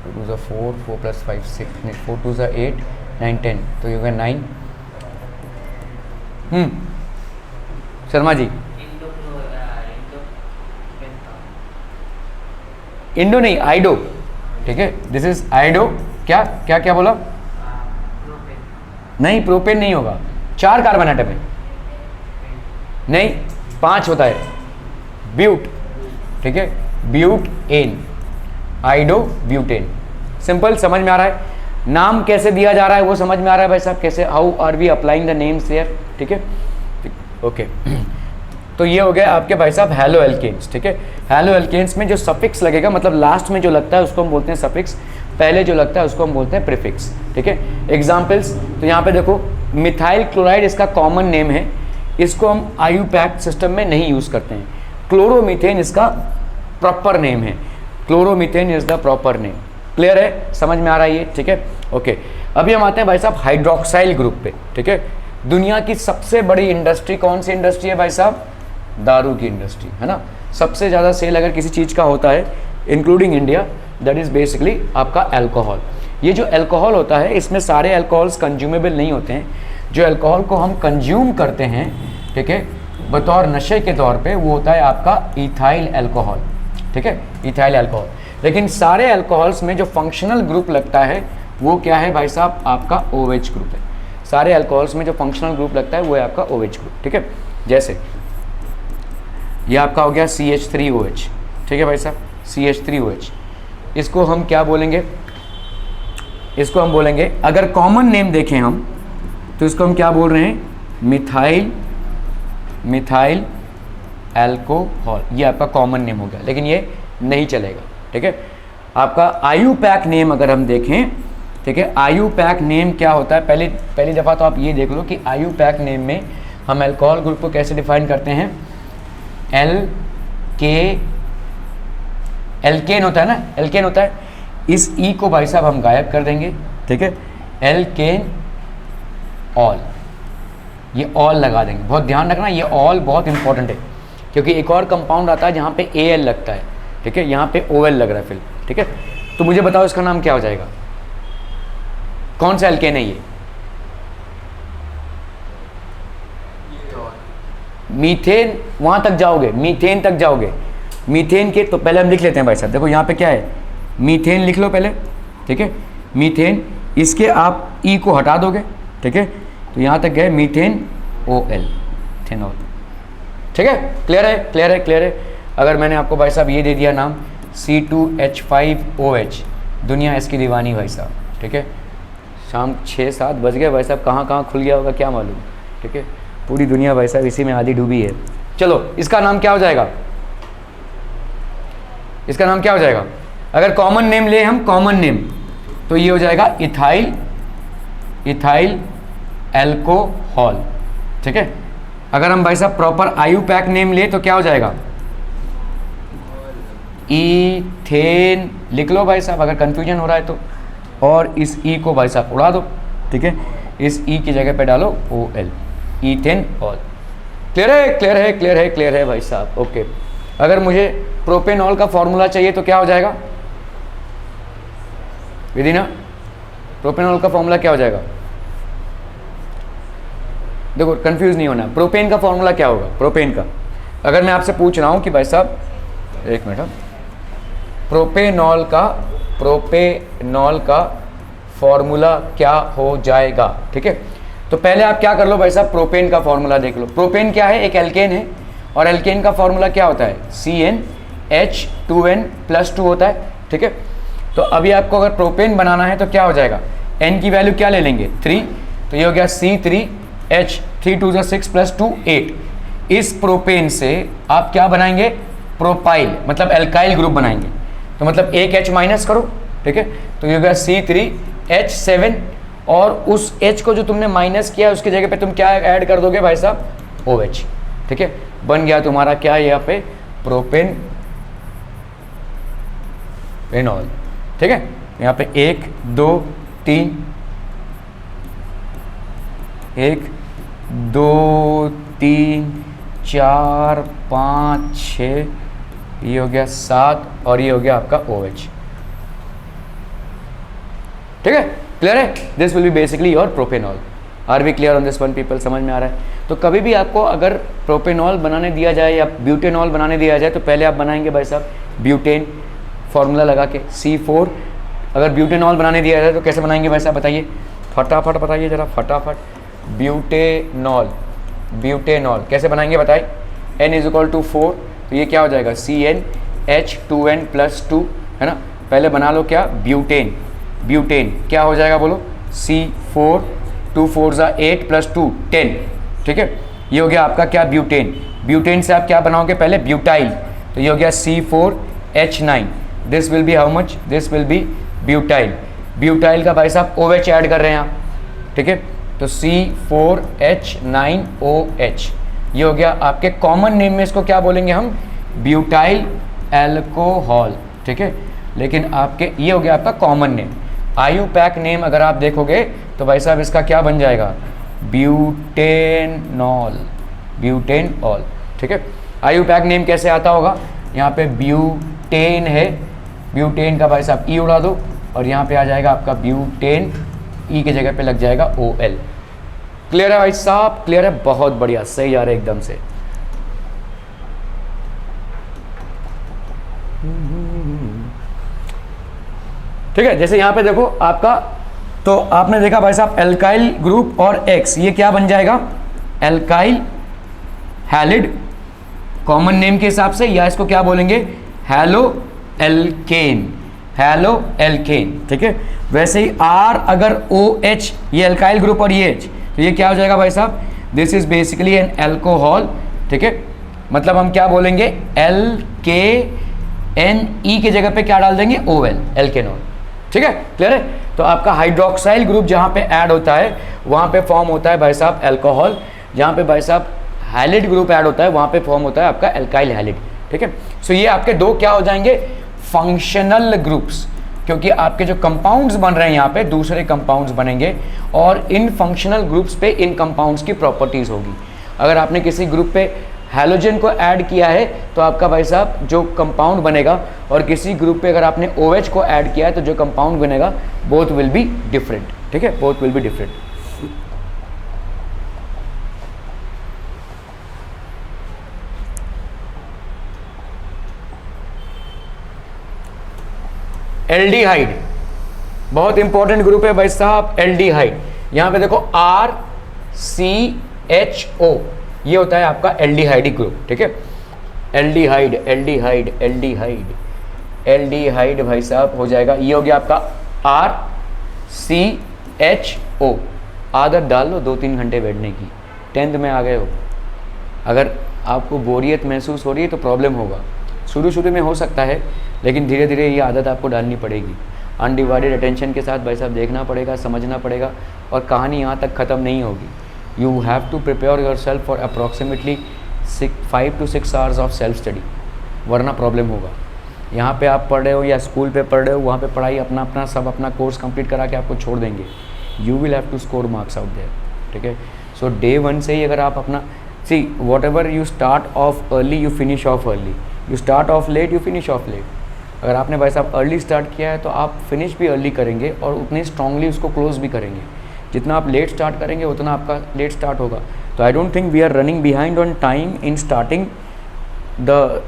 2 2 4 4 + 5 6 4 2 8 9 10, तो ये हो गया 9। शर्मा जी, इंडो नहीं, आइडो। ठीक है, दिस इज आइडो। क्या क्या क्या बोला, नहीं, प्रोपेन नहीं होगा, 4 कार्बन आइटम है, नहीं 5 होता है, ब्यूट। ठीक है, but ene, iodo butane. Simple, समझ में आ रहा है, नाम कैसे दिया जा रहा है वो समझ में आ रहा है भाई साहब, कैसे, how are we applying the names there. ठीक है, ओके। तो ये हो गया आपके भाई साहब हैलो एल्केन्स। ठीक है, हैलो एल्केन्स में जो सफिक्स लगेगा, मतलब लास्ट में जो लगता है उसको हम बोलते हैं सफिक्स, पहले जो लगता है उसको हम बोलते हैं प्रीफिक्स। ठीक है, एग्जाम्पल्स, तो यहाँ पे देखो, मिथाइल क्लोराइड इसका कॉमन नेम है, इसको हम आईयूपैक सिस्टम में नहीं यूज़ करते हैं। क्लोरोमीथेन इसका प्रॉपर नेम है, chloromethane is the proper name. Clear है, समझ में आ रहा है ये। ठीक है, ओके। अभी हम आते हैं भाई साहब हाइड्रोक्साइल ग्रुप पे। ठीक है, दुनिया की सबसे बड़ी इंडस्ट्री कौन सी इंडस्ट्री है भाई साहब, दारू की इंडस्ट्री, है ना। सबसे ज़्यादा सेल अगर किसी चीज़ का होता है including India, that is basically आपका अल्कोहल। ये जो अल्कोहल होता है, इसमें सारे अल्कोहल्स कंज्यूमेबल नहीं होते हैं। जो अल्कोहल को हम कंज्यूम करते हैं, ठीक है, बतौर नशे के तौर पे, वो होता है आपका इथाइल अल्कोहल। ठीक है, इथाइल अल्कोहल। लेकिन सारे अल्कोहल्स में जो फंक्शनल ग्रुप लगता है वो क्या है भाई साहब, आपका OH ग्रुप है। सारे अल्कोहल्स में जो फंक्शनल ग्रुप लगता है वो है आपका OH ग्रुप। ठीक है, जैसे ये आपका हो गया CH3OH। ठीक है भाई साहब, CH3OH, इसको हम क्या बोलेंगे, इसको हम बोलेंगे, अगर कॉमन नेम देखें हम तो इसको हम क्या बोल रहे हैं, मिथाइल एल्कोहल, ये आपका कॉमन नेम हो गया, लेकिन ये नहीं चलेगा। ठीक है, आपका आईयूपैक नेम अगर हम देखें, ठीक है, आईयूपैक नेम क्या होता है, पहली दफ़ा तो आप ये देख लो कि आईयूपैक नेम में हम अल्कोहल ग्रुप को कैसे डिफाइन करते हैं, एल्केन होता है ना, एल्केन होता है, इस ई को भाई साहब हम गायब कर देंगे। ठीक है, एल्केन ऑल, ये ऑल लगा देंगे। बहुत ध्यान रखना, ये ऑल बहुत इंपॉर्टेंट है, क्योंकि एक और कंपाउंड आता है जहाँ पे AL लगता है। ठीक है, यहाँ पे OL लग रहा है फिर। ठीक है, तो मुझे बताओ इसका नाम क्या हो जाएगा, कौन सा एल्केन है ये? मीथेन, वहां तक जाओगे, मीथेन तक जाओगे, मीथेन के तो पहले हम लिख लेते हैं भाई साहब। देखो यहाँ पे क्या है, मीथेन लिख लो पहले। ठीक है, मीथेन, इसके आप ई को हटा दोगे। ठीक है, तो यहाँ तक गए मीथेन OL, थेनॉल। ठीक है, क्लियर है, क्लियर है, क्लियर है। अगर मैंने आपको भाई साहब ये दे दिया नाम C2H5OH, दुनिया इसकी दीवानी भाई साहब। ठीक है, शाम 6-7 बज गए भाई साहब, कहाँ कहाँ खुल गया होगा क्या मालूम। ठीक है, पूरी दुनिया भाई साहब इसी में आधी डूबी है। चलो, इसका नाम क्या हो जाएगा, इसका नाम क्या हो जाएगा? अगर कॉमन नेम ले हम, कॉमन नेम, तो ये हो जाएगा इथाइल एल्कोहल। ठीक है, अगर हम भाई साहब प्रॉपर आईयूपैक नेम ले तो क्या हो जाएगा, ईथेन लिख लो भाई साहब, अगर कंफ्यूजन हो रहा है तो, और इस ई को भाई साहब उड़ा दो। ठीक है, इस ई की जगह पे डालो OL, ईथेन ऑल। क्लियर है, क्लियर है, क्लियर है, क्लियर है भाई साहब। ओके, अगर मुझे प्रोपेनॉल का फॉर्मूला चाहिए तो क्या हो जाएगा विदिना, प्रोपेनॉल का फॉर्मूला क्या हो जाएगा? देखो, कंफ्यूज नहीं होना, प्रोपेन का फॉर्मूला क्या होगा, प्रोपेन का अगर मैं आपसे पूछ रहा हूं कि भाई साहब, एक मिनट, प्रोपेनॉल का फॉर्मूला क्या हो जाएगा? ठीक है, तो पहले आप क्या कर लो भाई साहब, प्रोपेन का फॉर्मूला देख लो। प्रोपेन क्या है, एक एल्केन है, और एल्केन का फॉर्मूला क्या होता है, CnH2n+2 होता है। ठीक है, तो अभी आपको अगर प्रोपेन बनाना है तो क्या हो जाएगा, n की वैल्यू क्या ले लेंगे, 3, तो ये हो गया C3H, 3 2 6 + 2 8। इस प्रोपेन से आप क्या बनाएंगे, प्रोपाइल, मतलब एल्काइल ग्रुप बनाएंगे। तो मतलब एक H माइनस करो। ठीक है, तो ये हो गया C3H7, और उस H को जो तुमने माइनस किया उसकी जगह पे तुम क्या ऐड कर दोगे भाई साहब, OH। ठीक है, बन गया तुम्हारा क्या, यहाँ पे प्रोपेन एनॉल। ठीक है, यहाँ पे 1 2 3, 1 2 3 4 5 6, ये हो गया 7, और ये हो गया आपका OH। ठीक है, क्लियर है? This will be basically your propanol. Are we clear on this one people? समझ में आ रहा है? तो कभी भी आपको अगर प्रोपेनॉल बनाने दिया जाए या ब्यूटेनॉल बनाने दिया जाए तो पहले आप बनाएंगे भाई साहब ब्यूटेन, फॉर्मूला लगा के C4। अगर ब्यूटेनॉल बनाने दिया जाए तो कैसे बनाएंगे भाई साहब, बताइए फटाफट, बताइए ज़रा फटाफट। ब्यूटेनॉल, ब्यूटेनॉल कैसे बनाएंगे बताइए, N = 4, तो ये क्या हो जाएगा, CnH2n+2, है ना। पहले बना लो क्या, ब्यूटेन, ब्यूटेन क्या हो जाएगा बोलो, C4, 2 4 8 + 2 10। ठीक है, ये हो गया आपका क्या, ब्यूटेन। ब्यूटेन से आप क्या बनाओगे, पहले ब्यूटाइल, तो ये हो गया C4H9। This will B how much, this will B butyl. Butyl का भाई साहब OH ऐड कर रहे हैं आप। ठीक है, तो C4H9OH, ये हो गया आपके कॉमन नेम में, इसको क्या बोलेंगे हम, ब्यूटाइल एल्कोहल। ठीक है, लेकिन आपके ये हो गया आपका कॉमन नेम। आईयूपैक नेम अगर आप देखोगे तो भाई साहब इसका क्या बन जाएगा, ब्यूटेनॉल, ब्यूटेनॉल। ठीक है, आईयूपैक नेम कैसे आता होगा, यहाँ पे ब्यूटेन है, ब्यूटेन का भाई साहब ई उड़ा दो, और यहाँ पे आ जाएगा आपका ब्यूटेन, ई की जगह पे लग जाएगा OL। क्लियर है भाई साहब, क्लियर है, बहुत बढ़िया, सही आ रहा है एकदम से। ठीक है, जैसे यहाँ पे देखो आपका, तो आपने देखा भाई साहब एल्काइल ग्रुप और X, ये क्या बन जाएगा, एल्काइल हैलिड कॉमन नेम के हिसाब से, या इसको क्या बोलेंगे, हैलो एल्केन, हैलो एल्केन, ठीक है। वैसे ही R अगर OH, ये एल्काइल ग्रुप और ये H, तो ये क्या हो जाएगा भाई साहब, this is basically N alcohol, ठीक है। मतलब हम क्या बोलेंगे, LKNE की जगह पे क्या डाल देंगे, OL, एल्केनॉल, ठीक है, क्लियर है। तो आपका हाइड्रोक्साइल ग्रुप जहाँ पे ऐड होता है वहाँ पे फॉर्म होता है भाई साहब एल्कोहल, जहाँ पे भाई साहब हैलिड ग्रुप ऐड होता है वहाँ पे फॉर्म होता है आपका एल्काइल हैलिड, ठीक है। सो ये आपके दो क्या हो जाएंगे, फंक्शनल ग्रुप्स, क्योंकि आपके जो कंपाउंड्स बन रहे हैं यहाँ पे दूसरे कंपाउंड्स बनेंगे और इन फंक्शनल ग्रुप्स पे इन कंपाउंड्स की प्रॉपर्टीज होगी। अगर आपने किसी ग्रुप पे हैलोजन को ऐड किया है तो आपका भाई साहब जो कंपाउंड बनेगा, और किसी ग्रुप पे अगर आपने OH को ऐड किया है तो जो कंपाउंड बनेगा, बोथ विल बी डिफरेंट, ठीक है, both will be different. Aldehyde बहुत इंपॉर्टेंट ग्रुप है भाई साहब, एल्डिहाइड। यहां पे देखो RCHO, ये होता है आपका एल्डिहाइडिक ग्रुप, ठीक है। एल्डिहाइड एल्डिहाइड एल्डिहाइड एल्डिहाइड भाई साहब हो जाएगा, ये हो गया आपका RCHO। आदत डाल लो 2-3 घंटे बैठने की, 10th में आ गए हो। अगर आपको बोरियत महसूस हो रही है तो प्रॉब्लम होगा, शुरू में हो सकता है, लेकिन धीरे धीरे ये आदत आपको डालनी पड़ेगी। अनडिवाइडेड अटेंशन के साथ भाई साहब देखना पड़ेगा, समझना पड़ेगा, और कहानी यहाँ तक ख़त्म नहीं होगी। You have to prepare yourself for approximately 5 to 6 hours of self study, वरना प्रॉब्लम होगा। यहाँ पे आप पढ़ रहे हो या स्कूल पे पढ़ रहे हो, वहाँ पे पढ़ाई अपना सब अपना कोर्स कंप्लीट करा के आपको छोड़ देंगे। You will have to score marks out there, ठीक है। सो डे 1 से ही अगर आप अपना whatever you start off early you finish off early, you start off late you finish off late. अगर आपने भाई साहब अर्ली स्टार्ट किया है तो आप फिनिश भी अर्ली करेंगे और उतने स्ट्रांगली उसको क्लोज भी करेंगे। जितना आप लेट स्टार्ट करेंगे उतना आपका लेट स्टार्ट होगा। तो I don't think we are running behind on time in starting the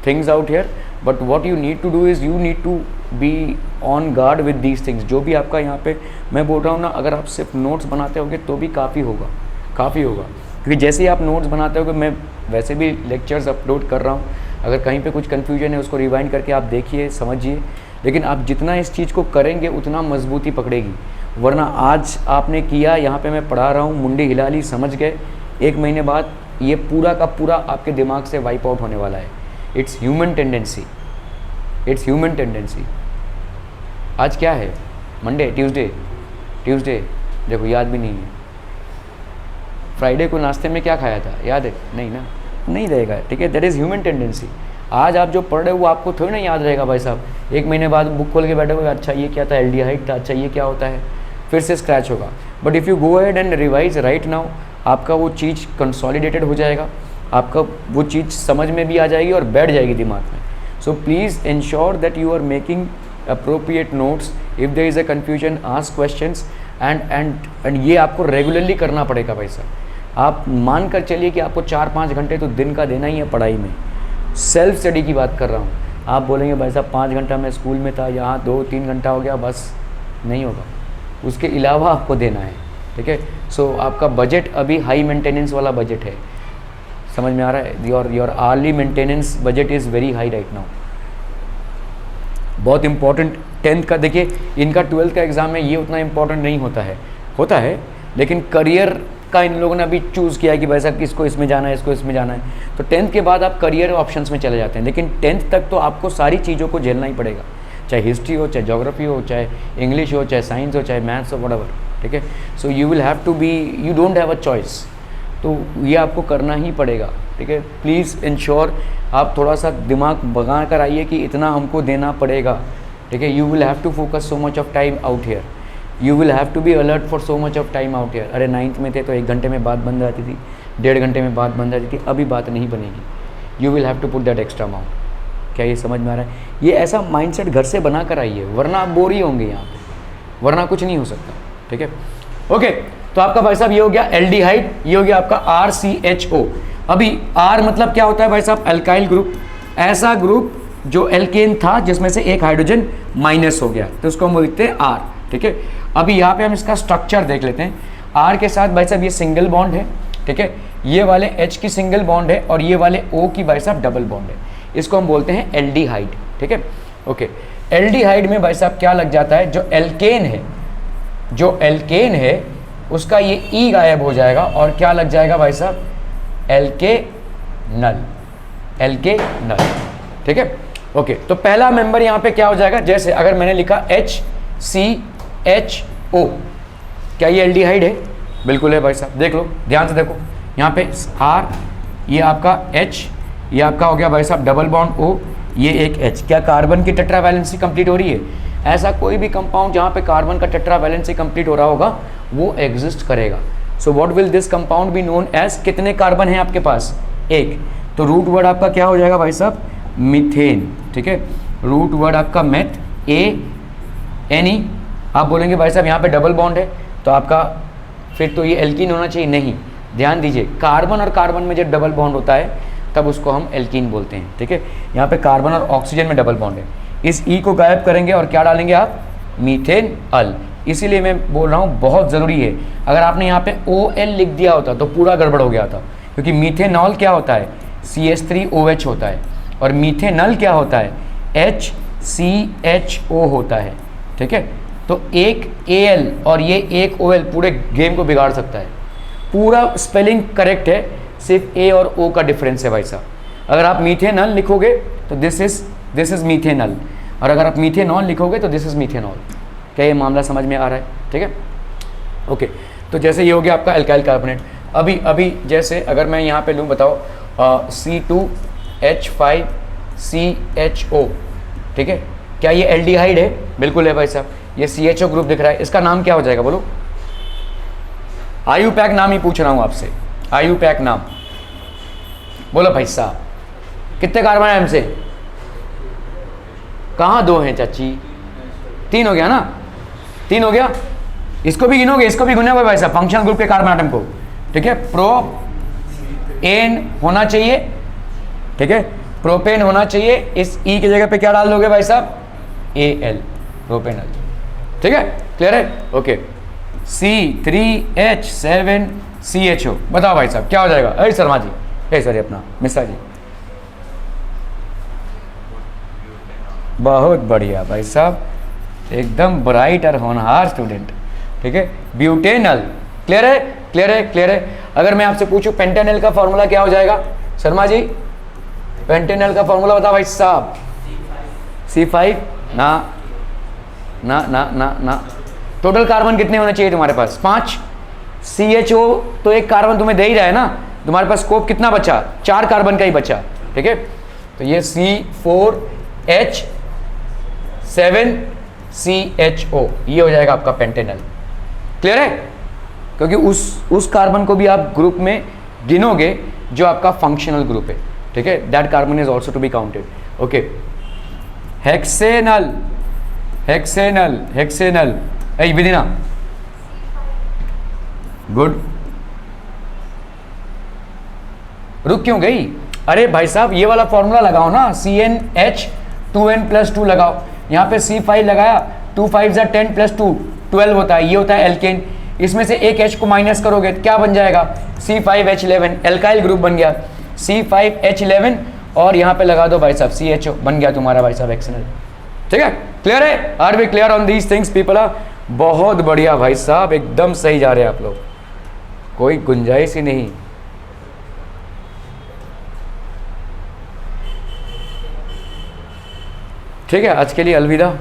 things out here, but what you need to do is you need to be on guard with these things. जो भी आपका यहाँ पे मैं बोल रहा हूँ ना, अगर आप सिर्फ नोट्स बनाते होगे तो भी काफ़ी होगा, क्योंकि जैसे ही आप नोट्स बनाते होगे, मैं वैसे भी लेक्चर्स अपलोड कर रहा हूँ, अगर कहीं पे कुछ कन्फ्यूजन है उसको रिवाइंड करके आप देखिए, समझिए, लेकिन आप जितना इस चीज़ को करेंगे उतना मजबूती पकड़ेगी। वरना आज आपने किया, यहाँ पे मैं पढ़ा रहा हूँ, मुंडी हिला ली, समझ गए, 1 महीने बाद ये पूरा का पूरा आपके दिमाग से वाइप आउट होने वाला है। It's human tendency, it's human tendency. आज क्या है, मंडे, ट्यूसडे, देखो याद भी नहीं है। फ्राइडे को नाश्ते में क्या खाया था, याद है? नहीं ना, नहीं रहेगा, ठीक है। That is human tendency. आज आप जो पढ़ रहे हो वो आपको थोड़ी ना याद रहेगा भाई साहब। 1 महीने बाद बुक खोल के बैठोगे, अच्छा ये क्या था, एल्डिहाइड था, अच्छा ये क्या होता है, फिर से स्क्रैच होगा। But if you go ahead and revise right now, आपका वो चीज़ कंसोलिडेटेड हो जाएगा, आपका वो चीज़ समझ में भी आ जाएगी और बैठ जाएगी दिमाग में। So please ensure that you are making appropriate notes. If there is a confusion, ask questions, and ये आपको रेगुलरली करना पड़ेगा भाई साहब। आप मान कर चलिए कि आपको 4-5 घंटे तो दिन का देना ही है पढ़ाई में। सेल्फ स्टडी की बात कर रहा हूँ। आप बोलेंगे भाई साहब 5 घंटा मैं स्कूल में था, यहाँ 2-3 घंटा हो गया, बस नहीं होगा, उसके अलावा आपको देना है, ठीक है। सो आपका बजट अभी हाई मेंटेनेंस वाला बजट है, समझ में आ रहा है? Your early maintenance budget is very high right now. बहुत इंपॉर्टेंट 10th का, देखिए इनका 12th का एग्ज़ाम है, ये उतना इंपॉर्टेंट नहीं होता है, लेकिन करियर का इन लोगों ने अभी चूज़ किया कि भाई साहब किसको इसमें जाना है, इसको इसमें जाना है। तो 10th के बाद आप करियर ऑप्शंस में चले जाते हैं, लेकिन 10th तक तो आपको सारी चीज़ों को झेलना ही पड़ेगा, चाहे हिस्ट्री हो, चाहे ज्योग्राफी हो, चाहे इंग्लिश हो, चाहे साइंस हो, चाहे मैथ्स हो, व्हाटएवर, ठीक है। So you will have to be, you don't have a choice, तो ये आपको करना ही पड़ेगा, ठीक है। प्लीज़ इंश्योर आप थोड़ा सा दिमाग भगा कर आइए कि इतना हमको देना पड़ेगा, ठीक है। You will have to focus so much of time out here, you will have to be alert for so much of time out here. अरे 9th में थे तो 1 घंटे में बात बन जाती थी, 1.5 घंटे में बात बन जाती थी, अभी बात नहीं बनेगी। You will have to put that extra amount. क्या ये समझ में आ रहा है? ये ऐसा माइंडसेट घर से बना कर आइए, वरना आप बोर ही होंगे यहाँ पे, वरना कुछ नहीं हो सकता, ठीक है। ओके, तो आपका भाई साहब ये हो गया एल्डिहाइड, ये हो गया आपका RCHO। अभी R मतलब क्या होता है भाई साहब? अल्काइल ग्रुप, ऐसा ग्रुप जो एल्केन था जिसमें से एक हाइड्रोजन माइनस हो गया, तो उसको हम बोलते हैं R, ठीक है। अभी यहाँ पे हम इसका स्ट्रक्चर देख लेते हैं। R के साथ भाई साहब ये सिंगल बॉन्ड है, ठीक है, ये वाले H की सिंगल बॉन्ड है और ये वाले O की भाई साहब डबल बॉन्ड है, इसको हम बोलते हैं एल्डिहाइड, ठीक है। ओके, एल्डिहाइड में भाई साहब क्या लग जाता है, जो एल्केन है उसका ये ई गायब हो जाएगा और क्या लग जाएगा भाई साहब, एल्केनल। ठीक है, ओके। तो पहला मेंबर यहाँ पे क्या हो जाएगा, जैसे अगर मैंने लिखा HCHO, क्या ये एल्डिहाइड है? बिल्कुल है भाई साहब, देख लो ध्यान से देखो, यहाँ पे R, ये आपका H, ये आपका हो गया भाई साहब डबल बॉन्ड O, ये एक H, क्या कार्बन की टेट्रावैलेंसी कंप्लीट हो रही है? ऐसा कोई भी कंपाउंड जहाँ पे कार्बन का टेट्रावैलेंसी कंप्लीट हो रहा होगा वो एग्जिस्ट करेगा। So what will this compound be known as? कितने कार्बन है आपके पास? एक। तो रूट वर्ड आपका क्या हो जाएगा भाई साहब, मीथेन। ठीक है, रूट वर्ड आपका मेथ, ANE। आप बोलेंगे भाई साहब यहाँ पे डबल बॉन्ड है तो आपका फिर तो ये एल्कीन होना चाहिए, नहीं, ध्यान दीजिए, कार्बन और कार्बन में जब डबल बॉन्ड होता है तब उसको हम एल्कीन बोलते हैं। ठीक है, यहाँ पे कार्बन और ऑक्सीजन में डबल बॉन्ड है, इस ई को गायब करेंगे और क्या डालेंगे आप, मीथेन अल। इसीलिए मैं बोल रहा हूँ बहुत ज़रूरी है, अगर आपने यहाँ पे OL लिख दिया होता तो पूरा गड़बड़ हो गया था, क्योंकि मीथेनॉल क्या होता है, CH3OH होता है, और मीथेनल क्या होता है, HCHO होता है। ठीक है, तो एक AL और ये एक OL पूरे गेम को बिगाड़ सकता है। पूरा स्पेलिंग करेक्ट है, सिर्फ A और O का डिफरेंस है भाई साहब। अगर आप मीथेनल लिखोगे तो दिस इज मीथेनल, और अगर आप मीथेनॉल लिखोगे तो दिस इज मीथेनॉल। क्या ये मामला समझ में आ रहा है? ठीक है, ओके। तो जैसे ये हो गया आपका एल्काइल कार्बोनेट। अभी जैसे अगर मैं यहाँ पे लूँ, बताओ C2H5CHO, ठीक है, क्या ये एल्डिहाइड है? बिल्कुल है भाई साहब। ये CHO ग्रुप दिख रहा है, इसका नाम क्या हो जाएगा बोलो? आयुपैक नाम ही पूछ रहा हूँ आपसे, आयुपैक नाम बोलो भाई साहब। कितने कार्बन है हमसे? कहाँ दो हैं चाची? 3 हो गया ना, 3 हो गया। इसको भी गिनोगे, इसको भी गिनोगे भाई साहब, फंक्शनल ग्रुप के कार्बन एटम को। ठीक है, प्रोपेन होना चाहिए। ठीक है, प्रोपेन होना चाहिए। इस ई की जगह पे क्या डाल दोगे भाई साहब? AL, propanal. ठीक है, क्लियर है? ओके। C3H7CHO, बताओ भाई साहब क्या हो जाएगा? अरे शर्मा जी, सॉरी अपना मिश्रा जी, बहुत बढ़िया भाई साहब, एकदम ब्राइट और होनहार स्टूडेंट। ठीक है, ब्यूटेनल। क्लियर है? क्लियर है? क्लियर है? अगर मैं आपसे पूछूं पेंटेनल का फॉर्मूला क्या हो जाएगा शर्मा जी? पेंटेनल का फॉर्मूला बताओ भाई साहब। C5 ना ना ना ना ना। टोटल कार्बन कितने होने चाहिए तुम्हारे पास? 5। CHO तो एक कार्बन तुम्हें दे ही रहा है ना, तुम्हारे पास स्कोप कितना बचा? 4 कार्बन का ही बचा। ठीक है, तो ये C4H7CHO ये हो जाएगा आपका पेंटेनल। क्लियर है? क्योंकि उस कार्बन को भी आप ग्रुप में गिनोगे जो आपका फंक्शनल ग्रुप है। ठीक है, that carbon is also to be counted. Okay, hexanal, hexanal, hexanal. ए विदिना, गुड। रुक क्यों गई? अरे भाई साहब ये वाला फॉर्मूला लगाओ ना, CnH2n+2 लगाओ। यहाँ पे C5 लगाया, 2 5 10 + 2 12 होता है, ये होता है एल्केन। इसमें से एक H को माइनस करोगे तो क्या बन जाएगा? C5H11, एल्काइल ग्रुप बन गया। C5H11 और यहाँ पे लगा दो भाई साहब CHO, बन गया तुम्हारा भाई साहब एक्सनल। ठीक है, क्लियर है? Are we clear on these things people? बहुत बढ़िया भाई साहब, एकदम सही जा रहे हैं आप लोग, कोई गुंजाइश ही नहीं। ठीक है, आज के लिए अलविदा।